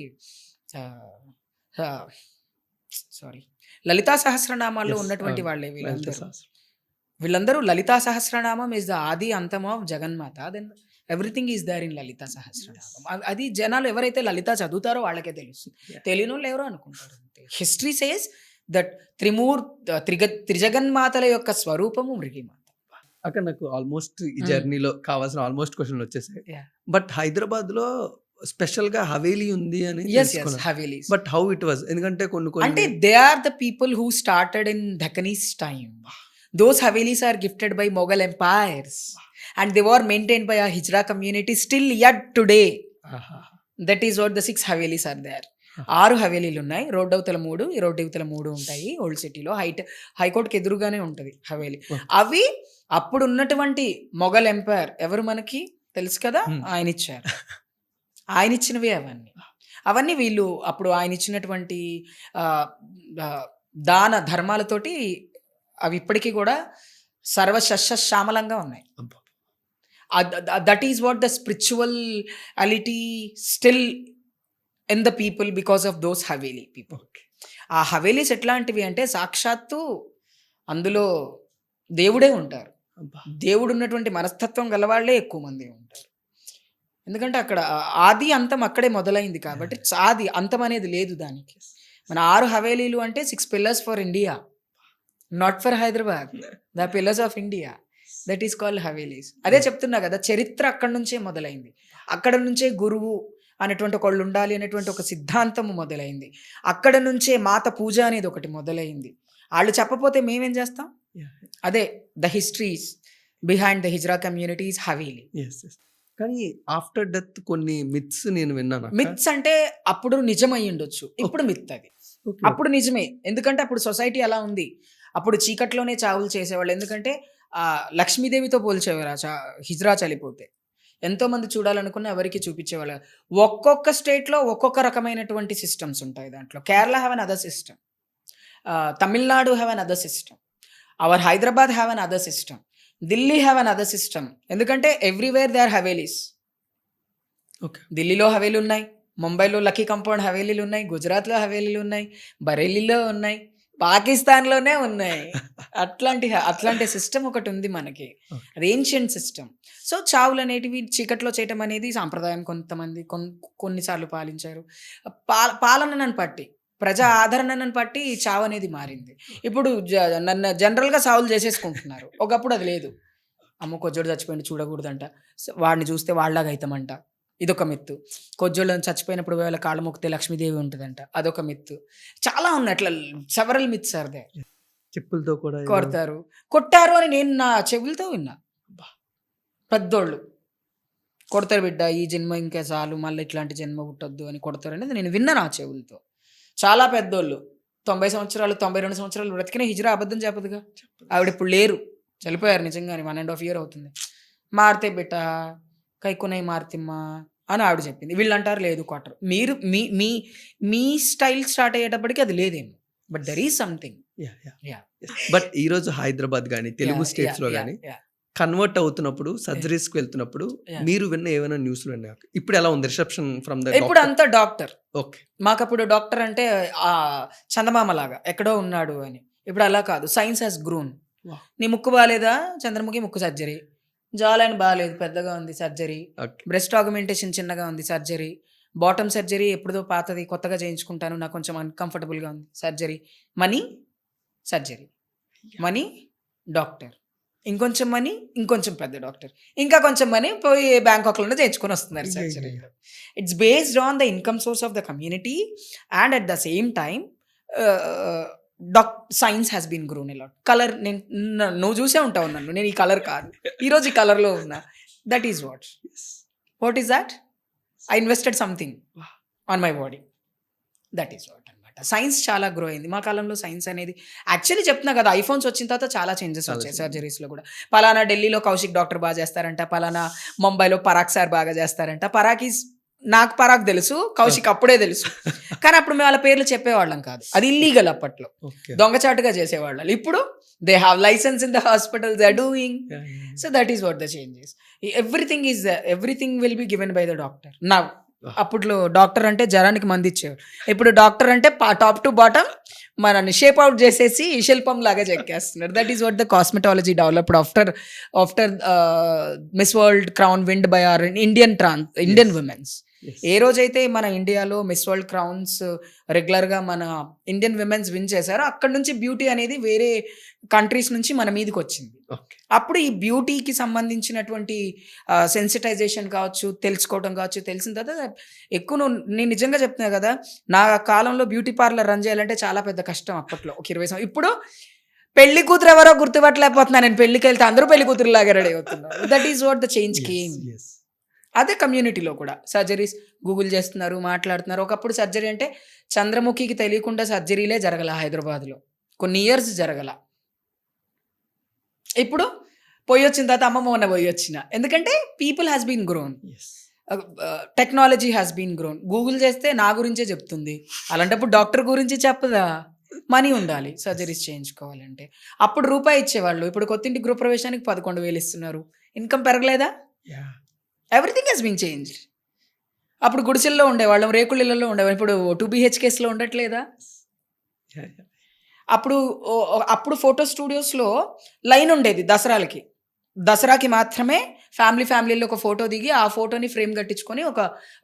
సారీ లలితా సహస్రనామాల్లో ఉన్నటువంటి వాళ్ళే వీళ్ళందరూ. లలితా సహస్రనామం ఇస్ ద ఆది అంతం of Jaganmata. Then everything is there in Lalita Sahasranamam. అది జనాలు ఎవరైతే లలిత చదువుతారో వాళ్ళకే తెలుస్తుంది, తెలియని వాళ్ళు ఎవరో అనుకుంటారు. హిస్టరీ సేస్ దట్ త్రిజగన్మాతల యొక్క స్వరూపము మృగిమాత. అక్కడ నాకు ఆల్మోస్ట్ ఈ జర్నీలో కావాల్సిన ఆల్మోస్ట్ క్వశ్చన్లు వచ్చేసాయి. బట్ హైదరాబాద్ లో స్పెషల్ గా హవేలీ ఉంది అని. But how it was? ఎందుకంటే అంటే they are the people who started in Deccanis time. Those Havelis are gifted by Mughal empires and they were maintained by ఆ hijra community still yet today. That is what the 6 havelis are there. 6 హవేలీలు ఉన్నాయి. రోడ్డు అవతల 3, ఈ road ఇవతల 3 ఉంటాయి old సిటీలో. హైకోర్టుకి ఎదురుగానే ఉంటుంది హవేలీ. అవి అప్పుడు ఉన్నటువంటి మొఘల్ ఎంపైర్ ఎవరు మనకి తెలుసు కదా, ఆయన ఇచ్చారు. ఆయన ఇచ్చినవే అవన్నీ వీళ్ళు అప్పుడు ఆయన ఇచ్చినటువంటి దాన ధర్మాలతోటి అవి ఇప్పటికీ కూడా సర్వశ్యామలంగా ఉన్నాయి. That is what the spirituality still in the people because of those haveli people. ఆ హవేలీస్ ఎట్లాంటివి అంటే సాక్షాత్తు అందులో దేవుడే ఉంటారు. దేవుడు ఉన్నటువంటి మనస్తత్వం గలవాళ్లే ఎక్కువ మంది ఉంటారు. ఎందుకంటే అక్కడ ఆది అంతం అక్కడే మొదలైంది కాబట్టి ఆది అంతం అనేది లేదు దానికి. మన 6 హవేలీలు అంటే 6 pillars for India, not for Hyderabad, the pillars of India. That is called havelis. అదే చెప్తున్నా కదా, చరిత్ర అక్కడి నుంచే మొదలైంది. అక్కడ నుంచే గురువు అనేటువంటి ఒకళ్ళు ఉండాలి అనేటువంటి ఒక సిద్ధాంతము మొదలైంది. అక్కడ నుంచే మాత పూజ అనేది ఒకటి మొదలైంది. వాళ్ళు చెప్పపోతే మేమేం చేస్తాం? అదే the histories behind the hijra communities Haveli. కానీ ఆఫ్టర్ డెత్ కొన్ని మిత్స్ నేను విన్నాను. మిత్స్ అంటే అప్పుడు నిజమై ఉండొచ్చు, ఇప్పుడు మిత్ అది. అప్పుడు నిజమే, ఎందుకంటే అప్పుడు సొసైటీ అలా ఉంది. అప్పుడు చీకట్లోనే చావులు చేసేవాళ్ళు. ఎందుకంటే లక్ష్మీదేవితో పోల్చేవారు హిజ్రా చనిపోతే. ఎంతోమంది చూడాలనుకున్న ఎవరికి చూపించేవాళ్ళు. ఒక్కొక్క స్టేట్లో ఒక్కొక్క రకమైనటువంటి సిస్టమ్స్ ఉంటాయి. దాంట్లో Kerala have an other system, Tamil Nadu have an other system, our Hyderabad have an other system, Delhi have an other system. ఎందుకంటే ఎవ్రీవేర్ దే ఆర్ హవేలీస్. ఢిల్లీలో హవేలీలు ఉన్నాయి, ముంబైలో లక్కీ కంపౌండ్ హవేలీలు ఉన్నాయి, గుజరాత్లో హవేలీలు ఉన్నాయి, బరేలీలో ఉన్నాయి, పాకిస్తాన్లోనే ఉన్నాయి. అట్లాంటి సిస్టమ్ ఒకటి ఉంది మనకి. అది ఏన్షియంట్ సిస్టమ్. సో చావులు అనేటివి చీకట్లో చేయటం అనేది సాంప్రదాయం. కొంతమంది కొన్నిసార్లు పాలించారు. పాలనను బట్టి, ప్రజా ఆదరణను బట్టి చావు అనేది మారింది. ఇప్పుడు నన్ను జనరల్గా సావులు చేసేసుకుంటున్నారు. ఒకప్పుడు అది లేదు. అమ్మ కొజ్జోడు చచ్చిపోయింది చూడకూడదంట, వాడిని చూస్తే వాళ్ళలాగా అవుతామంట, ఇదొక మిత్తు. కొజ్జోళ్ళని చచ్చిపోయినప్పుడు వాళ్ళ కాళ్ళ మొక్కితే లక్ష్మీదేవి ఉంటుందంట, అదొక మిత్తు. చాలా ఉన్నాయి అట్లా సెవరల్ మిత్స్ ఆర్ దేర్. చెప్పులతో కూడా కొడతారు, కొట్టారు అని నేను నా చెవులతో విన్నా. పెద్దోళ్ళు కొడతారు, బిడ్డ ఈ జన్మ ఇంకా చాలు, మళ్ళీ ఇట్లాంటి జన్మ పుట్టొద్దు అని కొడతారు అనేది నేను విన్నా నా చెవులతో. చాలా పెద్దోళ్ళు 90 సంవత్సరాలు 92 సంవత్సరాలు బ్రతికిన హిజ్రా అబద్ధం చెప్పదుగా. ఆవిడ ఇప్పుడు లేరు, చనిపోయారు నిజంగానే. 1.5 year అవుతుంది. మారితే బిడ్డ కైకునై మారుతిమ్మా అని ఆవిడ చెప్పింది. వీళ్ళు అంటారు లేదు కొట్టరు. మీరు మీ స్టైల్ స్టార్ట్ అయ్యేటప్పటికి అది లేదేమో, but there is something. But ఈరోజు హైదరాబాద్ కానీ తెలుగు స్టేట్స్లో కానీ కన్వర్ట్ అవుతున్నప్పుడు, సర్జరీస్కి వెళ్తున్నప్పుడు మీరు విన్న ఏమైనా న్యూస్లు విన్నా? ఇప్పుడు ఎలా ఉంది రిసెప్షన్ ఫ్రమ్ ద? ఇప్పుడు అంతా డాక్టర్. ఓకే, మాకప్పుడు డాక్టర్ అంటే చందమామ లాగా ఎక్కడో ఉన్నాడు అని. ఇప్పుడు అలా కాదు, సైన్స్ హ్యాస్ గ్రోన్. నీ ముక్కు బాగాలేదా, చంద్రముఖి ముక్కు సర్జరీ. జాలైన్ బాగాలేదు, పెద్దగా ఉంది, సర్జరీ. బ్రెస్ట్ ఆగ్మెంటేషన్ చిన్నగా ఉంది, సర్జరీ. బాటమ్ సర్జరీ ఎప్పుడో పాతది, కొత్తగా చేయించుకుంటాను, నాకు కొంచెం అన్కంఫర్టబుల్గా ఉంది, surgery. Money surgery, money doctor, ఇంకొంచెం మనీ ఇంకొంచెం పెద్ద డాక్టర్, ఇంకా కొంచెం మనీ పోయి బ్యాంకాక్లోనే చేయించుకొని వస్తున్నారు surgery. It's based on the income source of the community and at the same time science has been grown a lot. Colour, నువ్వు చూసే ఉంటావు నన్ను, నేను ఈ కలర్ కాదు, ఈరోజు ఈ కలర్లో ఉన్నా. That is what is that? I invested something on my body. That is what అనమాట. సైన్స్ చాలా గ్రో అయింది మా కాలంలో. సైన్స్ అనేది యాక్చువల్లీ చెప్తున్నా కదా, ఐఫోన్స్ వచ్చిన తర్వాత చాలా చేంజెస్ వచ్చాయి సర్జరీస్లో కూడా. పలానా ఢిల్లీలో కౌశిక్ డాక్టర్ బాగా చేస్తారంట, పలానా ముంబైలో పరాక్ సార్ బాగా చేస్తారంట. నాకు పరాక్ తెలుసు, కౌశిక్ అప్పుడే తెలుసు, కానీ అప్పుడు మేము వాళ్ళ పేర్లు చెప్పేవాళ్ళం కాదు. అది ఇల్లీగల్ అప్పట్లో, దొంగచాటుగా చేసేవాళ్ళం. ఇప్పుడు they have license in the hospital, they are doing. So that is what the changes. Everything will be given by the doctor now. అప్పట్లో డాక్టర్ అంటే జ్వరానికి మంది ఇచ్చేవాడు, ఇప్పుడు డాక్టర్ అంటే టాప్ టు బాటమ్ మనల్ని షేప్ అవుట్ చేసేసి శిల్పం లాగా చెక్కేస్తున్నారు. That is what the cosmetology developed after Miss World crown winned by our Indian womens. ఏ రోజైతే మన ఇండియాలో మిస్ వరల్డ్ క్రౌన్స్ రెగ్యులర్గా మన ఇండియన్ విమెన్స్ విన్ చేశారో అక్కడ నుంచి బ్యూటీ అనేది వేరే కంట్రీస్ నుంచి మన మీదకి వచ్చింది. అప్పుడు ఈ బ్యూటీకి సంబంధించినటువంటి సెన్సిటైజేషన్ కావచ్చు, తెలుసుకోవడం కావచ్చు, తెలిసిన తర్వాత ఎక్కువ నేను నిజంగా చెప్తున్నా కదా, నా కాలంలో బ్యూటీ పార్లర్ రన్ చేయాలంటే చాలా పెద్ద కష్టం అప్పట్లో, ఒక 20 సంవత్సరం. ఇప్పుడు పెళ్లి కూతురు ఎవరో గుర్తుపట్టలేకపోతున్నా, నేను పెళ్లికి వెళ్తే అందరూ పెళ్లి కూతురులాగా రెడీ అవుతున్నారు. That is what the change came. అదే కమ్యూనిటీలో కూడా సర్జరీస్ గూగుల్ చేస్తున్నారు, మాట్లాడుతున్నారు. ఒకప్పుడు సర్జరీ అంటే చంద్రముఖికి తెలియకుండా సర్జరీలే జరగల హైదరాబాద్లో, కొన్ని ఇయర్స్ జరగల. ఇప్పుడు పోయి వచ్చిన తర్వాత అమ్మమ్మ మొన్న పోయి వచ్చిన, ఎందుకంటే people has been grown, technology has been grown. Google చేస్తే నా గురించే చెప్తుంది, అలాంటప్పుడు డాక్టర్ గురించి చెప్పదా? మనీ ఉండాలి సర్జరీస్ చేయించుకోవాలంటే. అప్పుడు రూపాయి ఇచ్చేవాళ్ళు, ఇప్పుడు కొత్తింటి గృహప్రవేశానికి 11,000 ఇస్తున్నారు. ఇన్కమ్ పెరగలేదా? Everything has been changed. అప్పుడు గుడిసెల్లో ఉండేవాళ్ళం, రేకుళ్ళలో ఉండేవాళ్ళం, ఇప్పుడు 2 BHKస్లో ఉండట్లేదా? అప్పుడు ఫోటో స్టూడియోస్లో లైన్ ఉండేది దసరాకి మాత్రమే. ఫ్యామిలీలో ఒక ఫోటో దిగి ఆ ఫోటోని ఫ్రేమ్ కట్టించుకొని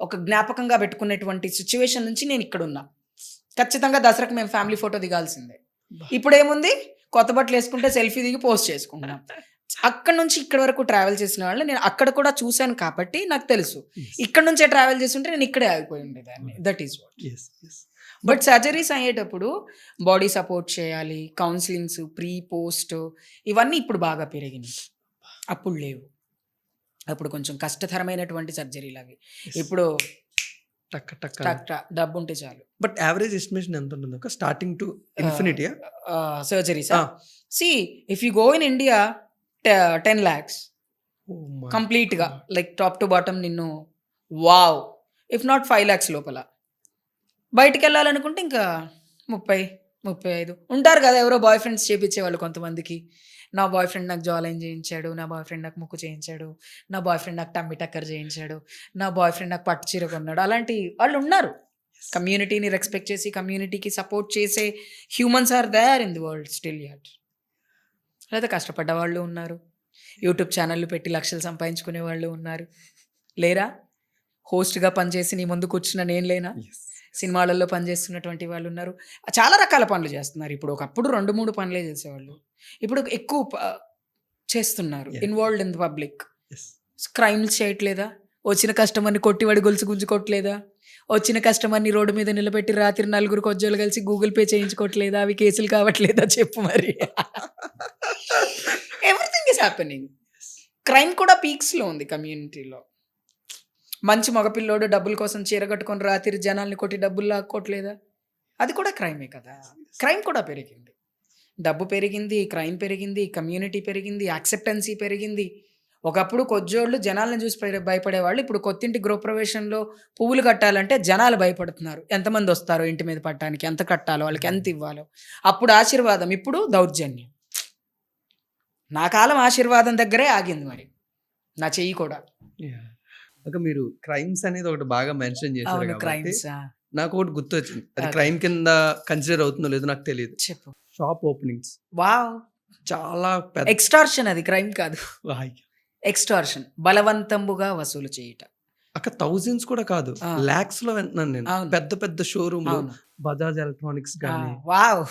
ఒక జ్ఞాపకంగా పెట్టుకునేటువంటి సిచ్యువేషన్ నుంచి నేను ఇక్కడ ఉన్నా. ఖచ్చితంగా దసరాకి మేము ఫ్యామిలీ ఫోటో దిగాల్సిందే. ఇప్పుడు ఏముంది, కొత్త బట్టలు వేసుకుంటే సెల్ఫీ దిగి పోస్ట్ చేసుకుంటున్నాం. అక్కడ నుంచి ఇక్కడ వరకు ట్రావెల్ చేసిన వాళ్ళని నేను అక్కడ కూడా చూశాను కాబట్టి నాకు తెలుసు. ఇక్కడ నుంచే ట్రావెల్ చేస్తుంటే నేను ఇక్కడే ఆగిపోయి ఉండేదాన్ని. That is what. But surgeries అయ్యేటప్పుడు బాడీ సపోర్ట్ చేయాలి, కౌన్సిలింగ్స్, ప్రీ పోస్ట్, ఇవన్నీ ఇప్పుడు బాగా పెరిగినాయి. అప్పుడు లేవు. అప్పుడు కొంచెం కష్టతరమైనటువంటి సర్జరీలు అవి. ఇప్పుడు డబ్బు ఉంటే చాలు. బట్ యావరేజ్ ఎస్టిమేషన్ ఎంత ఉంటుంది starting to infinity surgeries? See if you go in India 10 lakhs కంప్లీట్గా, లైక్ టాప్ టు బాటమ్ నిన్ను వావ్, ఇఫ్ నాట్ 5 lakhs లోపల. బయటికి వెళ్ళాలనుకుంటే ఇంకా 30-35 ఉంటారు కదా, ఎవరో బాయ్ ఫ్రెండ్స్ చేయించేవాళ్ళు కొంతమందికి. నా బాయ్ ఫ్రెండ్ నాకు జాలైన్ చేయించాడు, నా బాయ్ ఫ్రెండ్ నాకు ముక్కు చేయించాడు, నా బాయ్ ఫ్రెండ్ నాకు టమ్మి టక్కర్ చేయించాడు, నా బాయ్ ఫ్రెండ్ నాకు పట్టు చీర కొన్నాడు. అలాంటి వాళ్ళు ఉన్నారు. కమ్యూనిటీని రెస్పెక్ట్ చేసి కమ్యూనిటీకి సపోర్ట్ చేసే humans are there in the world still yet. లేదా కష్టపడ్డ వాళ్ళు ఉన్నారు, యూట్యూబ్ ఛానళ్ళు పెట్టి లక్షలు సంపాదించుకునే వాళ్ళు ఉన్నారు, లేరా? హోస్ట్గా పనిచేసి నీ ముందు కూర్చున్న నేను లేనా? సినిమాలలో పనిచేస్తున్నటువంటి వాళ్ళు ఉన్నారు, చాలా రకాల పనులు చేస్తున్నారు. ఇప్పుడు ఒకప్పుడు 2-3 పనులే చేసేవాళ్ళు, ఇప్పుడు ఎక్కువ చేస్తున్నారు. Involved in the public. Crimes చేయట్లేదా? వచ్చిన కస్టమర్ని కొట్టివాడి గొలుసు గుంజుకోవట్లేదా? వచ్చిన కస్టమర్ని రోడ్డు మీద నిలబెట్టి రాత్రి 4 కొజ్జోలు కలిసి గూగుల్ పే చేయించుకోవట్లేదా? అవి కేసులు కావట్లేదా? చెప్పు మరి. Everything is happening. క్రైమ్ కూడా పీక్స్లో ఉంది కమ్యూనిటీలో. మంచి మగపిల్లోడు డబ్బుల కోసం చీర కట్టుకొని రాత్రి జనాల్ని కొట్టి డబ్బులు లాక్కోవట్లేదా? అది కూడా క్రైమే కదా. క్రైమ్ కూడా పెరిగింది, డబ్బు పెరిగింది, క్రైమ్ పెరిగింది, కమ్యూనిటీ పెరిగింది, యాక్సెప్టెన్సీ పెరిగింది. ఒకప్పుడు కొజ్జోళ్ళు జనాలను చూసి భయపడేవాళ్ళు, ఇప్పుడు కొత్తింటి గృహప్రవేశంలో పువ్వులు కట్టాలంటే జనాలు భయపడుతున్నారు. ఎంతమంది వస్తారో ఇంటి మీద పట్టడానికి, ఎంత కట్టాలో, వాళ్ళకి ఎంత ఇవ్వాలో. అప్పుడు ఆశీర్వాదం, ఇప్పుడు దౌర్జన్యం. నా కాలం ఆశీర్వాదం దగ్గరే ఆగింది, మరి నా చెయ్యి కూడా. మీరు క్రైమ్స్ అనేది ఒకటి బాగా మెన్షన్ చేశారు కాబట్టి క్రైమ్స్ నాకు ఒకటి గుర్తు వచ్చింది. అది క్రైమ్ కింద కన్సిడర్ అవుతుందో లేదో నాకు తెలియదు. చెప్పు. Shop openings. వావ్, చాలా పెద్ద ఎక్స్టార్షన్. అది క్రైమ్ కాదు, ఎక్స్టార్షన్. బలవంతంబుగా వసూలు చేయుట. అక్కడ థౌజండ్స్ కూడా కాదు, లాక్స్ లో వింటున్నాను నేను. పెద్ద పెద్ద షోరూమ్, బజాజ్ ఎలక్ట్రానిక్స్ కానీ. వావ్.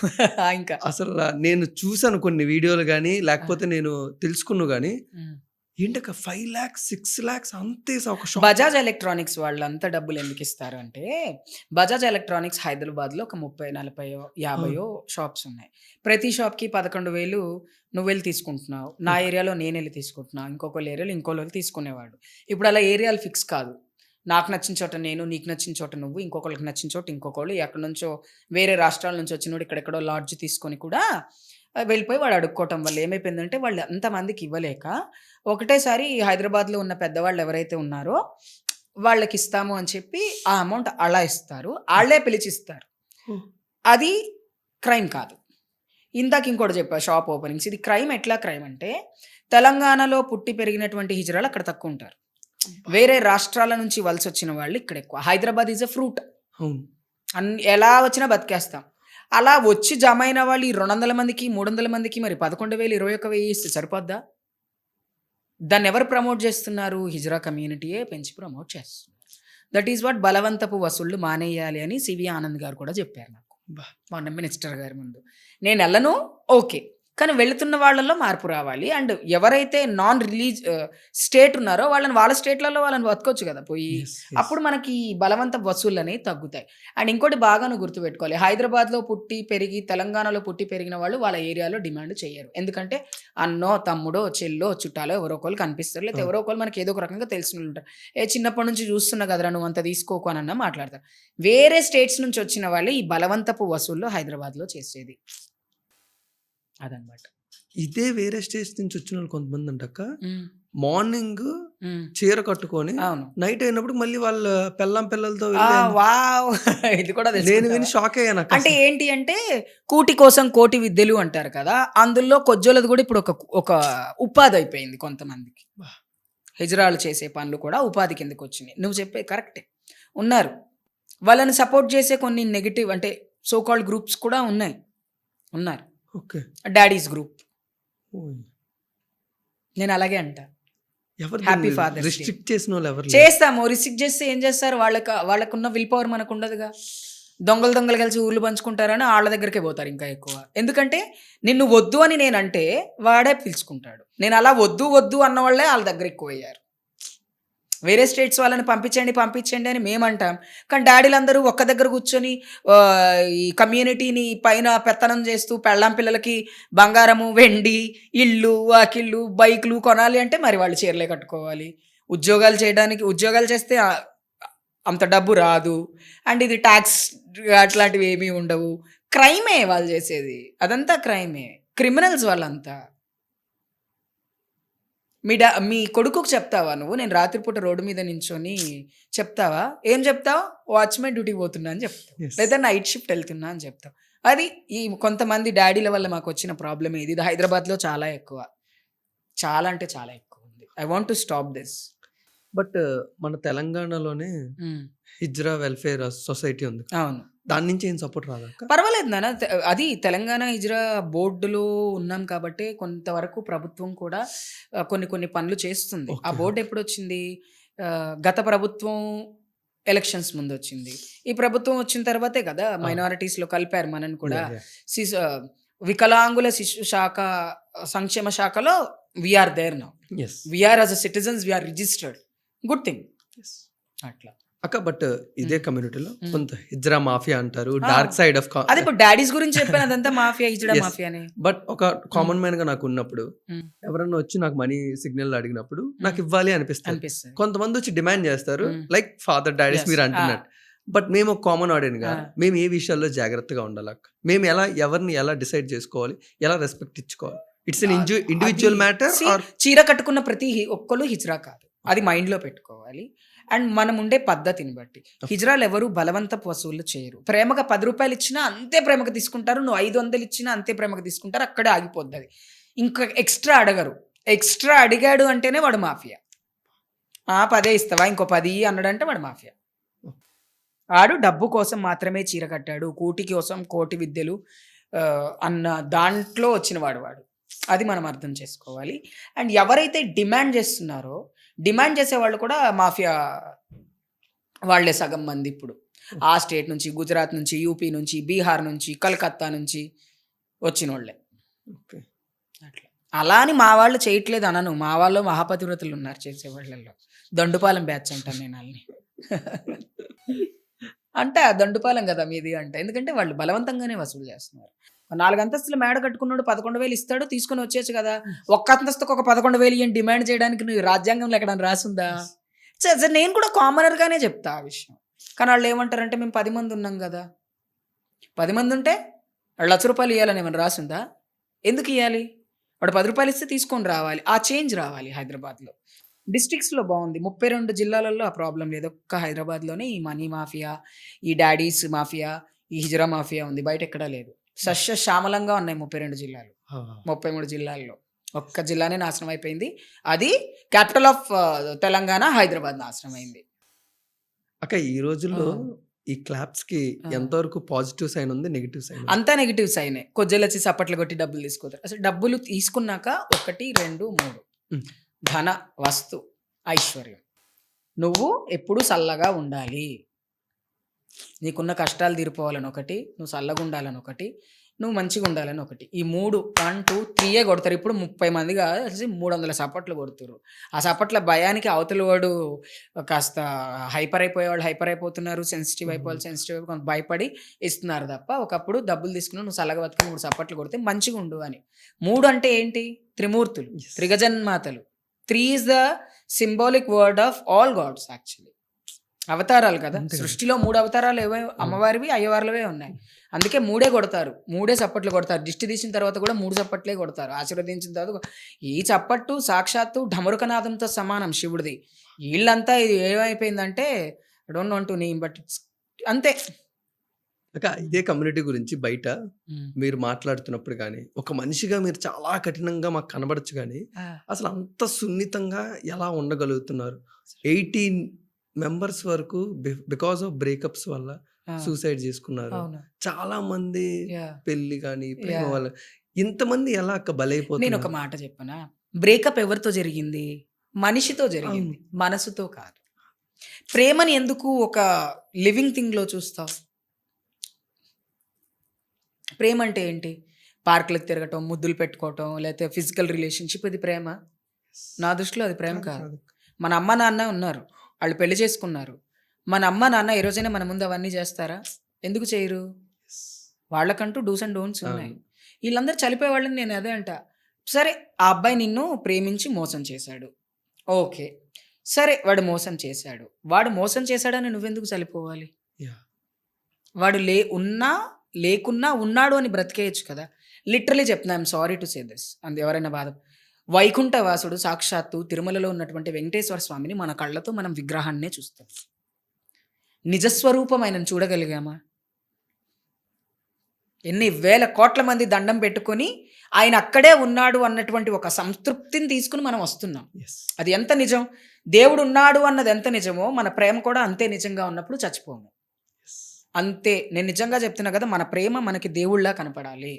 ఇంకా అసలు నేను చూసాను కొన్ని వీడియోలు కానీ, లేకపోతే నేను తెలుసుకున్నా కానీ, ఏంటక్క 5 lakhs 6 lakhs అంతే. బజాజ్ ఎలక్ట్రానిక్స్ వాళ్ళు అంత డబ్బులు ఎందుకు ఇస్తారు అంటే, బజాజ్ ఎలక్ట్రానిక్స్ హైదరాబాద్లో ఒక 30-40-50 షాప్స్ ఉన్నాయి. ప్రతి షాప్కి 11,000 నువ్వు వెళ్ళి తీసుకుంటున్నావు, నా ఏరియాలో నేను వెళ్ళి తీసుకుంటున్నాను, ఇంకొక ఏరియాలో ఇంకోళ్ళు తీసుకునేవాడు. ఇప్పుడు అలా ఏరియాలు ఫిక్స్ కాదు. నాకు నచ్చిన చోట నేను, నీకు నచ్చిన చోట నువ్వు, ఇంకొకరికి నచ్చిన చోట ఇంకొకళ్ళు, ఎక్కడి నుంచో వేరే రాష్ట్రాల నుంచి వచ్చినోడు ఇక్కడెక్కడో లాడ్జ్ తీసుకొని కూడా వెళ్ళిపోయి వాడు అడుక్కోవటం వల్ల ఏమైపోయిందంటే, వాళ్ళు అంతమందికి ఇవ్వలేక ఒకటేసారి హైదరాబాద్లో ఉన్న పెద్దవాళ్ళు ఎవరైతే ఉన్నారో వాళ్ళకి ఇస్తాము అని చెప్పి ఆ అమౌంట్ అలా ఇస్తారు, వాళ్ళే పిలిచిస్తారు. అది క్రైమ్ కాదు. ఇందాక ఇంకోటి చెప్పా, షాప్ ఓపెనింగ్స్. ఇది క్రైమ్. ఎట్లా క్రైమ్ అంటే, తెలంగాణలో పుట్టి పెరిగినటువంటి హిజరాలు అక్కడ తక్కువ ఉంటారు, వేరే రాష్ట్రాల నుంచి వలస వచ్చిన వాళ్ళు ఇక్కడ ఎక్కువ. హైదరాబాద్ ఈజ్ ఎ ఫ్రూట్, ఎలా వచ్చినా బతికేస్తాం. అలా వచ్చి జమ అయిన వాళ్ళు ఈ 200 మందికి 300 మందికి మరి 11,000 21,000 ఇస్తే సరిపోద్దా? దాన్ని ఎవరు ప్రమోట్ చేస్తున్నారు? హిజ్రా కమ్యూనిటీయే పెంచి ప్రమోట్ చేస్తున్నారు. దట్ ఈస్ వాట్ బలవంతపు వసూళ్లు మానేయాలి అని సివి ఆనంద్ గారు కూడా చెప్పారు నాకు మొన్న మినిస్టర్ గారి ముందు. నేను వెళ్ళను, ఓకే, కానీ వెళుతున్న వాళ్ళలో మార్పు రావాలి. అండ్ ఎవరైతే నాన్ రిలీజ్ స్టేట్ ఉన్నారో వాళ్ళ స్టేట్‌లలో వాళ్ళని బతకొచ్చు కదా పోయి. యెస్. యెస్. అప్పుడు మనకి ఈ బలవంత వసూళ్ళనేవి తగ్గుతాయి. అండ్ ఇంకోటి బాగా నువ్వు గుర్తుపెట్టుకోవాలి. హైదరాబాద్‌లో పుట్టి, పెరిగి, తెలంగాణలో పుట్టి పెరిగిన వాళ్ళు వాళ్ళ ఏరియాలో డిమాండ్ చెయ్యరు. ఎందుకంటే అన్నో, తమ్ముడో, చెల్లో, చుట్టాలో ఎవరో ఒకళ్ళు కనిపిస్తారు. లేకపోతే ఎవరో ఒకళ్ళు మనకి ఏదో ఒక రకంగా తెలిసినోళ్ళు ఉంటారు. చిన్నప్పటి నుంచి చూస్తున్నా కదరా నువ్వు అంత తీసుకోకు అనన్నా మాట్లాడతారు. వేరే స్టేట్స్ నుంచి వచ్చిన వాళ్ళే ఈ బలవంతపు వసూళ్ళు హైదరాబాద్‌లో చేసేది. అదనమాట. ఇదే వేరే స్టేట్స్ నుంచి వచ్చినోళ్ళు కొంతమంది అంటక్క హ్మ్. మార్నింగ్ హ్మ్. చీర కట్టుకొని అవును. నైట్ అయినప్పుడు మళ్ళీ వాళ్ళ పిల్లలతో ఆ! వెళ్ళి వావ్! ఇది కూడా నేను తెలుసుకుంటావా? విని షాక్ అయ్యాను అక్క అంటే అసలు. ఏంటి అంటే కూటి కోసం కోటి విద్యలు అంటారు కదా! అందులో కొజ్జోలది కూడా ఇప్పుడు ఒక ఉపాధి అయిపోయింది కొంతమందికి. వా. హిజ్రాలు చేసే పనులు కూడా ఉపాధి కిందకొచ్చినాయి. నువ్వు చెప్పేది కరెక్టే. ఉన్నారు. వాళ్ళని సపోర్ట్ చేసే కొన్ని నెగెటివ్ అంటే సో కాల్డ్ గ్రూప్స్ కూడా ఉన్నారు. ఓకే. Daddies group. ఓయ్. నేను అలాగే అంటా. ఎవరు హ్యాపీ ఫాదర్స్ డే. రిస్ట్రిక్ట్ చేసిన వాళ్ళు ఎవరు లేరు. చేస్తాము. రిస్ట్రిక్ట్ చేస్తే ఏం చేస్తారు? వాళ్ళకున్న విల్ పవర్ మనకుండదుగా. దొంగలు కలిసి ఊర్లు పంచుకుంటారని ఆళ్ళ దగ్గరికే పోతారు ఇంకా ఎక్కువ. ఎందుకంటే నిన్ను వద్దు అని నేనంటే వాడే పిలుచుకుంటాడు. నేను అలా వద్దు అన్న వాళ్ళే ఆళ్ళ దగ్గర ఎక్కువయ్యారు. వేరే స్టేట్స్ వాళ్ళని పంపించండి అని మేమంటాం. కానీ డాడీలందరూ ఒక్క దగ్గర కూర్చొని ఈ కమ్యూనిటీని పైన పెత్తనం చేస్తూ పెళ్ళాం పిల్లలకి బంగారము, వెండి, ఇల్లు, వాకిళ్ళు, బైకులు కొనాలి అంటే మరి వాళ్ళు చీరలే కట్టుకోవాలి. ఉద్యోగాలు చేస్తే అంత డబ్బు రాదు. అండ్ ఇది టాక్స్ అట్లాంటివి ఏమీ ఉండవు. క్రైమే వాళ్ళు చేసేది. అదంతా క్రైమే. క్రిమినల్స్ వాళ్ళంతా. మీ కొడుకుకి చెప్తావా నువ్వు? నేను రాత్రిపూట రోడ్డు మీద నించొని చెప్తావా? ఏం చెప్తావు? వాచ్‌మెన్ డ్యూటీకి పోతున్నా అని చెప్తావు. Yes. లేదా నైట్ షిఫ్ట్ వెళ్తున్నా అని చెప్తావు. అది ఈ కొంతమంది డాడీల వల్ల మాకొచ్చిన ప్రాబ్లమే ఇది. ఇది హైదరాబాద్‌లో చాలా ఎక్కువ. చాలా అంటే చాలా ఎక్కువ ఉంది. I want to stop this. But మన తెలంగాణలోనే హిజ్రా వెల్ఫేర్ సొసైటీ ఉంది. అవును. దాని నుంచి ఏం సపోర్ట్ రాదక్క? పర్వాలేదు నాన్న. అది తెలంగాణ హిజ్రా బోర్డులో ఉన్నాం కాబట్టి కొంతవరకు ప్రభుత్వం కూడా కొన్ని పనులు చేస్తుంది. ఆ ఓకే. బోర్డు ఎప్పుడొచ్చింది? గత ప్రభుత్వం ఎలక్షన్స్ ముందొచ్చింది. ఈ ప్రభుత్వం వచ్చిన తర్వాతే కదా మైనారిటీస్‌లో కలిపారు మనని కూడా. Yeah, yeah. వికలాంగుల శిశు శాఖ సంక్షేమ శాఖలో we are there now. Yes. We are as a citizens we are registered. Good thing. Yes. అట్లా. అక్క బట్ ఇదే Mm. కమ్యూనిటీలో Mm. కొంత హిజ్రా మాఫియా అంటారు. Ah. డార్క్ సైడ్ ఆఫ్ అదే ఇప్పుడు డాడీస్ గురించి చెప్పాను అదంతా మాఫియా, హిజ్రా Yes. మాఫియానే. బట్ ఒక కామన్ మ్యాన్ గా నాకు ఉన్నప్పుడు Mm. ఎవరన్నా వచ్చి నాకు మనీ సిగ్నల్ అడిగినప్పుడు నాకు ఇవ్వాలి అనిపిస్తుంది. అనిపిస్తుంది. కొంతమంది వచ్చి డిమాండ్ చేస్తారు Mm. Like father daddies Yes. మీరు అంటున్నట్టు. బట్ మేము ఒక కామన్ ఆడియన్స్ గా Ah. మేము ఏ విషయాల్లో జాగ్రత్తగా ఉండాలి అక్క? మేము ఎవరిని ఎలా డిసైడ్ చేసుకోవాలి, ఎలా రెస్పెక్ట్ ఇచ్చుకోవాలి? ఇట్స్ ఎన్ ఇండివిజువల్ అది మ్యాటర్ see, చీర కట్టుకున్న ప్రతి ఒక్కళ్ళు హిజ్రా కాదు. అది మైండ్ లో పెట్టుకోవాలి. అండ్ మనం ఉండే పద్ధతిని బట్టి హిజ్రాలు ఎవరు బలవంతపు వసూళ్లు చేయరు. ప్రేమగా 10 రూపాయలు ఇచ్చినా అంతే ప్రేమగా తీసుకుంటారు. నువ్వు 500 ఇచ్చినా అంతే ప్రేమగా తీసుకుంటారు. అక్కడే ఆగిపోద్ది అది. ఇంకా ఎక్స్ట్రా అడగరు. ఎక్స్ట్రా అడిగాడు అంటేనే వాడు మాఫియా. 10 ఇస్తావా ఇంకో 10 అన్నాడంటే వాడు మాఫియా. ఆడు డబ్బు కోసం మాత్రమే చీర కట్టాడు, కూటి కోసం కోటి విద్యలు అన్న దాంట్లో వచ్చిన వాడు. అది మనం అర్థం చేసుకోవాలి. అండ్ ఎవరైతే డిమాండ్ చేస్తున్నారో డిమాండ్ చేసేవాళ్ళు కూడా మాఫియా వాళ్ళే సగం మంది ఇప్పుడు. ఆ స్టేట్ నుంచి, గుజరాత్ నుంచి, యూపీ నుంచి, బీహార్ నుంచి, కలకత్తా నుంచి వచ్చిన వాళ్ళే. ఓకే. అట్లా అలా అని మా వాళ్ళు చేయట్లేదు అనను. మా వాళ్ళు మహాపతివ్రతలు ఉన్నారు చేసేవాళ్ళల్లో. దండుపాలెం బ్యాచ్ అంటాను నేను వాళ్ళని. అంటే ఆ దండుపాలెం కదా మీది అంటే. ఎందుకంటే వాళ్ళు బలవంతంగానే వసూలు చేస్తున్నారు. 4 అంతస్తుల మేడ కట్టుకున్నాడు 11,000 ఇస్తాడు, తీసుకొని వచ్చేచ్చు కదా. ఒక్క అంతస్తుకు ఒక 11,000 ఇయ్యని డిమాండ్ చేయడానికి నువ్వు రాజ్యాంగంలో ఎక్కడైనా రాసుందా? సరే నేను కూడా కామనర్గానే చెప్తా ఆ విషయం. కానీ వాళ్ళు ఏమంటారంటే మేము 10 మంది ఉన్నాం కదా. 10 మంది ఉంటే వాళ్ళు ₹1,00,000 ఇవ్వాలని ఏమైనా రాసుందా? ఎందుకు ఇవ్వాలి? వాడు ₹10 ఇస్తే తీసుకొని రావాలి. ఆ చేంజ్ రావాలి హైదరాబాద్లో. డిస్ట్రిక్ట్స్లో బాగుంది. 32 జిల్లాలలో ఆ ప్రాబ్లం లేదు. ఒక్క హైదరాబాద్లోనే ఈ మనీ మాఫియా, ఈ డాడీస్ మాఫియా, ఈ హిజ్రా మాఫియా ఉంది. బయట ఎక్కడా లేదు. సస్య శ్యామలంగా ఉన్నాయి 32 జిల్లాలు. 33 జిల్లాల్లో ఒక్క జిల్లానే నాశనం అయిపోయింది. అది క్యాపిటల్ ఆఫ్ తెలంగాణ హైదరాబాద్ నాశనం అయింది. అక్క ఈ రోజుల్లో ఈ క్లాప్స్ కి ఎంతవరకు పాజిటివ్ సైన్ ఉంది, నెగిటివ్ సైన్? అంతా నెగిటివ్ సైనే. కొజ్జలు వచ్చి సప్పట్లు కొట్టి డబ్బులు తీసుకోతారు. అసలు డబ్బులు తీసుకున్నాక 1, 2, 3 ధన, వస్తు, ఐశ్వర్యం. నువ్వు ఎప్పుడూ చల్లగా ఉండాలి. నీకున్న కష్టాలు తీరిపోవాలని ఒకటి, నువ్వు చల్లగా ఉండాలని ఒకటి, నువ్వు మంచిగా ఉండాలని ఒకటి. ఈ 3 1, 2, 3 కొడతారు. ఇప్పుడు 30 మంది కలిసి 300 సపట్లు కొడుతుర్రు. ఆ సపట్ల భయానికి అవతల వాడు కాస్త హైపర్ అయిపోయేవాళ్ళు హైపర్ అయిపోతున్నారు. సెన్సిటివ్ అయిపోవాలి సెన్సిటివ్ అయిపోయి కొంత భయపడి ఇస్తున్నారు తప్ప, ఒకప్పుడు డబ్బులు తీసుకుని నువ్వు సల్లగా బతుకుని 3 సపట్లు కొడితే మంచిగా ఉండు అని. 3 అంటే ఏంటి? త్రిమూర్తులు, త్రిగజన్మాతలు. 3 is the symbolic word of all gods actually. అవతారాలు కదా, సృష్టిలో 3 అవతారాలు ఏవో అమ్మవారివి అయ్యవార్లవే ఉన్నాయి. అందుకే 3 కొడతారు, 3 చప్పట్లు కొడతారు. దిష్టి తీసిన తర్వాత కూడా 3 చప్పట్లే కొడతారు. ఆశీర్వదించిన తర్వాత ఈ చప్పట్టు సాక్షాత్తు ఢమరుకనాదంతో సమానం శివుడిది. వీళ్ళంతా ఇది ఏమైపోయిందంటే I don't want to name but అంతే. ఇదే కమ్యూనిటీ గురించి బయట మీరు మాట్లాడుతున్నప్పుడు కానీ, ఒక మనిషిగా మీరు చాలా కఠినంగా మాకు కనబడచ్చు కానీ, అసలు అంత సున్నితంగా ఎలా ఉండగలుగుతున్నారు? 18 మెంబర్స్ వరకు బికాస్ ఆఫ్ బ్రేకప్స్ వల్ల సూసైడ్ చేసుకున్నారు. చాలా మంది పెళ్లి కానీ ప్రేమ వల్ల. ఇంతమంది ఎలా నేను బలైపోతున్నారు? ఒక మాట చెప్పనా, బ్రేకప్ ఎవరితో జరిగింది? మనిషితో జరిగింది, మనసుతో కాదు. ప్రేమని ఎందుకు ఒక లివింగ్ థింగ్ లో చూస్తావు? ప్రేమ అంటే ఏంటి? పార్కులకు తిరగటం, ముద్దులు పెట్టుకోవటం, లేకపోతే ఫిజికల్ రిలేషన్షిప్. ఇది ప్రేమ? నా దృష్టిలో అది ప్రేమ కాదు. మన అమ్మ నాన్న ఉన్నారు, వాళ్ళు పెళ్లి చేసుకున్నారు. మన అమ్మ నాన్న ఈ రోజైనా మన ముందు అవన్నీ చేస్తారా? ఎందుకు చేయరు? వాళ్ళకంటూ డూస్ అండ్ డోంట్స్ ఉన్నాయి. వీళ్ళందరూ చనిపోయే వాళ్ళని నేను అదే అంట. సరే, ఆ అబ్బాయి నిన్ను ప్రేమించి మోసం చేశాడు, ఓకే సరే, వాడు మోసం చేశాడు. వాడు మోసం చేశాడని నువ్వెందుకు చనిపోవాలి? వాడు ఉన్నా లేకున్నా ఉన్నాడు అని బ్రతికేయచ్చు కదా. లిటరలీ చెప్తున్నా, I'm sorry to say this. అందు ఎవరైనా బాధ. వైకుంఠవాసుడు సాక్షాత్తు తిరుమలలో ఉన్నటువంటి వెంకటేశ్వర స్వామిని మన కళ్ళతో మనం విగ్రహాన్నే చూస్తాం. నిజస్వరూపం ఆయనను చూడగలిగామా? ఎన్ని వేల కోట్ల మంది దండం పెట్టుకొని ఆయన అక్కడే ఉన్నాడు అన్నటువంటి ఒక సంతృప్తిని తీసుకుని మనం వస్తున్నాం. అది ఎంత నిజం? దేవుడు ఉన్నాడు అన్నది ఎంత నిజమో మన ప్రేమ కూడా అంతే నిజంగా ఉన్నప్పుడు చచ్చిపోము. అంతే. నేను నిజంగా చెప్తున్నా కదా, మన ప్రేమ మనకి దేవుళ్ళ కనపడాలి.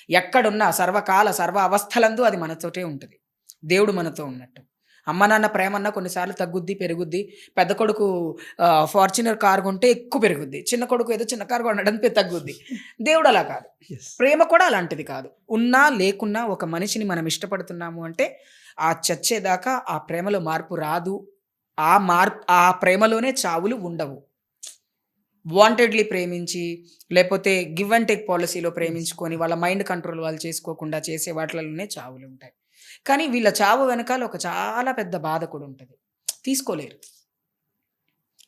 ఎక్కడున్నా సర్వకాల సర్వ అవస్థలందు అది మనతోటే ఉంటుంది, దేవుడు మనతో ఉన్నట్టు. అమ్మ నాన్న ప్రేమ అన్న కొన్నిసార్లు తగ్గుద్ది పెరుగుద్ది. పెద్ద కొడుకు ఫార్చునర్ కార్ కొంటే ఎక్కువ పెరుగుద్ది, చిన్న కొడుకు ఏదో చిన్న కార్ కొనడానికి తగ్గుద్ది. దేవుడు అలా కాదు, ప్రేమ కూడా అలాంటిది కాదు. ఉన్నా లేకున్నా ఒక మనిషిని మనం ఇష్టపడుతున్నాము అంటే ఆ చచ్చేదాకా ఆ ప్రేమలో మార్పు రాదు. ఆ ప్రేమలోనే చావులు ఉండవు. వాంటెడ్లీ ప్రేమించి లేకపోతే గివ్ అండ్ టేక్ పాలసీలో ప్రేమించుకొని వాళ్ళ మైండ్ కంట్రోల్ వాళ్ళు చేసుకోకుండా చేసే వాటిలోనే చావులు ఉంటాయి. కానీ వీళ్ళ చావు వెనకాల ఒక చాలా పెద్ద బాధ కూడా ఉంటుంది. తీసుకోలేరు,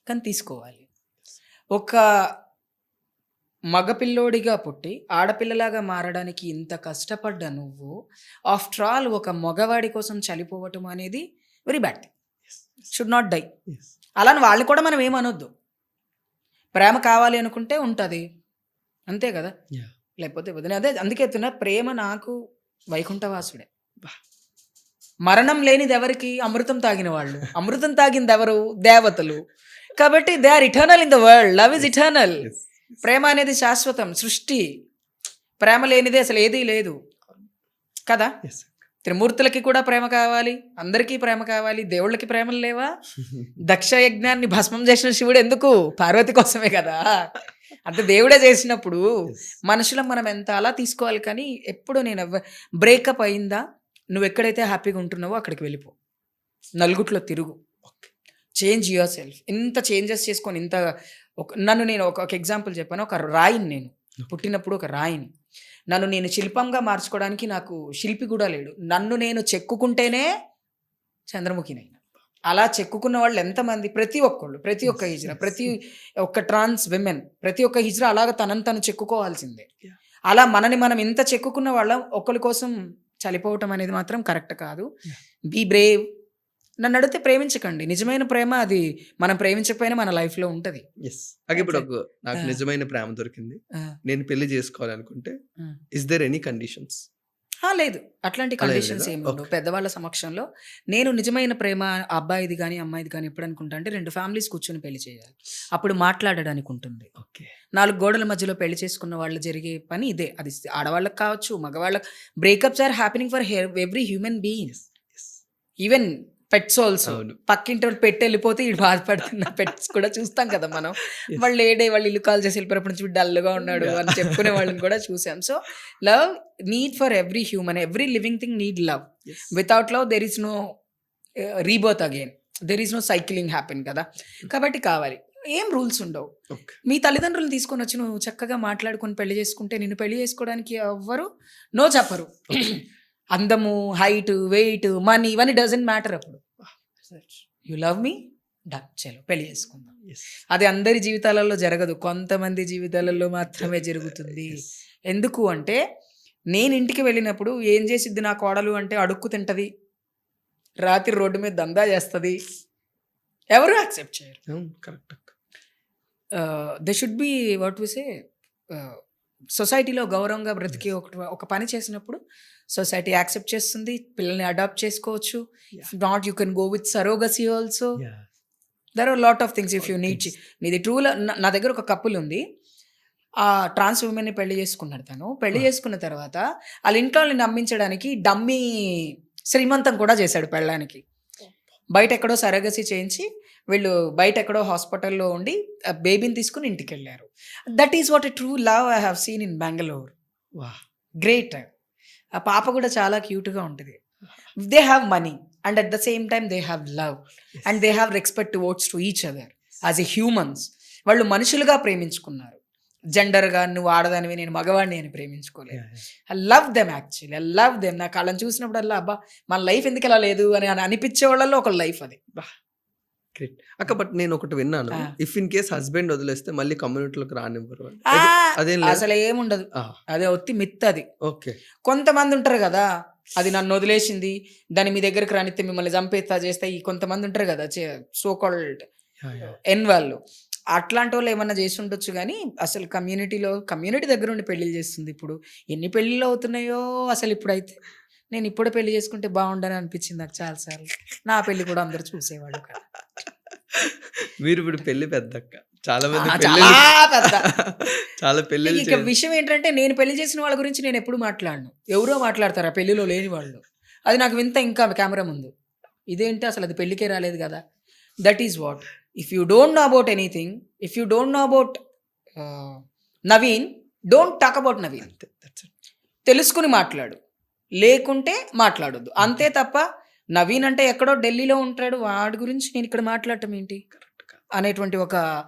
కానీ తీసుకోవాలి. ఒక మగపిల్లోడిగా పుట్టి ఆడపిల్లలాగా మారడానికి ఇంత కష్టపడ్డ నువ్వు ఆఫ్టర్ ఆల్ ఒక మగవాడి కోసం చనిపోవటం అనేది very bad thing. Should not die. అలాని వాళ్ళని కూడా మనం ఏమనొద్దు. ప్రేమ కావాలి అనుకుంటే ఉంటుంది, అంతే కదా. లేకపోతే వదిన. అదే అందుకే చెప్తున్నా, ప్రేమ నాకు వైకుంఠవాసుడే. మరణం లేనిది ఎవరికి? అమృతం తాగిన వాళ్ళు. అమృతం తాగింది ఎవరు? దేవతలు. కాబట్టి they are eternal in the world. Love is eternal. ప్రేమ అనేది శాశ్వతం. సృష్టి ప్రేమ లేనిదే అసలు ఏదీ లేదు కదా. త్రిమూర్తులకి కూడా ప్రేమ కావాలి, అందరికీ ప్రేమ కావాలి. దేవుళ్ళకి ప్రేమలు లేవా? దక్ష యజ్ఞాన్ని భస్మం చేసిన శివుడు ఎందుకు? పార్వతి కోసమే కదా. అంటే దేవుడే చేసినప్పుడు మనుషులం మనం ఎంత అలా తీసుకోవాలి. కానీ ఎప్పుడు నేను బ్రేకప్ అయిందా, నువ్వు ఎక్కడైతే హ్యాపీగా ఉంటున్నావో అక్కడికి వెళ్ళిపో, నలుగుట్లో తిరుగు, చేంజ్ యువర్ సెల్ఫ్. ఇంత చేంజెస్ చేసుకొని ఇంత నన్ను నేను ఒక ఎగ్జాంపుల్ చెప్పాను. ఒక రాయిని, నేను పుట్టినప్పుడు ఒక రాయిని, నన్ను నేను శిల్పంగా మార్చుకోవడానికి నాకు శిల్పి కూడా లేడు. నన్ను నేను చెక్కుకుంటేనే చంద్రముఖినైనా. అలా చెక్కుకున్న వాళ్ళు ఎంతమంది? ప్రతి ఒక్క హిజ్రా, ప్రతి ఒక్క ట్రాన్స్ విమెన్, ప్రతి ఒక్క హిజ్రా అలాగ తనను తను చెక్కుకోవాల్సిందే. అలా మనని మనం ఇంత చెక్కుకున్న వాళ్ళం ఒకరి కోసం చనిపోవటం అనేది మాత్రం కరెక్ట్ కాదు. Be brave. నన్ను అడిగితే ప్రేమించకండి. నిజమైన ప్రేమ అది మనం ప్రేమించకపోయినా మన లైఫ్లో ఉంటుంది. ఇప్పుడు నాకు నిజమైన ప్రేమ దొరికింది, నేను పెళ్లి చేసుకోవాలనుకుంటే ఇస్ దేర్ ఎనీ కండిషన్స్? లేదు, అట్లాంటి కండిషన్స్ ఏమి ఉండవు. పెద్దవాళ్ళ సమక్షంలో నేను నిజమైన ప్రేమ అబ్బాయిది కానీ అమ్మాయిది కానీ ఎప్పుడు అనుకుంటా అంటే 2 ఫ్యామిలీస్ కూర్చొని పెళ్లి చేయాలి, అప్పుడు మాట్లాడడానికి ఉంటుంది. 4 గోడల మధ్యలో పెళ్లి చేసుకున్న వాళ్ళు జరిగే పని ఇదే. అది ఆడవాళ్ళకి కావచ్చు, మగవాళ్ళకి. Breakups are happening for every human being. Even pets also. అవును. పక్కింటోళ్ళు పెట్టి వెళ్ళిపోతే ఈడు బాధపడుతున్న పెట్స్ కూడా చూస్తాం కదా మనం. Yes. వాళ్ళు వాళ్ళు ఇల్లు కాల్ చేసి వెళ్ళిపోయినప్పటి నుంచి వీడు డల్‌గా ఉన్నాడు అని చెప్పుకునే వాళ్ళని కూడా చూసాం. So, love need for every human, every living thing need love. Yes. Without love there is no rebirth again. There is no cycling happen కదా! కాబట్టి కావాలి. ఏం రూల్స్ ఉండవు. Okay. మీ తల్లిదండ్రులను తీసుకొనొచ్చి నువ్వు చక్కగా మాట్లాడుకొని పెళ్లి చేసుకుంటే నిన్ను పెళ్లి చేసుకోవడానికి ఎవ్వరు నో చెప్పరు. అందము, హైట్, వెయిట్, మనీ ఇవన్నీ డజంట్ మ్యాటర్ అప్పుడు. యు లవ్ మీ, డన్, చలో పెళ్లి చేసుకుందాం. Yes. అది అందరి జీవితాలలో జరగదు, కొంతమంది జీవితాలలో మాత్రమే జరుగుతుంది. Yes. ఎందుకు అంటే నేను ఇంటికి వెళ్ళినప్పుడు ఏం చేసిద్ది నా కోడలు అంటే అడుక్కు తింటది, రాత్రి రోడ్డు మీద దందా చేస్తుంది, ఎవరు యాక్సెప్ట్ చేయరు. అవును, కరెక్ట్ అక్క. They should be what we say, సొసైటీలో గౌరవంగా బ్రతికి ఒక పని చేసినప్పుడు సొసైటీ యాక్సెప్ట్ చేస్తుంది, పిల్లల్ని అడాప్ట్ చేసుకోవచ్చు. Not you can go with surrogacy also. Yeah. There are lot of things if you need. నీది ట్రూలో నా దగ్గర ఒక కపుల్ ఉంది, ఆ ట్రాన్స్ ఉమెన్ని పెళ్లి చేసుకున్నాడు. తను పెళ్లి చేసుకున్న తర్వాత వాళ్ళ ఇంట్లో వాళ్ళని నమ్మించడానికి డమ్మీ శ్రీమంతం కూడా చేశాడు పెళ్ళానికి. బయట ఎక్కడో సరగసి చేయించి వీళ్ళు బయట ఎక్కడో హాస్పిటల్లో ఉండి బేబీని తీసుకుని ఇంటికి వెళ్ళారు. That is what a true love I have seen in Bengaluru. Wow. Great. ఆ పాప కూడా చాలా క్యూట్గా ఉంటుంది. They have money and at the same time they have love and they have respect towards to each other as a humans. వాళ్ళు మనుషులుగా ప్రేమించుకున్నారు. జెండర్గా నువ్వు ఆడదానివి నేను మగవాడిని అని ప్రేమించుకోలేదు. Yeah, yeah. I love them actually, I love them. నాకు వాళ్ళని చూసినప్పుడల్లా అబ్బా మన లైఫ్ ఎందుకు ఇలా లేదు అని అనిపించే వాళ్ళల్లో ఒక లైఫ్ అది. Great. అక్క, బట్ నేను ఒకటి విన్నాను, Ah. If in case husband వదిలేస్తే మళ్ళీ కమ్యూనిటీలోకి రానివ్వరు అని. ఆ, అదేం లేదు. అసలు ఏముండదు, అదే ఒత్తి మిత్ అది. ఓకే. కొంతమంది ఉంటారు కదా, అది నన్ను వదిలేసింది దాన్ని మీ దగ్గరికి రానిస్తే మిమ్మల్ని చంపేస్తా చేస్తే, ఈ కొంతమంది ఉంటారు కదా సో కాల్డ్ ఎన్ వాళ్ళు, అట్లాంటి వాళ్ళు ఏమన్నా చేసి ఉండొచ్చు. కానీ అసలు కమ్యూనిటీ దగ్గర ఉండి పెళ్లి చేస్తుంది. ఇప్పుడు ఎన్ని పెళ్ళిళ్ళు అవుతున్నాయో అసలు. ఇప్పుడైతే నేను ఇప్పుడు పెళ్లి చేసుకుంటే బాగుండని అనిపించింది నాకు చాలాసార్లు. నా పెళ్లి కూడా అందరు చూసేవాళ్ళు కదా. మీరు ఇప్పుడు పెళ్లి పెద్ద అక్క, చాలా మంది చాలా పెద్ద. చాలా పెళ్లి. ఇక విషయం ఏంటంటే నేను పెళ్లి చేసిన వాళ్ళ గురించి నేను ఎప్పుడు మాట్లాడను. ఎవరో మాట్లాడతారు ఆ పెళ్లిలో లేని వాళ్ళు. అది నాకు వింత. ఇంకా కెమెరా ముందు ఇదేంటి అసలు, అది పెళ్లికే రాలేదు కదా. That is what. If you don't know about anything, if you don't know about Naveen, don't talk about Naveen. తెలుసుకుని మాట్లాడు, లేకుంటే మాట్లాడొద్దు, అంతే తప్ప నవీన్ అంటే ఎక్కడో ఢిల్లీలో ఉంటాడు వాడి గురించి నేను ఇక్కడ మాట్లాడటం ఏంటి అనేటువంటి ఒక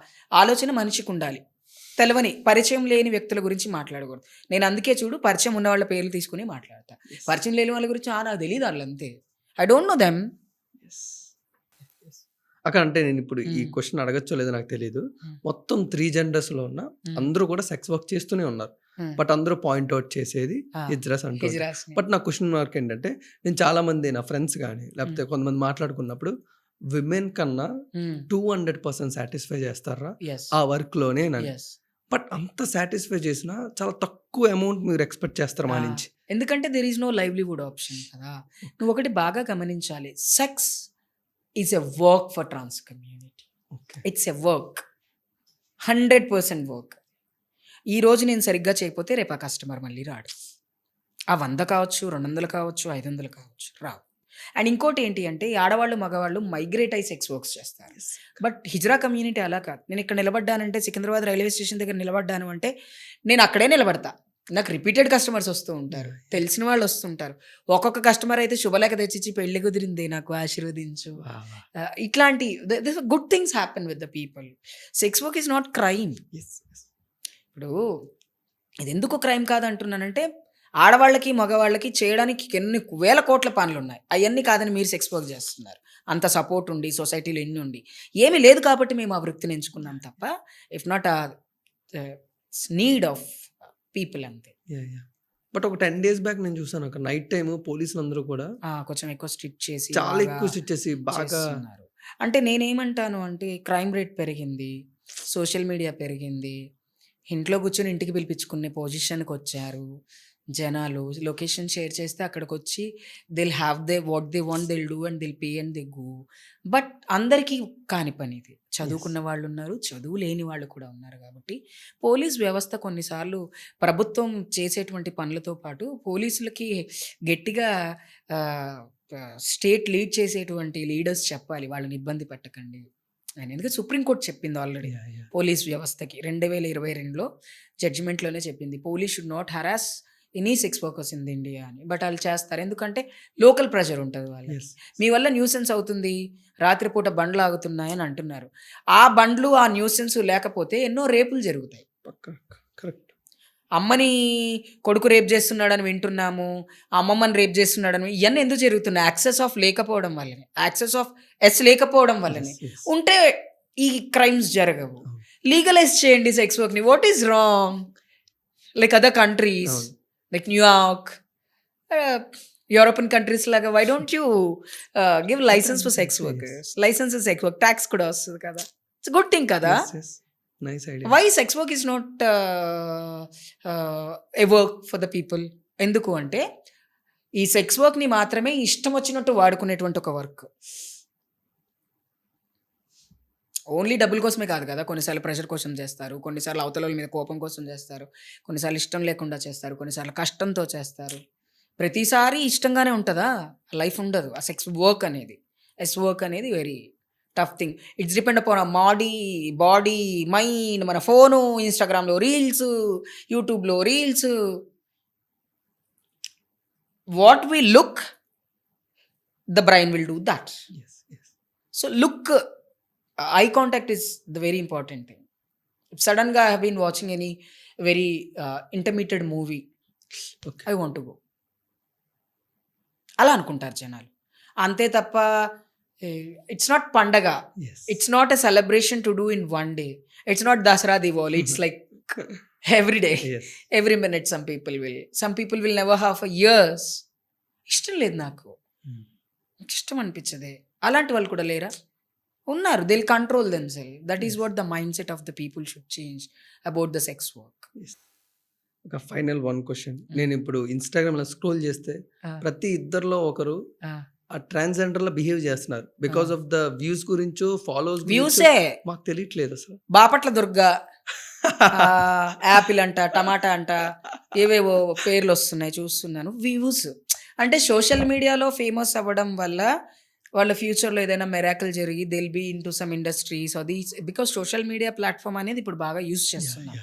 ఆలోచన మనిషికి ఉండాలి. తెలవని పరిచయం లేని వ్యక్తుల గురించి మాట్లాడకూడదు. నేను అందుకే చూడు పరిచయం ఉన్న వాళ్ళ పేర్లు తీసుకుని మాట్లాడతా. పరిచయం లేని వాళ్ళ గురించి నాకు తెలియదు వాళ్ళు, అంతే. I don't know them. అక్క, అంటే నేను ఇప్పుడు ఈ క్వశ్చన్ అడగచ్చో లేదో నాకు తెలియదు. మొత్తం 3 genders లో ఉన్న అందరూ కూడా సెక్స్ వర్క్ చేస్తూనే ఉన్నారు. బట్ అందరూ పాయింట్ అవుట్ చేసేది హిజ్రాస్ అంటారు. బట్ నా క్వశ్చన్ మార్క్ ఏంటంటే, నేను చాలా మంది నా ఫ్రెండ్స్ కానీ లేకపోతే కొంతమంది మాట్లాడుకున్నప్పుడు విమెన్ కన్నా 200% సాటిస్ఫై చేస్తారా ఆ వర్క్ లోనే. బట్ అంత సాటిస్ఫై చేసినా చాలా తక్కువ అమౌంట్ మీరు ఎక్స్పెక్ట్ చేస్తారు మా నుంచి. ఎందుకంటే there is no livelihood option కదా. నువ్వు ఒకటి బాగా గమనించాలి, sex is a work for trans community. It's a work, 100% work. ఈ రోజు నేను సరిగ్గా చేయకపోతే రేపు ఆ కస్టమర్ మళ్ళీ రాడు. ఆ 100 కావచ్చు, 200 కావచ్చు, 500 కావచ్చు, రావు. అండ్ ఇంకోటి ఏంటి అంటే, ఆడవాళ్ళు మగవాళ్ళు మైగ్రేట్ అయ్యి సెక్స్ వర్క్స్ చేస్తారు. బట్ హిజ్రా కమ్యూనిటీ అలా కాదు. నేను ఇక్కడ నిలబడ్డానంటే, సికింద్రాబాద్ రైల్వే స్టేషన్ దగ్గర నిలబడ్డాను అంటే నేను అక్కడే నిలబడతా. నాకు రిపీటెడ్ కస్టమర్స్ వస్తూ ఉంటారు, తెలిసిన వాళ్ళు వస్తుంటారు. ఒక్కొక్క కస్టమర్ అయితే శుభలేఖ తెచ్చిచ్చి పెళ్లి కుదిరింది నాకు ఆశీర్వదించు, ఇట్లాంటి good things happen with the people. Sex work is not crime. ఇప్పుడు ఇది ఎందుకు క్రైమ్ కాదు అంటున్నానంటే, ఆడవాళ్ళకి మగవాళ్ళకి చేయడానికి ఎన్ని వేల కోట్ల పనులు ఉన్నాయి. అవన్నీ కాదని మీరు సెక్స్ వర్క్ చేస్తున్నారు. అంత సపోర్ట్ ఉండి సొసైటీలో ఎన్ని ఉండి ఏమీ లేదు కాబట్టి మేము ఆ వృత్తిని ఎంచుకున్నాం తప్ప, if not need of people, అంతే. బట్ ఒక 10 days బ్యాక్ నేను చూసాను, ఒక నైట్ టైం పోలీసులు అందరూ కూడా కొంచెం ఎక్కువ స్ట్రిక్ట్ చేసి, చాలా ఎక్కువ స్ట్రిక్ట్ చేసి బాగా చేస్తున్నారు. అంటే నేనేమంటాను అంటే, క్రైమ్ రేట్ పెరిగింది, సోషల్ మీడియా పెరిగింది, ఇంట్లో కూర్చొని ఇంటికి పిలిపించుకునే పొజిషన్కి వచ్చారు. జనాలు లొకేషన్ షేర్ చేస్తే అక్కడికొచ్చి they'll have what they want they'll do and they'll pay and they go. But అందరికీ కాని పని ఇది. చదువుకున్న వాళ్ళున్నారు, చదువు లేని వాళ్ళు కూడా ఉన్నారు కాబట్టి పోలీస్ వ్యవస్థ కొన్నిసార్లు ప్రభుత్వం చేసేటువంటి పనులతో పాటు పోలీసులకి గట్టిగా స్టేట్ లీడ్ చేసేటువంటి లీడర్స్ చెప్పాలి, వాళ్ళని ఇబ్బంది పెట్టకండి అని. ఎందుకంటే సుప్రీంకోర్టు చెప్పింది ఆల్రెడీ పోలీస్ వ్యవస్థకి 2022లో జడ్జిమెంట్లోనే చెప్పింది, police should not harass any sex workers in India అని. బట్ వాళ్ళు చేస్తారు, ఎందుకంటే లోకల్ ప్రెషర్ ఉంటుంది వాళ్ళకి. మీ వల్ల న్యూసెన్స్ అవుతుంది, రాత్రిపూట బండ్లు ఆగుతున్నాయని అంటున్నారు. ఆ బండ్లు ఆ న్యూసెన్స్ లేకపోతే ఎన్నో రేపులు జరుగుతాయి. అమ్మని కొడుకు రేప్ చేస్తున్నాడని వింటున్నాము, అమ్మమ్మని రేప్ చేస్తున్నాడని, ఇవన్నీ ఎందుకు జరుగుతున్నాయి? యాక్సెస్ ఆఫ్ లేకపోవడం వల్లనే, యాక్సెస్ ఆఫ్ లేకపోవడం వల్లనే. ఉంటే ఈ క్రైమ్స్ జరగవు. లీగలైజ్ చేయండి సెక్స్ వర్క్ని. What is wrong? Like other countries like New York, European countries లాగా why don't you give license for sex workers? License sex work, tax కూడా వస్తుంది కదా, ఇట్స్ గుడ్ థింగ్ కదా. Nice idea. Why sex work is not a work for the people? ఎందుకు అంటే ఈ sex వర్క్ని మాత్రమే ఇష్టం వచ్చినట్టు వాడుకునేటువంటి ఒక వర్క్. ఓన్లీ డబ్బుల కోసమే కాదు కదా, కొన్నిసార్లు ప్రెషర్ కోసం చేస్తారు, కొన్నిసార్లు అవతల వాళ్ళ మీద కోపం కోసం చేస్తారు, కొన్నిసార్లు ఇష్టం లేకుండా చేస్తారు, కొన్నిసార్లు కష్టంతో చేస్తారు. ప్రతిసారి ఇష్టంగానే ఉంటుందా? లైఫ్ ఉండదు. ఆ సెక్స్ వర్క్ అనేది, వర్క్ అనేది very tough thing. It's depend upon body, mind, మన ఫోను, ఇన్స్టాగ్రామ్లో రీల్స్, యూట్యూబ్లో reels. What we look, the brain will do that. So look, eye contact is the very important thing. సడన్గా I have been watching any very intermediate movie, I want to go, అలా అనుకుంటారు జనాలు. అంతే తప్ప it's not పండగ, it's not a celebration to do in one day. It's not Dasara, Diwali. It's like every day, every minute. Some people will never have for years. ఇష్టం లేదు నాకు, ఇష్టం అనిపించదే. అలాంటి వాళ్ళు కూడా లేరా? ఉన్నారు. They will control themselves. That is what the mindset of the people should change about the sex work. ఒక ఫైనల్ వన్ క్వశ్చన్. నేను ఇప్పుడు ఇన్స్టాగ్రామ్లో స్క్రోల్ చేస్తే ప్రతి ఇద్దరిలో ఒకరు ఆ ట్రాన్స్జెండర్ లో బిహేవ్ చేస్తున్నారు. బికాస్ ఆఫ్ ద వ్యూస్ గురించో ఫాలోవర్స్ వ్యూసే మాకు తెలియట్లేదు అసలు. బాపట్ల దుర్గా, యాపిల్ అంట, టమాటా అంట, ఏవేవో పేర్లు వస్తున్నాయి చూస్తున్నాను. వ్యూస్ అంటే సోషల్ మీడియాలో ఫేమస్ అవ్వడం వల్ల వాళ్ళ ఫ్యూచర్లో ఏదైనా మెరాకిల్ జరిగి they'll be into some industries. అది బికాస్ సోషల్ మీడియా ప్లాట్ఫామ్ అనేది ఇప్పుడు బాగా యూజ్ చేస్తున్నాం.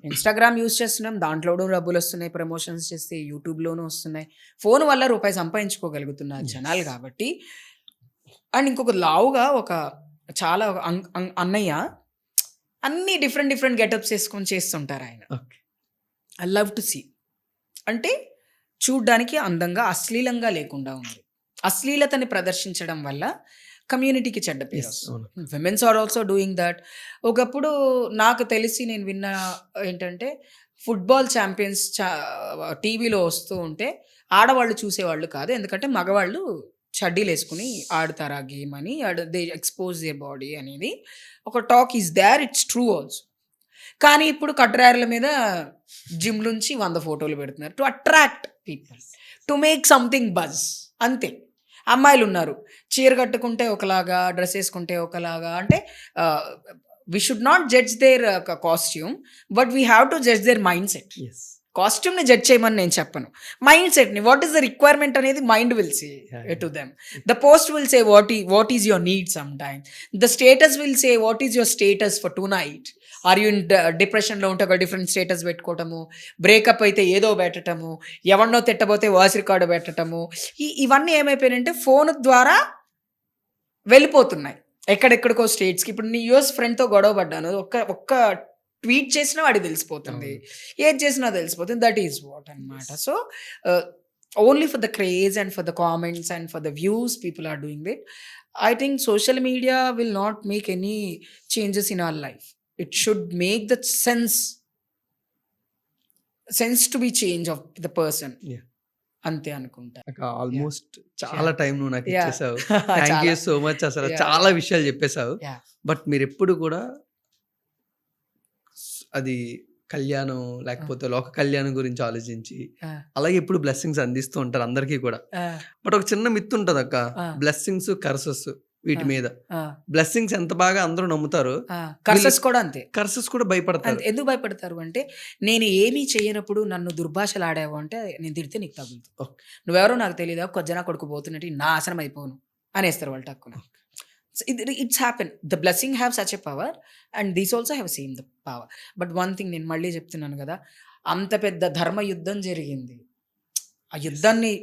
ఇన్స్టాగ్రామ్ యూజ్ చేస్తున్నాం, దాంట్లోనూ డబ్బులు వస్తున్నాయి, ప్రమోషన్స్ చేస్తే యూట్యూబ్లోనూ వస్తున్నాయి. ఫోన్ వల్ల రూపాయి సంపాదించుకోగలుగుతున్నారు జనాలు కాబట్టి. అండ్ ఇంకొక లావుగా ఒక చాలా అన్నయ్య అన్ని డిఫరెంట్ గెటప్స్ వేసుకొని చేస్తుంటారు ఆయన. I love to see. అంటే చూడ్డానికి అందంగా, అశ్లీలంగా లేకుండా ఉంది. అశ్లీలతని ప్రదర్శించడం వల్ల కమ్యూనిటీకి చెడ్డ పేరు వస్తుంది. Womens are also doing that. ఒకప్పుడు నాకు తెలిసి నేను విన్న ఏంటంటే ఫుట్బాల్ ఛాంపియన్స్ టీవీలో వస్తూ ఉంటే ఆడవాళ్ళు చూసేవాళ్ళు కాదు, ఎందుకంటే మగవాళ్ళు చడ్డీలు వేసుకుని ఆడతారు ఆ గేమ్ అని, దే ఎక్స్పోజ్ దేర్ బాడీ అనేది ఒక talk is there. It's true also. కానీ ఇప్పుడు కట్రాయర్ల మీద జిమ్ నుంచి 100 ఫోటోలు పెడుతున్నారు to attract people, to make something buzz. అంతే. అమ్మాయిలు ఉన్నారు, చీర కట్టుకుంటే ఒకలాగా, డ్రెస్ వేసుకుంటే ఒకలాగా. అంటే we should not judge their costume, but we have to judge their mindset. కాస్ట్యూమ్ని జడ్జ్ చేయమని నేను చెప్పను, మైండ్ సెట్ని. వాట్ ఈస్ ద రిక్వైర్మెంట్ అనేది mind will say to them. The post will say what is your need some time. The status will say what is your status for tonight. Are you in డిప్రెషన్లో ఉంటే ఒక different status పెట్టుకోవటము, breakup అయితే ఏదో పెట్టడము, ఎవరినో తిట్టబోతే voice record పెట్టడము. ఇవన్నీ ఏమైపోయినాయంటే phone ద్వారా వెళ్ళిపోతున్నాయి ఎక్కడెక్కడికో స్టేట్స్కి. ఇప్పుడు నీ యూఎస్ ఫ్రెండ్తో గొడవ పడ్డాను, ఒక్క ట్వీట్ చేసినా వాడికి తెలిసిపోతుంది, ఏది చేసినా తెలిసిపోతుంది. దట్ ఈస్ వాట్ అనమాట. So only for the craze and for the comments and for the views people are doing it. I think social media will not make any changes in our life. It should make the sense to be change of the person. అంతే అనుకుంటా. Almost చాలా time నువ్వు నాకు ఇచ్చేసావు. Thank you so much. అసలు చాలా విషయాలు చెప్పేశావు. But మీరు ఎప్పుడు కూడా అది కళ్యాణం లేకపోతే లోక కళ్యాణం గురించి ఆలోచించి ఆ, అలాగే ఎప్పుడు బ్లెస్సింగ్స్ అందిస్తూ ఉంటారు అందరికీ కూడా. ఆ, బట్ ఒక చిన్న మిత్ ఉంటుంది అక్క, ఆ, బ్లెస్సింగ్స్ కర్సెస్ వీటి ఆ, మీద. ఆ, బ్లెస్సింగ్స్ ఎంత బాగా అందరూ నమ్ముతారు, ఆ. కర్సెస్ కూడా అంతే. కర్సెస్ కూడా భయపడతారు. అంతే. ఎందుకు భయపడతారు అంటే, నేను ఏమీ చేయనప్పుడు నన్ను దుర్భాషలు ఆడావు అంటే నేను తిడితే నీకు తగులుతుంది. ఓకే. నువ్వెవరో నాకు తెలియదా, కొజ్జనా కొడుకు పోతున్నట్టు నాశనం అయిపోను అనేస్తారు వాళ్ళు టక్కున. It's happen. The blessing have such a power and these also have same the power. But one thing నేను మళ్ళీ చెప్తున్నాను కదా, అంత పెద్ద ధర్మ యుద్ధం జరిగింది. ఆ యుద్ధాన్ని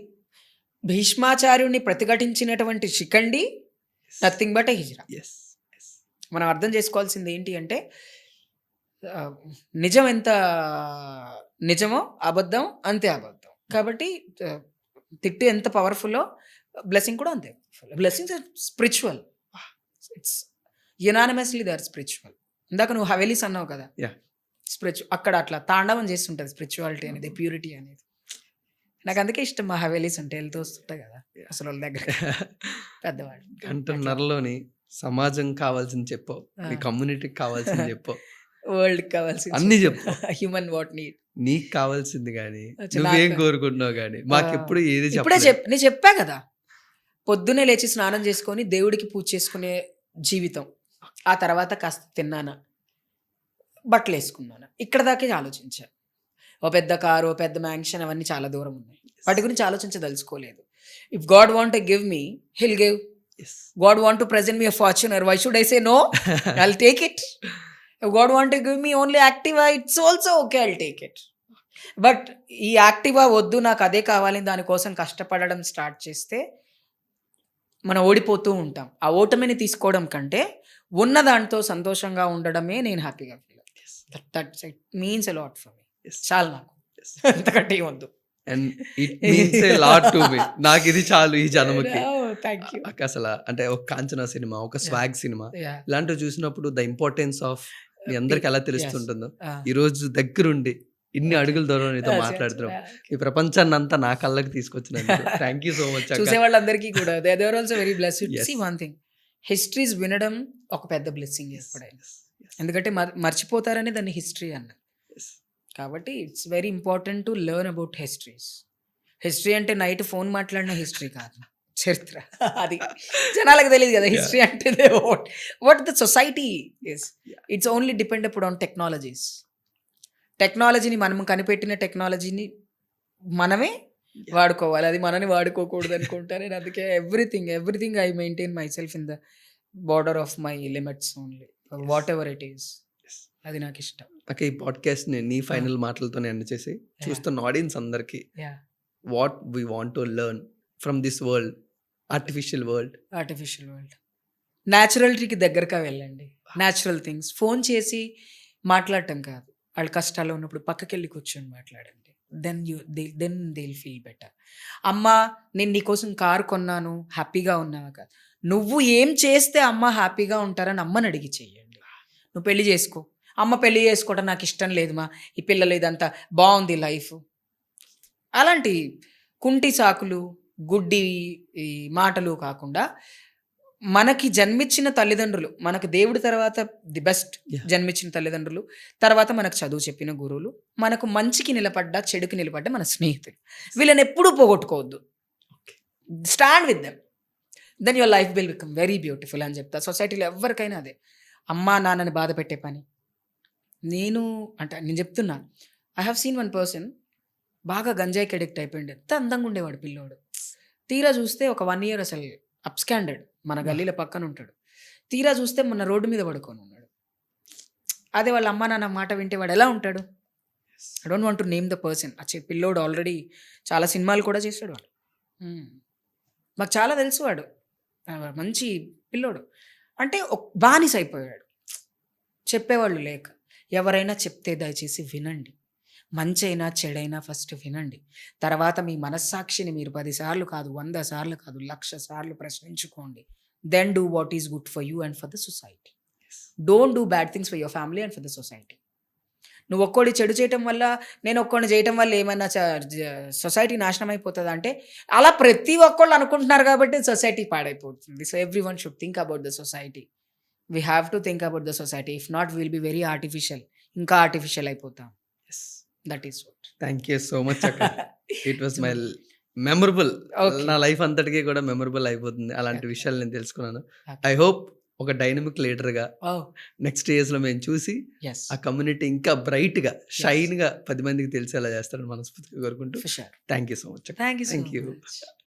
భీష్మాచార్యుడిని ప్రతిఘటించినటువంటి Shikhandi nothing but a hijra. Yes. Yes. మనం అర్థం చేసుకోవాల్సింది ఏంటి అంటే, ఆ, నిజం ఎంత నిజమో అబద్ధం అంతే అబద్ధం. కాబట్టి ఆ, తిట్టు ఎంత పవర్ఫుల్లో బ్లెస్సింగ్ కూడా అంతే. Blessings spiritual. It's unanimously they are spiritual. ఇందాక నువ్వు హవేలీస్ అన్నావు కదా, Yeah. స్పిరిచువల్ అక్కడ అట్లా తాండవం చేస్తుంటుంది స్పిరిచువాలిటీ అనేది, ప్యూరిటీ అనేది. నాకు అందుకే ఇష్టం మా హవేలీస్ ఉంటే వెళ్తూ వస్తుంటాయి కదా అసలు వాళ్ళ దగ్గర పెద్దవాళ్ళు. గంటన్నరలోని సమాజం కావాల్సింది చెప్పావు, మీ కమ్యూనిటీకి కావాల్సింది చెప్పావు, వరల్డ్ కావాల్సింది అన్ని చెప్పు. Human what need. నీకు కావాల్సింది కానీ అచ్చా, నువ్వేం నాకు- కోరుకుంటున్నావు కానీ మాకెప్పుడు ఏది ఇప్పుడే చెప్పలేదు. నేను చెప్పా కదా, పొద్దున్నే లేచి స్నానం చేసుకొని దేవుడికి పూజ చేసుకునే జీవితం. ఆ తర్వాత కాస్త తిన్నానా, బట్టలు వేసుకున్నానా, ఇక్కడ దాకే ఆలోచించా. ఓ పెద్ద కారు, ఓ పెద్ద మ్యాన్షన్, అవన్నీ చాలా దూరం ఉన్నాయి. వాటి గురించి ఆలోచించదలుచుకోలేదు. If God want to give me, he'll give. Yes. God want to present me a Fortuner, why should I say no? I'll take it. If God want to give me only Activa, it's also okay, I'll take it. But ఈ Activa వద్దు, నాకు అదే కావాలి, దానికోసం కష్టపడడం start చేస్తే మనం ఓడిపోతూ ఉంటాం. ఆ ఓటమిని తీసుకోవడం కంటే ఉన్న దాంతో సంతోషంగా ఉండడమే నేను హ్యాపీగా ఫీల్ అవుతాను. That it means a lot for me. Yes. చాలు నాకు, Yes. అంతకంటే ఏమొద్దు. And it means a lot to me. నాకు ఇది చాలు ఈ జన్మకి. Thank you. నాకు అసలు అంటే ఒక కాంచనా సినిమా, ఒక స్వాగ్ సినిమా ఇలాంటివి చూసినప్పుడు ద ఇంపార్టెన్స్ ఆఫ్ మీ అందరికి ఎలా తెలుస్తుంటుందో, ఈ రోజు దగ్గరుండి ఇన్ని అడుగుల దూరం నీతో మాట్లాడుతున్నాం, ఈ ప్రపంచాన్ని అంతా నా కళ్ళకి తీసుకొచ్చినందుకు థ్యాంక్ యూ సో మచ్. చూసే వాళ్ళందరికీ కూడా they are also very blessed. Yes. See one thing, histories వినడం ఒక పెద్ద బ్లెస్సింగ్ ఎప్పుడైనా. ఎందుకంటే మర్చిపోతారని దాన్ని హిస్టరీ అన్నారు. కాబట్టి it's very important to learn about histories. History అంటే నైట్ ఫోన్ మాట్లాడిన హిస్టరీ కాదు, చరిత్ర. అది జనాలకు తెలియదు కదా హిస్టరీ అంటే what the society is. It's only depend అప్పుడు ఆన్ టెక్నాలజీస్. టెక్నాలజీని మనం కనిపెట్టిన టెక్నాలజీని మనమే వాడుకోవాలి, అది మనని వాడుకోకూడదు అనుకుంటా నేను. అందుకే everything I maintain my self in the border of my limits only, what ever it is. అది నాకు ఇష్టం. ఓకే, ఈ పాడ్కాస్ట్ ని ఫైనల్ మాటలతో ఎండ్ చేసి చూస్తున్న ఆడియన్స్ అందరికి yeah, what we want to learn from this world, artificial world. న్యాచురల్టీకి దగ్గరగా వెళ్ళండి. న్యాచురల్ థింగ్స్ ఫోన్ చేసి మాట్లాడటం కాదు, వాళ్ళు కష్టాల్లో ఉన్నప్పుడు పక్కకెళ్ళి కూర్చొని మాట్లాడండి. Then they will feel better. అమ్మ నేను నీకోసం కారు కొన్నాను, హ్యాపీగా ఉన్నావా కాదు, నువ్వు ఏం చేస్తే అమ్మ హ్యాపీగా ఉంటారని అమ్మని అడిగి చెయ్యండి. నువ్వు పెళ్లి చేసుకో, అమ్మ పెళ్లి చేసుకోవడం నాకు ఇష్టం లేదుమా, ఈ పిల్లలు ఇదంతా బాగుంది లైఫ్, అలాంటి కుంటి సాకులు గుడ్డి ఈ మాటలు కాకుండా, మనకి జన్మించిన తల్లిదండ్రులు, మనకు దేవుడి తర్వాత ది బెస్ట్ Yeah. జన్మించిన తల్లిదండ్రులు, తర్వాత మనకు చదువు చెప్పిన గురువులు, మనకు మంచికి నిలబడ్డా చెడుకి నిలబడ్డా మన స్నేహితులు, వీళ్ళని ఎప్పుడూ పోగొట్టుకోవద్దు. Stand with them, then your life will become very beautiful అని చెప్తా. సొసైటీలో ఎవరికైనా అదే, అమ్మా నాన్నని బాధ పెట్టే పని. నేను చెప్తున్నా, I have seen one person బాగా గంజాయికి అడిక్ట్ అయిపోయింది. ఎంత అందంగా ఉండేవాడు పిల్లోడు, తీరా చూస్తే ఒక 1 year అసలు అప్స్కాండెడ్, మన గల్లీల పక్కన ఉంటాడు. తీరా చూస్తే మొన్న రోడ్డు మీద పడుకొని ఉన్నాడు. అదే వాళ్ళ అమ్మా నాన్న మాట వింటే వాడు ఎలా ఉంటాడు? I don't want to name the person. పిల్లోడు ఆల్రెడీ చాలా సినిమాలు కూడా చేశాడు వాడు. మాకు చాలా తెలుసు వాడు, మంచి పిల్లోడు. అంటే బానిస అయిపోయాడు, చెప్పేవాళ్ళు లేక. ఎవరైనా చెప్తే దయచేసి వినండి, మంచి అయినా చెడైనా ఫస్ట్ వినండి. తర్వాత మీ మనస్సాక్షిని మీరు 10 సార్లు కాదు, 100 సార్లు కాదు, 1,00,000 సార్లు ప్రశ్నించుకోండి. Then do what is good for you and for the society. Don't do bad things for your family and for the society. నువ్వు ఒక్కోడి చెడు చేయటం వల్ల, నేను ఒక్కోడిని చేయటం వల్ల ఏమైనా సొసైటీ నాశనం అయిపోతుంది అంటే, అలా ప్రతి ఒక్కళ్ళు అనుకుంటున్నారు కాబట్టి సొసైటీ పాడైపోతుంది. So everyone should think about the society. We have to think about the society. If not will be very artificial, ఇంకా ఆర్టిఫిషియల్ అయిపోతాం. That is what. Thank you so much అక్క. It was my memorable. Okay. నా life అంతటికీ కూడా memorable అయిపోతుంది అలాంటి Okay. విషయాలు నేను తెలుసుకున్నాను. Okay. ఐ హోప్ ఒక డైనమిక్ లీడర్గా Oh, నెక్స్ట్ ఇయర్స్లో మేము చూసి yes. ఆ కమ్యూనిటీ ఇంకా బ్రైట్గా షైన్గా 10 మందికి తెలిసేలా చేస్తారని మనస్ఫూర్తిగా కోరుకుంటూ For sure. Thank you so much. Thank you so Thank you. much.